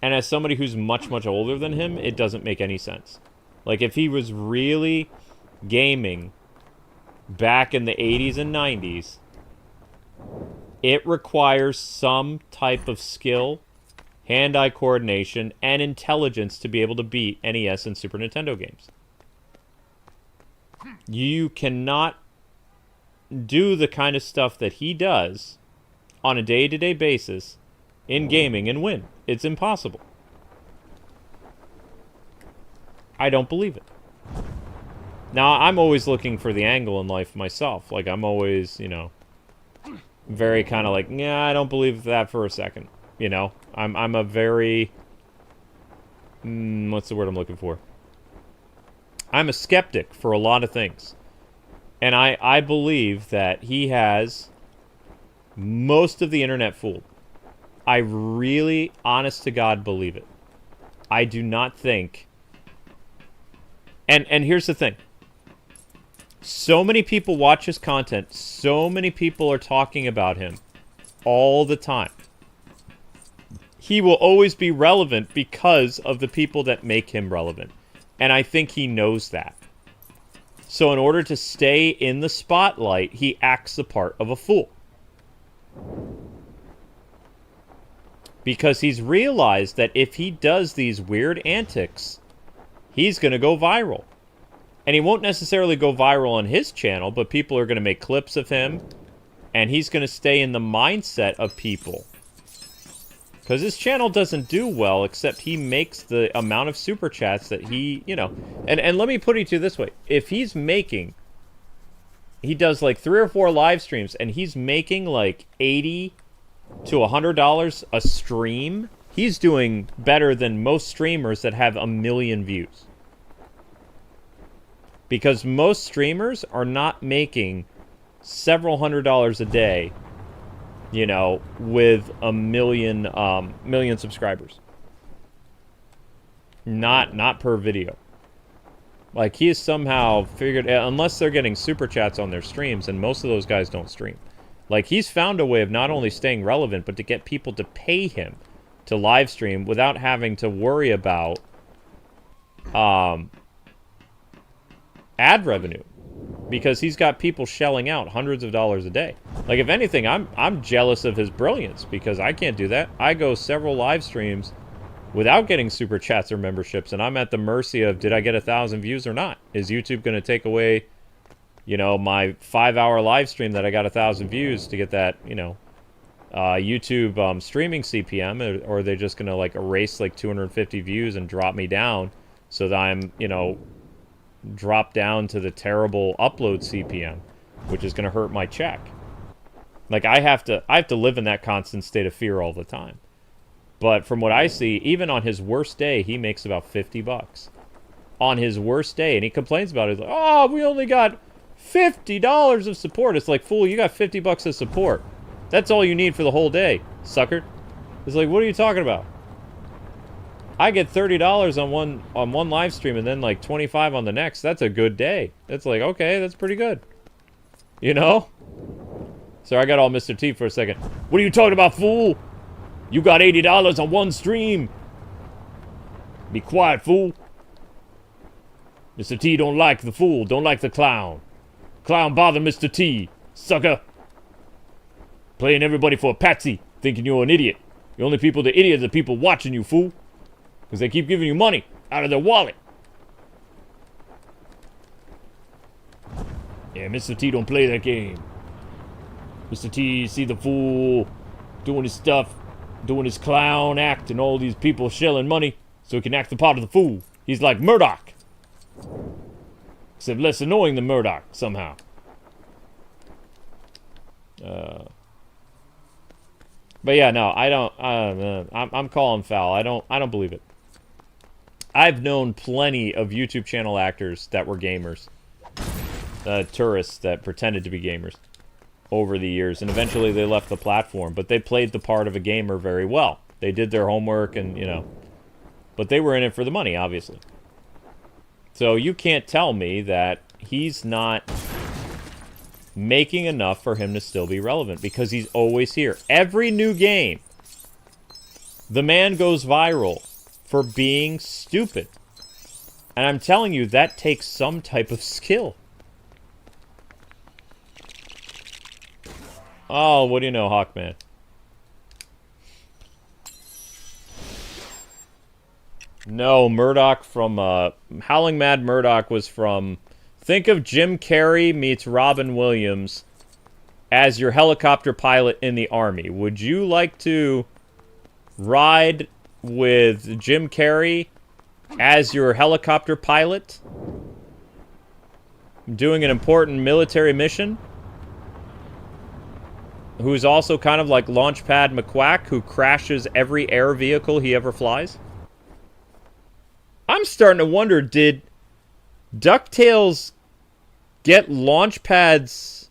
And as somebody who's much, much older than him, it doesn't make any sense. Like, if he was really gaming back in the 80s and 90s, it requires some type of skill, hand-eye coordination, and intelligence to be able to beat NES and Super Nintendo games. You cannot do the kind of stuff that he does on a day-to-day basis in gaming and win. It's impossible. I don't believe it. Now, I'm always looking for the angle in life myself. Like, I'm always, very kind of like, yeah, I don't believe that for a second. I'm a very... what's the word I'm looking for? I'm a skeptic for a lot of things. And I believe that he has most of the internet fooled. I really, honest to God, believe it. I do not think... And here's the thing. So many people watch his content. So many people are talking about him all the time. He will always be relevant because of the people that make him relevant. And I think he knows that. So in order to stay in the spotlight, he acts the part of a fool. Because he's realized that if he does these weird antics, he's going to go viral. And he won't necessarily go viral on his channel, but people are going to make clips of him. And he's going to stay in the mindset of people. Because his channel doesn't do well, except he makes the amount of super chats that he, And let me put it to you this way. If he's making... He does like 3 or 4 live streams, and he's making like $80 to $100 a stream. He's doing better than most streamers that have 1 million views. Because most streamers are not making several $100s a day, with 1 million subscribers. Not per video. Like, he has somehow figured, unless they're getting super chats on their streams, and most of those guys don't stream. Like, he's found a way of not only staying relevant, but to get people to pay him to live stream without having to worry about ad revenue. Because he's got people shelling out hundreds of dollars a day. Like, if anything, I'm jealous of his brilliance, because I can't do that. I go several live streams without getting super chats or memberships, and I'm at the mercy of, did I get 1,000 views or not? Is YouTube going to take away, you know, my 5-hour live stream that I got 1,000 views to get that, you know, YouTube streaming CPM, or are they just going to, like, erase, like, 250 views and drop me down so that I'm, you know, drop down to the terrible upload CPM, which is going to hurt my check? Like, I have to live in that constant state of fear all the time. But from what I see, even on his worst day, he makes about $50. On his worst day, and he complains about it. He's like, oh, we only got $50 of support. It's like, fool, you got $50 of support. That's all you need for the whole day, sucker. It's like, what are you talking about? I get $30 on one live stream and then like 25 on the next. That's a good day. It's like, okay, that's pretty good. You know? So I got all Mr. T for a second. What are you talking about, fool? You got $80 on one stream. Be quiet, fool. Mr. T don't like the fool, don't like the clown. Clown bother Mr. T, sucker. Playing everybody for a patsy, thinking you're an idiot. The only people the idiot are the people watching you, fool. Because they keep giving you money out of their wallet. Yeah, Mr. T don't play that game. Mr. T see the fool doing his stuff, doing his clown act, and all these people shelling money so he can act the part of the fool. He's like Murdoch. Except less annoying than Murdoch, somehow. But yeah, no, I don't, I'm calling foul. I don't believe it. I've known plenty of YouTube channel actors that were gamers. Tourists that pretended to be gamers over the years, and eventually they left the platform, but they played the part of a gamer very well. They did their homework and, you know, but they were in it for the money, obviously. So you can't tell me that he's not making enough for him to still be relevant, because he's always here. Every new game, the man goes viral for being stupid. And I'm telling you, that takes some type of skill. Oh, what do you know, Hawkman? No, Murdoch from, Howling Mad Murdoch was from... Think of Jim Carrey meets Robin Williams as your helicopter pilot in the Army. Would you like to ride with Jim Carrey as your helicopter pilot doing an important military mission? Who's also kind of like Launchpad McQuack, who crashes every air vehicle he ever flies? I'm starting to wonder, did DuckTales get Launchpad's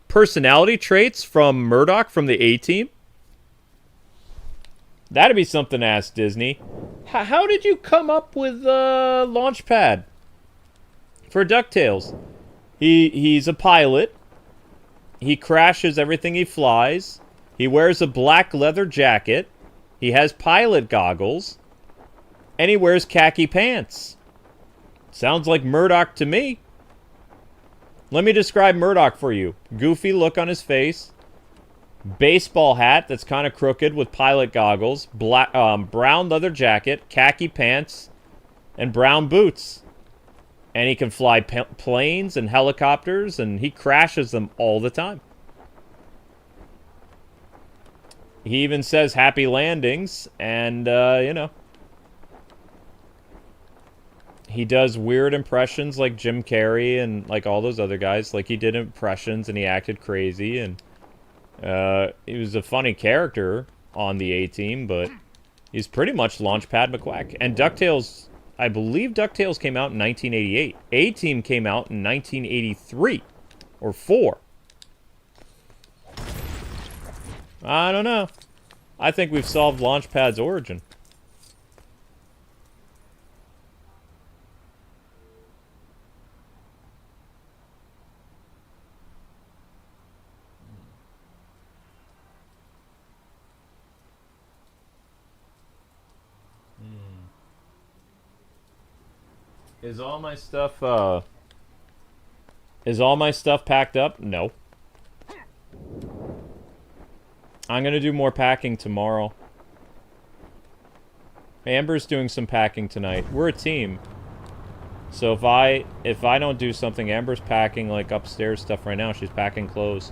personality traits from Murdoch from the A-Team? That'd be something to ask Disney. How did you come up with Launchpad for DuckTales? He's a pilot. He crashes everything he flies. He wears a black leather jacket. He has pilot goggles. And he wears khaki pants. Sounds like Murdoch to me. Let me describe Murdoch for you. Goofy look on his face. Baseball hat that's kind of crooked with pilot goggles. Black, brown leather jacket. Khaki pants. And brown boots. And he can fly planes and helicopters. And he crashes them all the time. He even says happy landings. And, you know. He does weird impressions like Jim Carrey and like all those other guys. Like, he did impressions and he acted crazy, and he was a funny character on the A-Team, but he's pretty much Launchpad McQuack. And DuckTales, I believe DuckTales came out in 1988. A-Team came out in 1983 or 4. I don't know. I think we've solved Launchpad's origin. Is all my stuff, is all my stuff packed up? No. I'm gonna do more packing tomorrow. Amber's doing some packing tonight. We're a team. So if I don't do something, Amber's packing like upstairs stuff right now. She's packing clothes.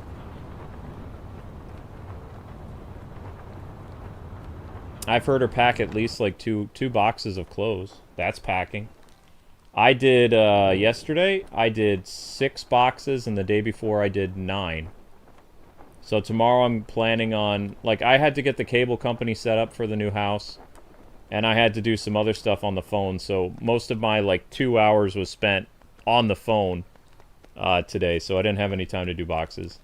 I've heard her pack at least like two boxes of clothes. That's packing. I did yesterday. I did 6 boxes, and the day before I did 9. So tomorrow I'm planning on, like, I had to get the cable company set up for the new house, and I had to do some other stuff on the phone. So most of my like 2 hours was spent on the phone today. So I didn't have any time to do boxes,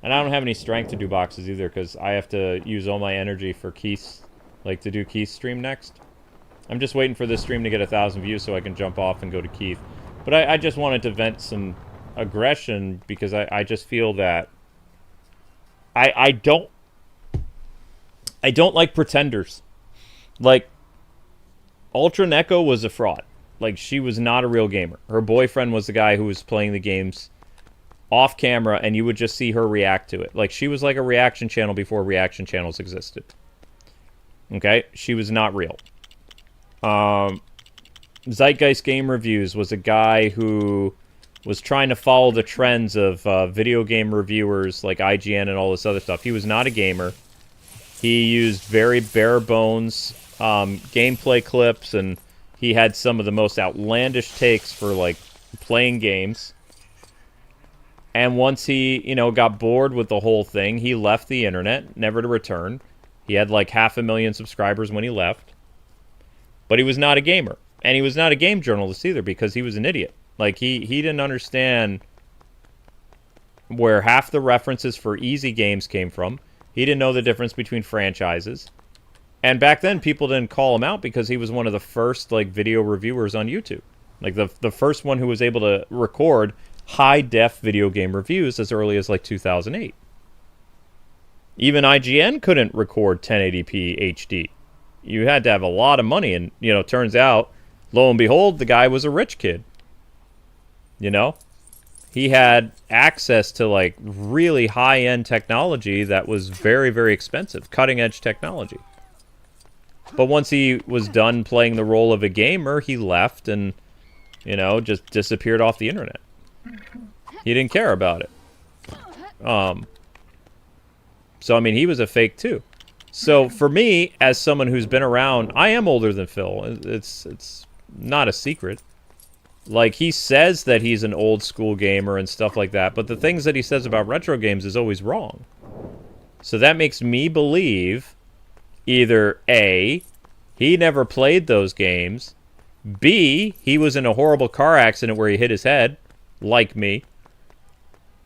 and I don't have any strength to do boxes either because I have to use all my energy for Keith's, like to do Keith's stream next. I'm just waiting for this stream to get 1,000 views so I can jump off and go to Keith. But I just wanted to vent some aggression because I just feel that I don't like pretenders. Like, Ultra Neko was a fraud. Like, she was not a real gamer. Her boyfriend was the guy who was playing the games off camera, and you would just see her react to it. Like, she was like a reaction channel before reaction channels existed. Okay? She was not real. Zeitgeist Game Reviews was a guy who was trying to follow the trends of video game reviewers like IGN and all this other stuff. He was not a gamer. He used very bare bones gameplay clips, and he had some of the most outlandish takes for like playing games. And once he, you know, got bored with the whole thing, he left the internet, never to return. He had like 500,000 subscribers when he left. But he was not a gamer. And he was not a game journalist either because he was an idiot. Like, he didn't understand where half the references for easy games came from. He didn't know the difference between franchises. And back then, people didn't call him out because he was one of the first, like, video reviewers on YouTube. Like, the first one who was able to record high-def video game reviews as early as, like, 2008. Even IGN couldn't record 1080p HD. You had to have a lot of money, and, you know, turns out, lo and behold, the guy was a rich kid. You know? He had access to, like, really high-end technology that was very, very expensive. Cutting-edge technology. But once he was done playing the role of a gamer, he left and, you know, just disappeared off the internet. He didn't care about it. So, I mean, he was a fake, too. So, for me, as someone who's been around, I am older than Phil. It's not a secret. Like, he says that he's an old-school gamer and stuff like that, but the things that he says about retro games is always wrong. So that makes me believe either A, he never played those games, B, he was in a horrible car accident where he hit his head, like me,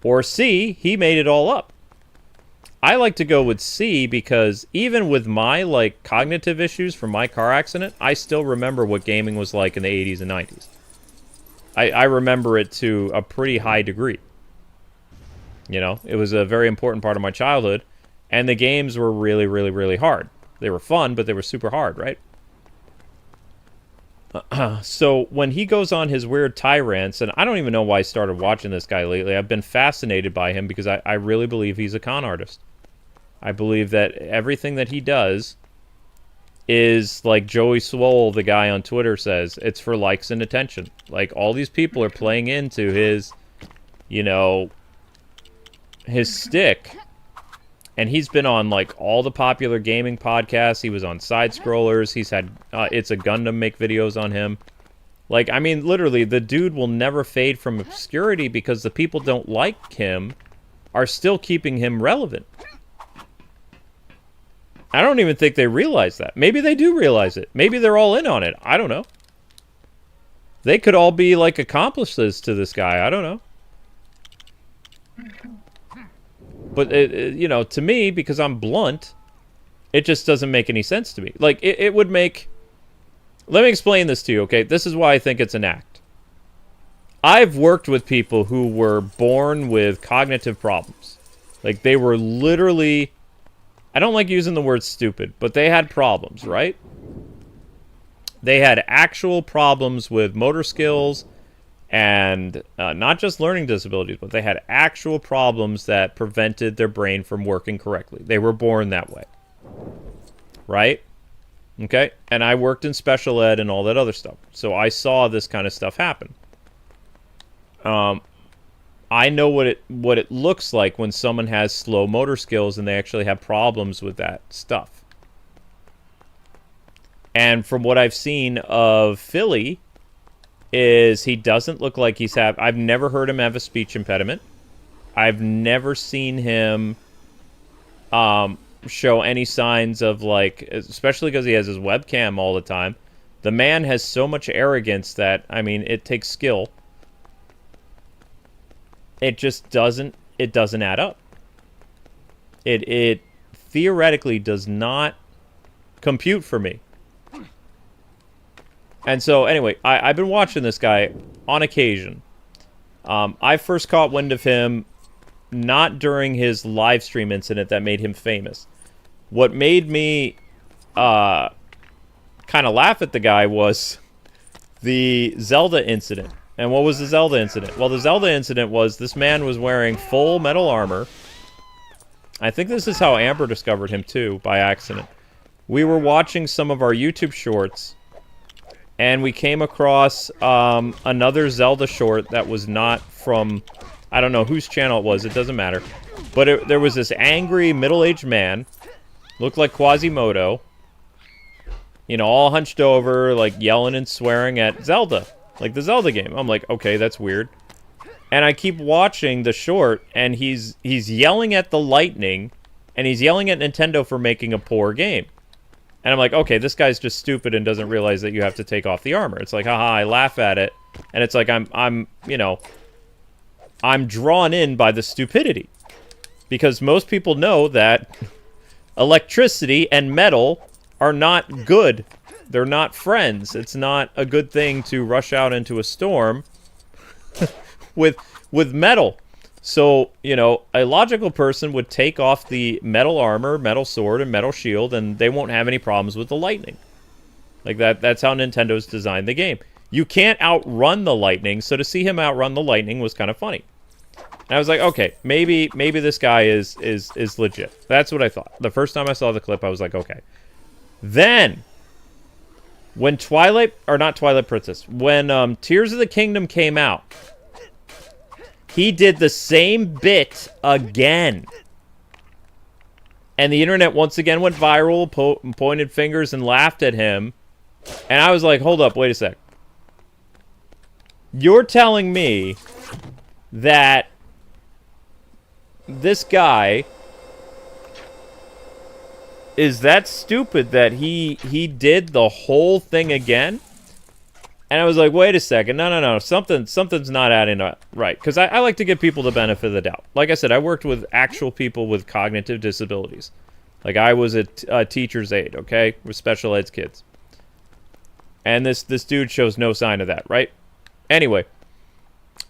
or C, he made it all up. I like to go with C because even with my, like, cognitive issues from my car accident, I still remember what gaming was like in the 80s and 90s. I remember it to a pretty high degree. You know, it was a very important part of my childhood, and the games were really, really, really hard. They were fun, but they were super hard, right? So when he goes on his weird tirades, and I don't even know why I started watching this guy lately. I've been fascinated by him because I really believe he's a con artist. I believe that everything that he does is, like Joey Swole, the guy on Twitter, says, it's for likes and attention. Like, all these people are playing into his, you know, his stick. And he's been on, like, all the popular gaming podcasts. He was on Side Scrollers. He's had It's a Gundam make videos on him. Like, I mean, literally, the dude will never fade from obscurity because the people don't like him are still keeping him relevant. I don't even think they realize that. Maybe they do realize it. Maybe they're all in on it. I don't know. They could all be, like, accomplices to this guy. I don't know. But, you know, to me, because I'm blunt, it just doesn't make any sense to me. Like, it would make... Let me explain this to you, okay? This is why I think it's an act. I've worked with people who were born with cognitive problems. Like, they were literally... I don't like using the word stupid, but they had problems, right? They had actual problems with motor skills and not just learning disabilities, but they had actual problems that prevented their brain from working correctly. They were born that way. Right? Okay? And I worked in special ed and all that other stuff. So I saw this kind of stuff happen. I know what it looks like when someone has slow motor skills and they actually have problems with that stuff. And from what I've seen of Philly, is he doesn't look like I've never heard him have a speech impediment. I've never seen him show any signs of, like, especially because he has his webcam all the time. The man has so much arrogance that, I mean, it takes skill. It just doesn't add up. It theoretically does not compute for me. And so, anyway, I've been watching this guy on occasion. I first caught wind of him not during his live stream incident that made him famous. What made me kind of laugh at the guy was the Zelda incident. And what was the Zelda incident? Well, the Zelda incident was this man was wearing full metal armor. I think this is how Amber discovered him, too, by accident. We were watching some of our YouTube shorts, and we came across another Zelda short that was not from, I don't know whose channel it was, it doesn't matter. But there was this angry middle-aged man, looked like Quasimodo, you know, all hunched over, like yelling and swearing at Zelda, like the Zelda game. I'm like, okay, that's weird. And I keep watching the short, and he's yelling at the lightning, and he's yelling at Nintendo for making a poor game. And I'm like, okay, this guy's just stupid and doesn't realize that you have to take off the armor. It's like, haha, I laugh at it. And it's like, I'm drawn in by the stupidity. Because most people know that electricity and metal are not good. They're not friends. It's not a good thing to rush out into a storm with metal. So, you know, a logical person would take off the metal armor, metal sword, and metal shield, and they won't have any problems with the lightning. Like, that's how Nintendo's designed the game. You can't outrun the lightning, so to see him outrun the lightning was kind of funny. And I was like, okay, maybe this guy is legit. That's what I thought. The first time I saw the clip, I was like, okay. Then, when when Tears of the Kingdom came out, he did the same bit again. And the internet once again went viral, pointed fingers and laughed at him. And I was like, hold up, wait a sec. You're telling me that this guy is that stupid that he did the whole thing again? And I was like, wait a second, no, something's not adding up right. Because I like to give people the benefit of the doubt. Like I said, I worked with actual people with cognitive disabilities. Like, I was a teacher's aide, okay, with special ed kids. And this dude shows no sign of that, right? Anyway,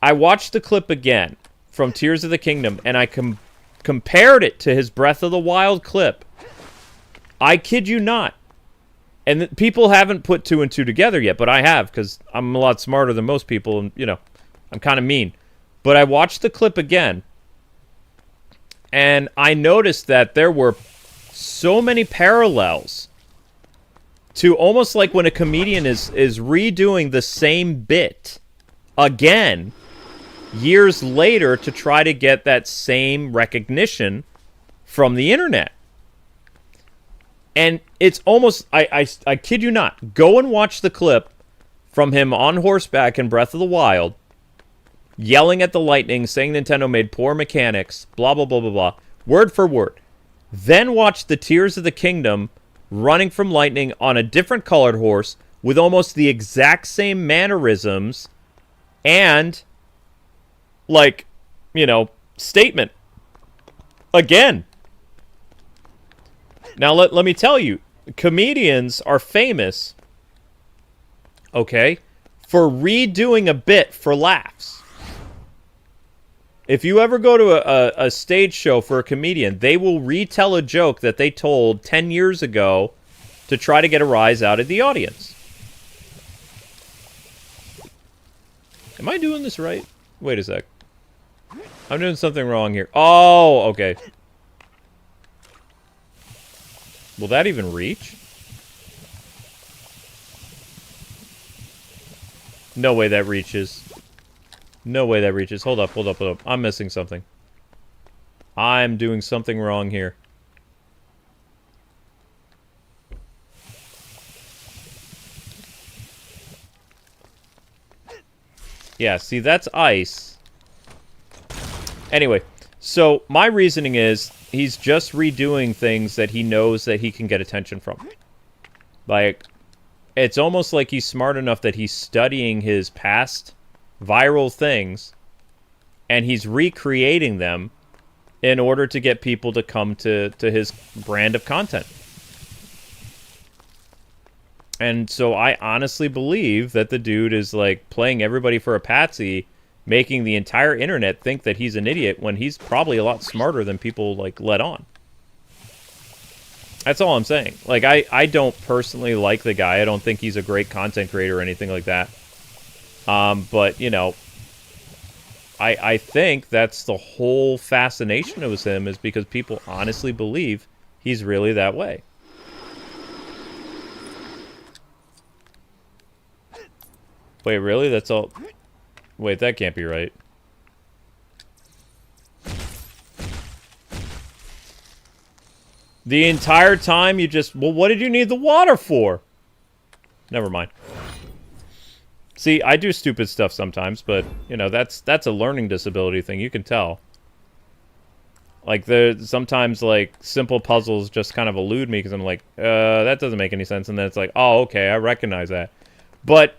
I watched the clip again from Tears of the Kingdom, and I compared it to his Breath of the Wild clip. I kid you not. And people haven't put two and two together yet, but I have, because I'm a lot smarter than most people, and, you know, I'm kind of mean. But I watched the clip again, and I noticed that there were so many parallels to almost like when a comedian is redoing the same bit again years later to try to get that same recognition from the internet. And it's almost, I kid you not, go and watch the clip from him on horseback in Breath of the Wild, yelling at the lightning, saying Nintendo made poor mechanics, blah, blah, blah, blah, blah, word for word. Then watch the Tears of the Kingdom running from lightning on a different colored horse with almost the exact same mannerisms and, like, you know, statement. Again. Now, let me tell you, comedians are famous, okay, for redoing a bit for laughs. If you ever go to a stage show for a comedian, they will retell a joke that they told 10 years ago to try to get a rise out of the audience. Am I doing this right? Wait a sec. I'm doing something wrong here. Oh, okay. Will that even reach? No way that reaches. No way that reaches. Hold up, hold up, hold up. I'm missing something. I'm doing something wrong here. Yeah, see, that's ice. Anyway, so my reasoning is he's just redoing things that he knows that he can get attention from. Like, it's almost like he's smart enough that he's studying his past viral things and he's recreating them in order to get people to come to his brand of content. And so I honestly believe that the dude is, like, playing everybody for a patsy, making the entire internet think that he's an idiot when he's probably a lot smarter than people, like, let on. That's all I'm saying. Like, I don't personally like the guy. I don't think he's a great content creator or anything like that. But, you know, I think that's the whole fascination of him, is because people honestly believe he's really that way. Wait, really? That's all? Wait, that can't be right. The entire time you just... Well, what did you need the water for? Never mind. See, I do stupid stuff sometimes, but, you know, that's a learning disability thing. You can tell. Like, sometimes, like, simple puzzles just kind of elude me because I'm like, that doesn't make any sense. And then it's like, oh, okay, I recognize that. But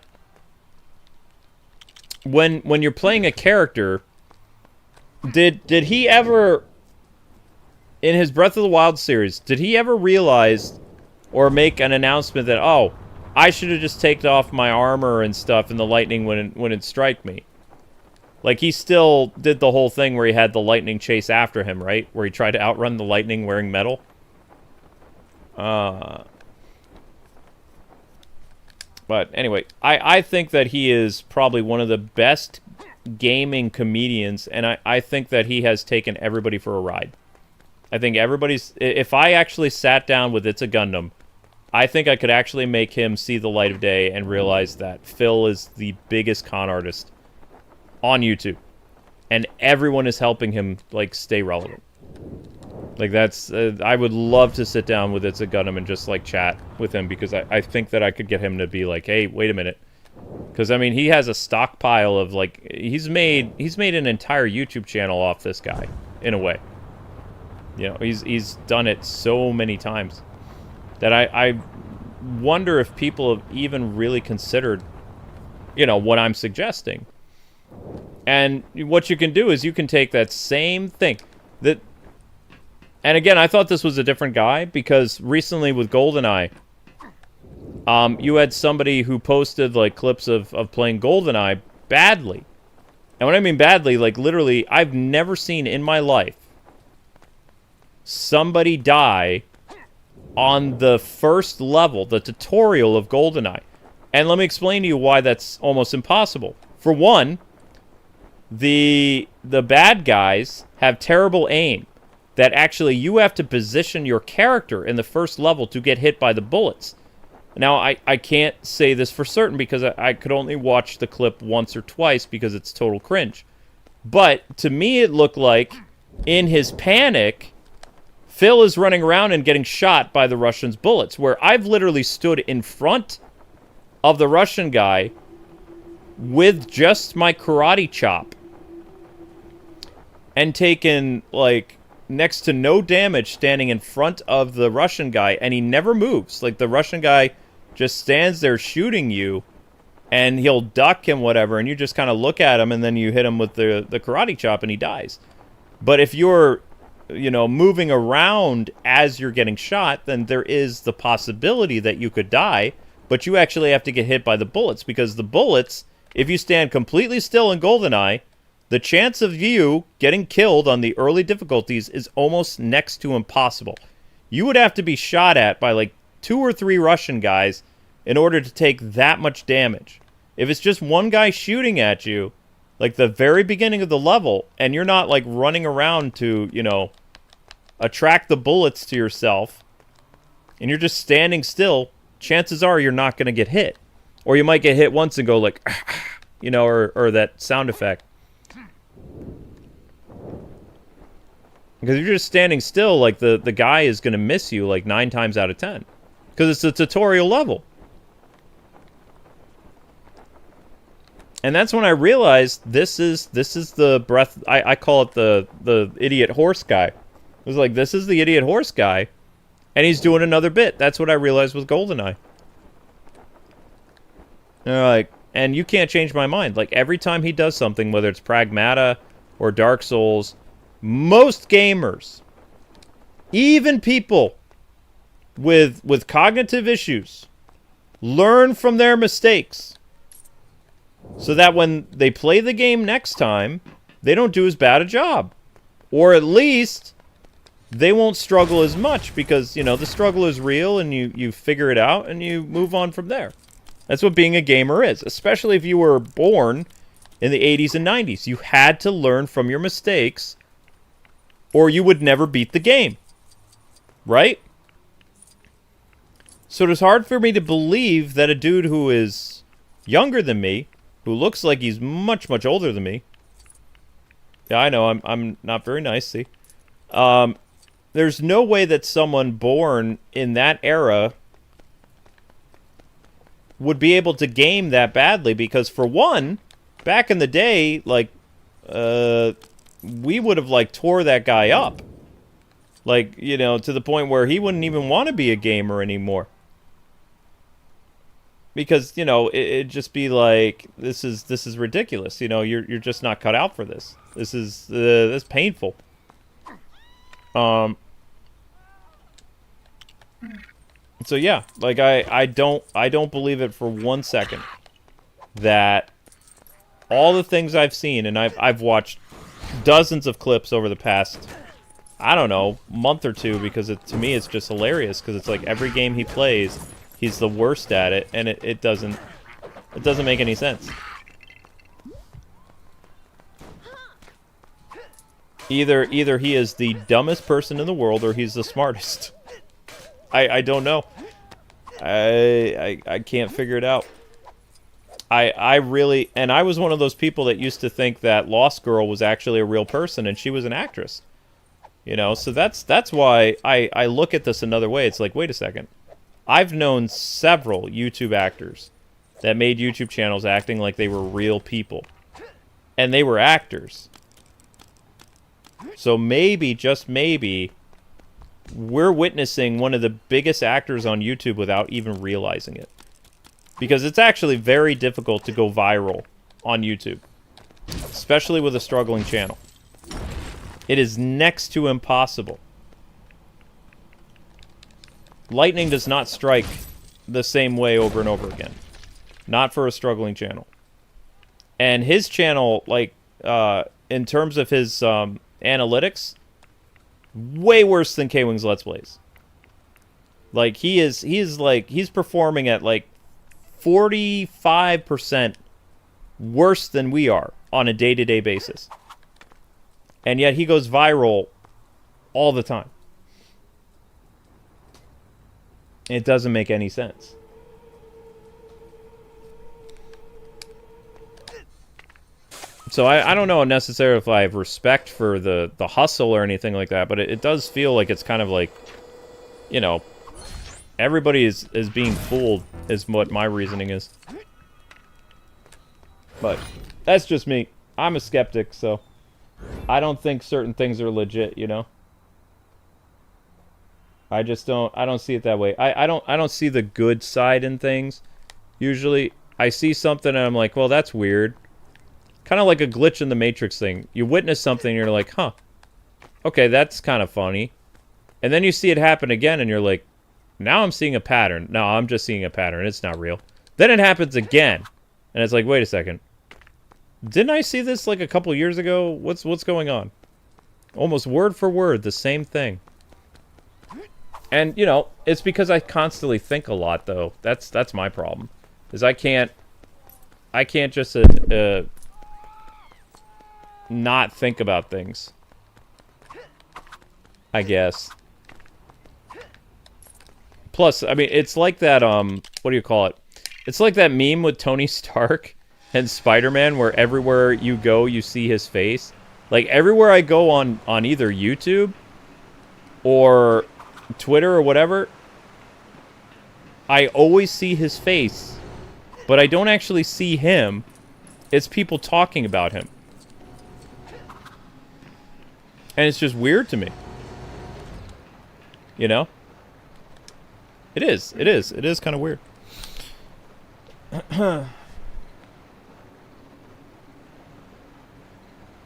when you're playing a character, did he ever, in his Breath of the Wild series, did he ever realize or make an announcement that, oh, I should have just taken off my armor and stuff in the lightning when it strike me? Like, he still did the whole thing where he had the lightning chase after him, right? Where he tried to outrun the lightning wearing metal. But anyway, I think that he is probably one of the best gaming comedians, and I think that he has taken everybody for a ride. I think everybody's... If I actually sat down with It's a Gundam, I think I could actually make him see the light of day and realize that Phil is the biggest con artist on YouTube. And everyone is helping him, like, stay relevant. Like, that's... I would love to sit down with It's a Gundam and just, like, chat with him, because I think that I could get him to be like, hey, wait a minute. Because, I mean, he has a stockpile of, like... He's made an entire YouTube channel off this guy, in a way. You know, he's done it so many times that I wonder if people have even really considered, you know, what I'm suggesting. And what you can do is you can take that same thing. And again, I thought this was a different guy, because recently with GoldenEye, you had somebody who posted, like, clips of playing GoldenEye badly. And when I mean badly, like, literally, I've never seen in my life somebody die on the first level, the tutorial of GoldenEye. And let me explain to you why that's almost impossible. For one, the bad guys have terrible aim. That actually you have to position your character in the first level to get hit by the bullets. Now, I can't say this for certain because I could only watch the clip once or twice because it's total cringe. But to me, it looked like in his panic, Phil is running around and getting shot by the Russian's bullets, where I've literally stood in front of the Russian guy with just my karate chop and taken, like, next to no damage standing in front of the Russian guy, and he never moves. Like, the Russian guy just stands there shooting you, and he'll duck and whatever, and you just kind of look at him, and then you hit him with the karate chop, and he dies. But if you're, you know, moving around as you're getting shot, then there is the possibility that you could die, but you actually have to get hit by the bullets, because the bullets, if you stand completely still in GoldenEye, the chance of you getting killed on the early difficulties is almost next to impossible. You would have to be shot at by, like, 2 or 3 Russian guys in order to take that much damage. If it's just one guy shooting at you, like the very beginning of the level, and you're not like running around to, you know, attract the bullets to yourself, and you're just standing still, chances are you're not going to get hit. Or you might get hit once and go like, you know, or that sound effect. Because if you're just standing still, like the guy is going to miss you like 9 times out of 10. Because it's a tutorial level. And that's when I realized this is the breath. I call it the idiot horse guy. It was like, this is the idiot horse guy, and he's doing another bit. That's what I realized with GoldenEye. Like, and you can't change my mind. Like every time he does something, whether it's Pragmata or Dark Souls, most gamers, even people with cognitive issues, learn from their mistakes. So that when they play the game next time, they don't do as bad a job. Or at least, they won't struggle as much because, you know, the struggle is real and you figure it out and you move on from there. That's what being a gamer is. Especially if you were born in the 80s and 90s. You had to learn from your mistakes or you would never beat the game. Right? So it was hard for me to believe that a dude who is younger than me, who looks like he's much, much older than me. Yeah, I know, I'm not very nice, see? There's no way that someone born in that era would be able to game that badly, because for one, back in the day, like, we would have, like, tore that guy up. Like, you know, to the point where he wouldn't even want to be a gamer anymore. Because, you know, it'd just be like, this is ridiculous. You know, you're just not cut out for this. This is painful. So yeah, like I don't believe it for 1 second that all the things I've seen, and I've watched dozens of clips over the past, I don't know, month or two, because to me it's just hilarious, because it's like every game he plays, he's the worst at it, and it doesn't make any sense. Either he is the dumbest person in the world, or he's the smartest. I don't know. I can't figure it out. I really, and I was one of those people that used to think that Lost Girl was actually a real person, and she was an actress. You know, so that's why I look at this another way. It's like, wait a second. I've known several YouTube actors that made YouTube channels acting like they were real people. And they were actors. So maybe, just maybe, we're witnessing one of the biggest actors on YouTube without even realizing it. Because it's actually very difficult to go viral on YouTube. Especially with a struggling channel. It is next to impossible. Lightning does not strike the same way over and over again. Not for a struggling channel. And his channel, like, in terms of his analytics, way worse than KwingsLetsPlays. Like, he's performing at, like, 45% worse than we are on a day-to-day basis. And yet he goes viral all the time. It doesn't make any sense. So I don't know necessarily if I have respect for the hustle or anything like that, but it does feel like it's kind of like, you know, everybody is being fooled is what my reasoning is. But that's just me. I'm a skeptic, so I don't think certain things are legit, you know? I don't see it that way. I don't see the good side in things. Usually, I see something and I'm like, well, that's weird. Kind of like a glitch in the Matrix thing. You witness something and you're like, huh. Okay, that's kind of funny. And then you see it happen again and you're like, now I'm seeing a pattern. No, I'm just seeing a pattern. It's not real. Then it happens again. And it's like, wait a second. Didn't I see this like a couple years ago? What's going on? Almost word for word, the same thing. And, you know, it's because I constantly think a lot, though. That's my problem. Is I can't just not think about things. I guess. Plus, I mean, it's like that, what do you call it? It's like that meme with Tony Stark and Spider-Man where everywhere you go, you see his face. Like, everywhere I go on either YouTube or Twitter or whatever, I always see his face, but I don't actually see him. It's people talking about him. And it's just weird to me. You know? It is. It is. It is kind of weird.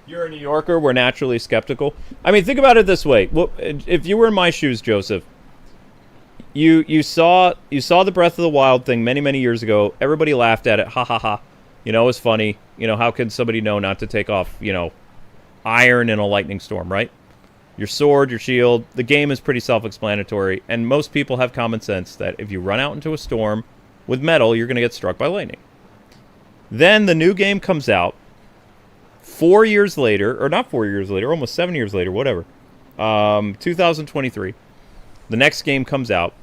You're a New Yorker. We're naturally skeptical. I mean, think about it this way. Well, if you were in my shoes, Joseph, you saw the Breath of the Wild thing many years ago. Everybody laughed at it. Ha ha ha. You know, it was funny. You know, how can somebody know not to take off, you know, iron in a lightning storm, right? Your sword, your shield. The game is pretty self-explanatory, and most people have common sense that if you run out into a storm with metal, you're going to get struck by lightning. Then the new game comes out 4 years later, or not 4 years later, almost 7 years later, whatever. 2023. The next game comes out,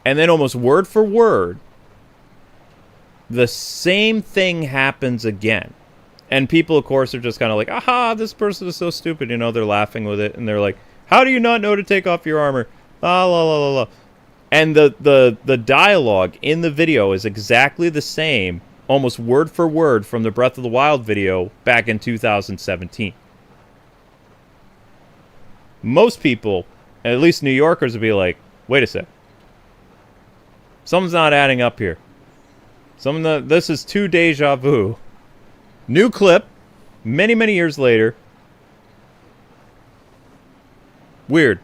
and then almost word for word, the same thing happens again. And people, of course, are just kind of like, aha, this person is so stupid. You know, they're laughing with it. And they're like, how do you not know to take off your armor? La, la, la, la, la. And the dialogue in the video is exactly the same, almost word for word, from the Breath of the Wild video back in 2017. Most people, at least New Yorkers, would be like, wait a sec. Something's not adding up here. This is too deja vu. New clip, many years later. Weird.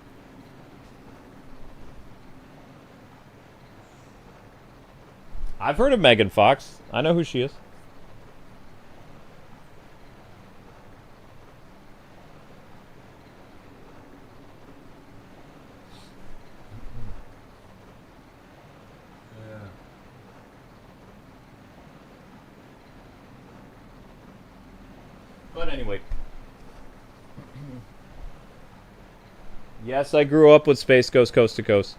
I've heard of Megan Fox. I know who she is. But anyway. Yes, I grew up with Space Ghost Coast to Coast.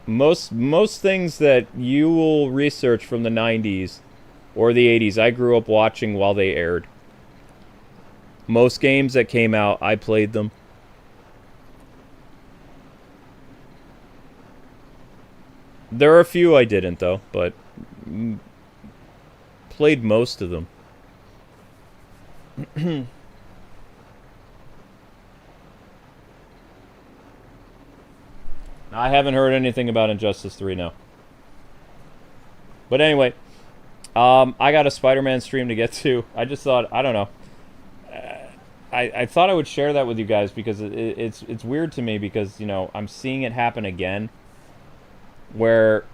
Most things that you will research from the 90s or the 80s, I grew up watching while they aired. Most games that came out, I played them. There are a few I didn't, though, but played most of them. I haven't heard anything about Injustice 3, no. But anyway, I got a Spider-Man stream to get to. I just thought, I don't know. I thought I would share that with you guys because it's weird to me because, you know, I'm seeing it happen again. Where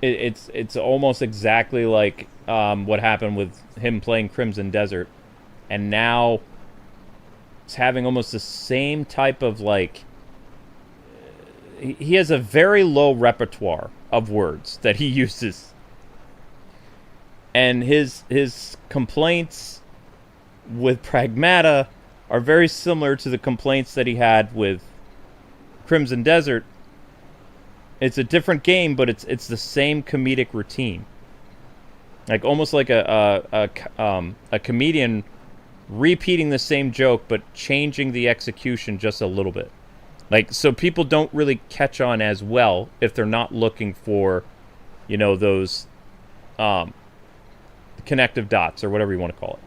it's almost exactly like what happened with him playing Crimson Desert. And now it's having almost the same type of, like, he has a very low repertoire of words that he uses. And his complaints with Pragmata are very similar to the complaints that he had with Crimson Desert. It's a different game, but it's the same comedic routine. Like almost like a comedian repeating the same joke but changing the execution just a little bit. Like, so people don't really catch on as well if they're not looking for, you know, those connective dots or whatever you want to call it.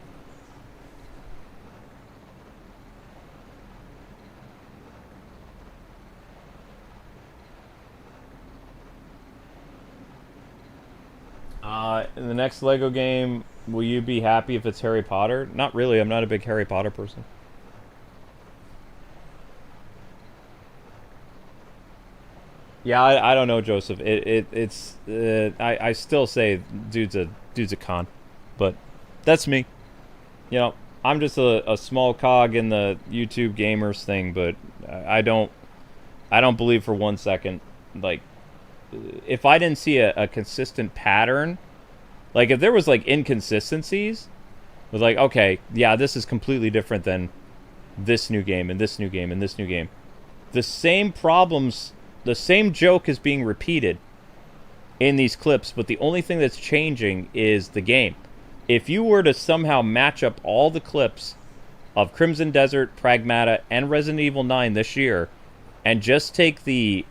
In the next Lego game, will you be happy if it's Harry Potter? Not really. I'm not a big Harry Potter person. Yeah, I don't know, Joseph. I still say dude's a con, but that's me. You know, I'm just a small cog in the YouTube gamers thing, but I don't believe for 1 second, like, if I didn't see a consistent pattern Like, if there was, like, inconsistencies, with, like, okay, yeah, this is completely different than this new game, and this new game, and this new game. The same problems, the same joke is being repeated in these clips, but the only thing that's changing is the game. If you were to somehow match up all the clips of Crimson Desert, Pragmata, and Resident Evil 9 this year, and just take the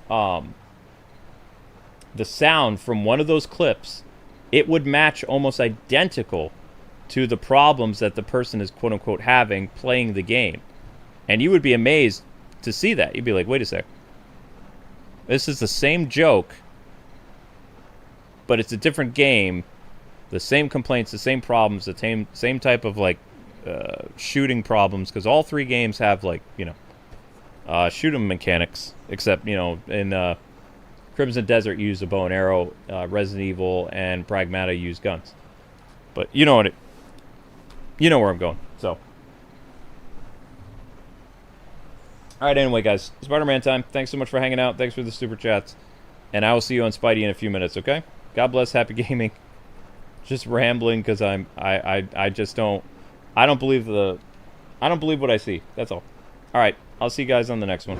sound from one of those clips, it would match almost identical to the problems that the person is quote-unquote having playing the game. And you would be amazed to see that. You'd be like, wait a sec. This is the same joke, but it's a different game. The same complaints, the same problems, the same type of, like, shooting problems, because all three games have, like, you know, shooting mechanics, except, you know, in Crimson Desert use a bow and arrow, Resident Evil and Pragmata use guns. But you know what you know where I'm going. So, alright, anyway, guys, Spider-Man time. Thanks so much for hanging out. Thanks for the super chats. And I will see you on Spidey in a few minutes, okay? God bless, happy gaming. Just rambling because I just don't believe what I see. That's all. Alright, I'll see you guys on the next one.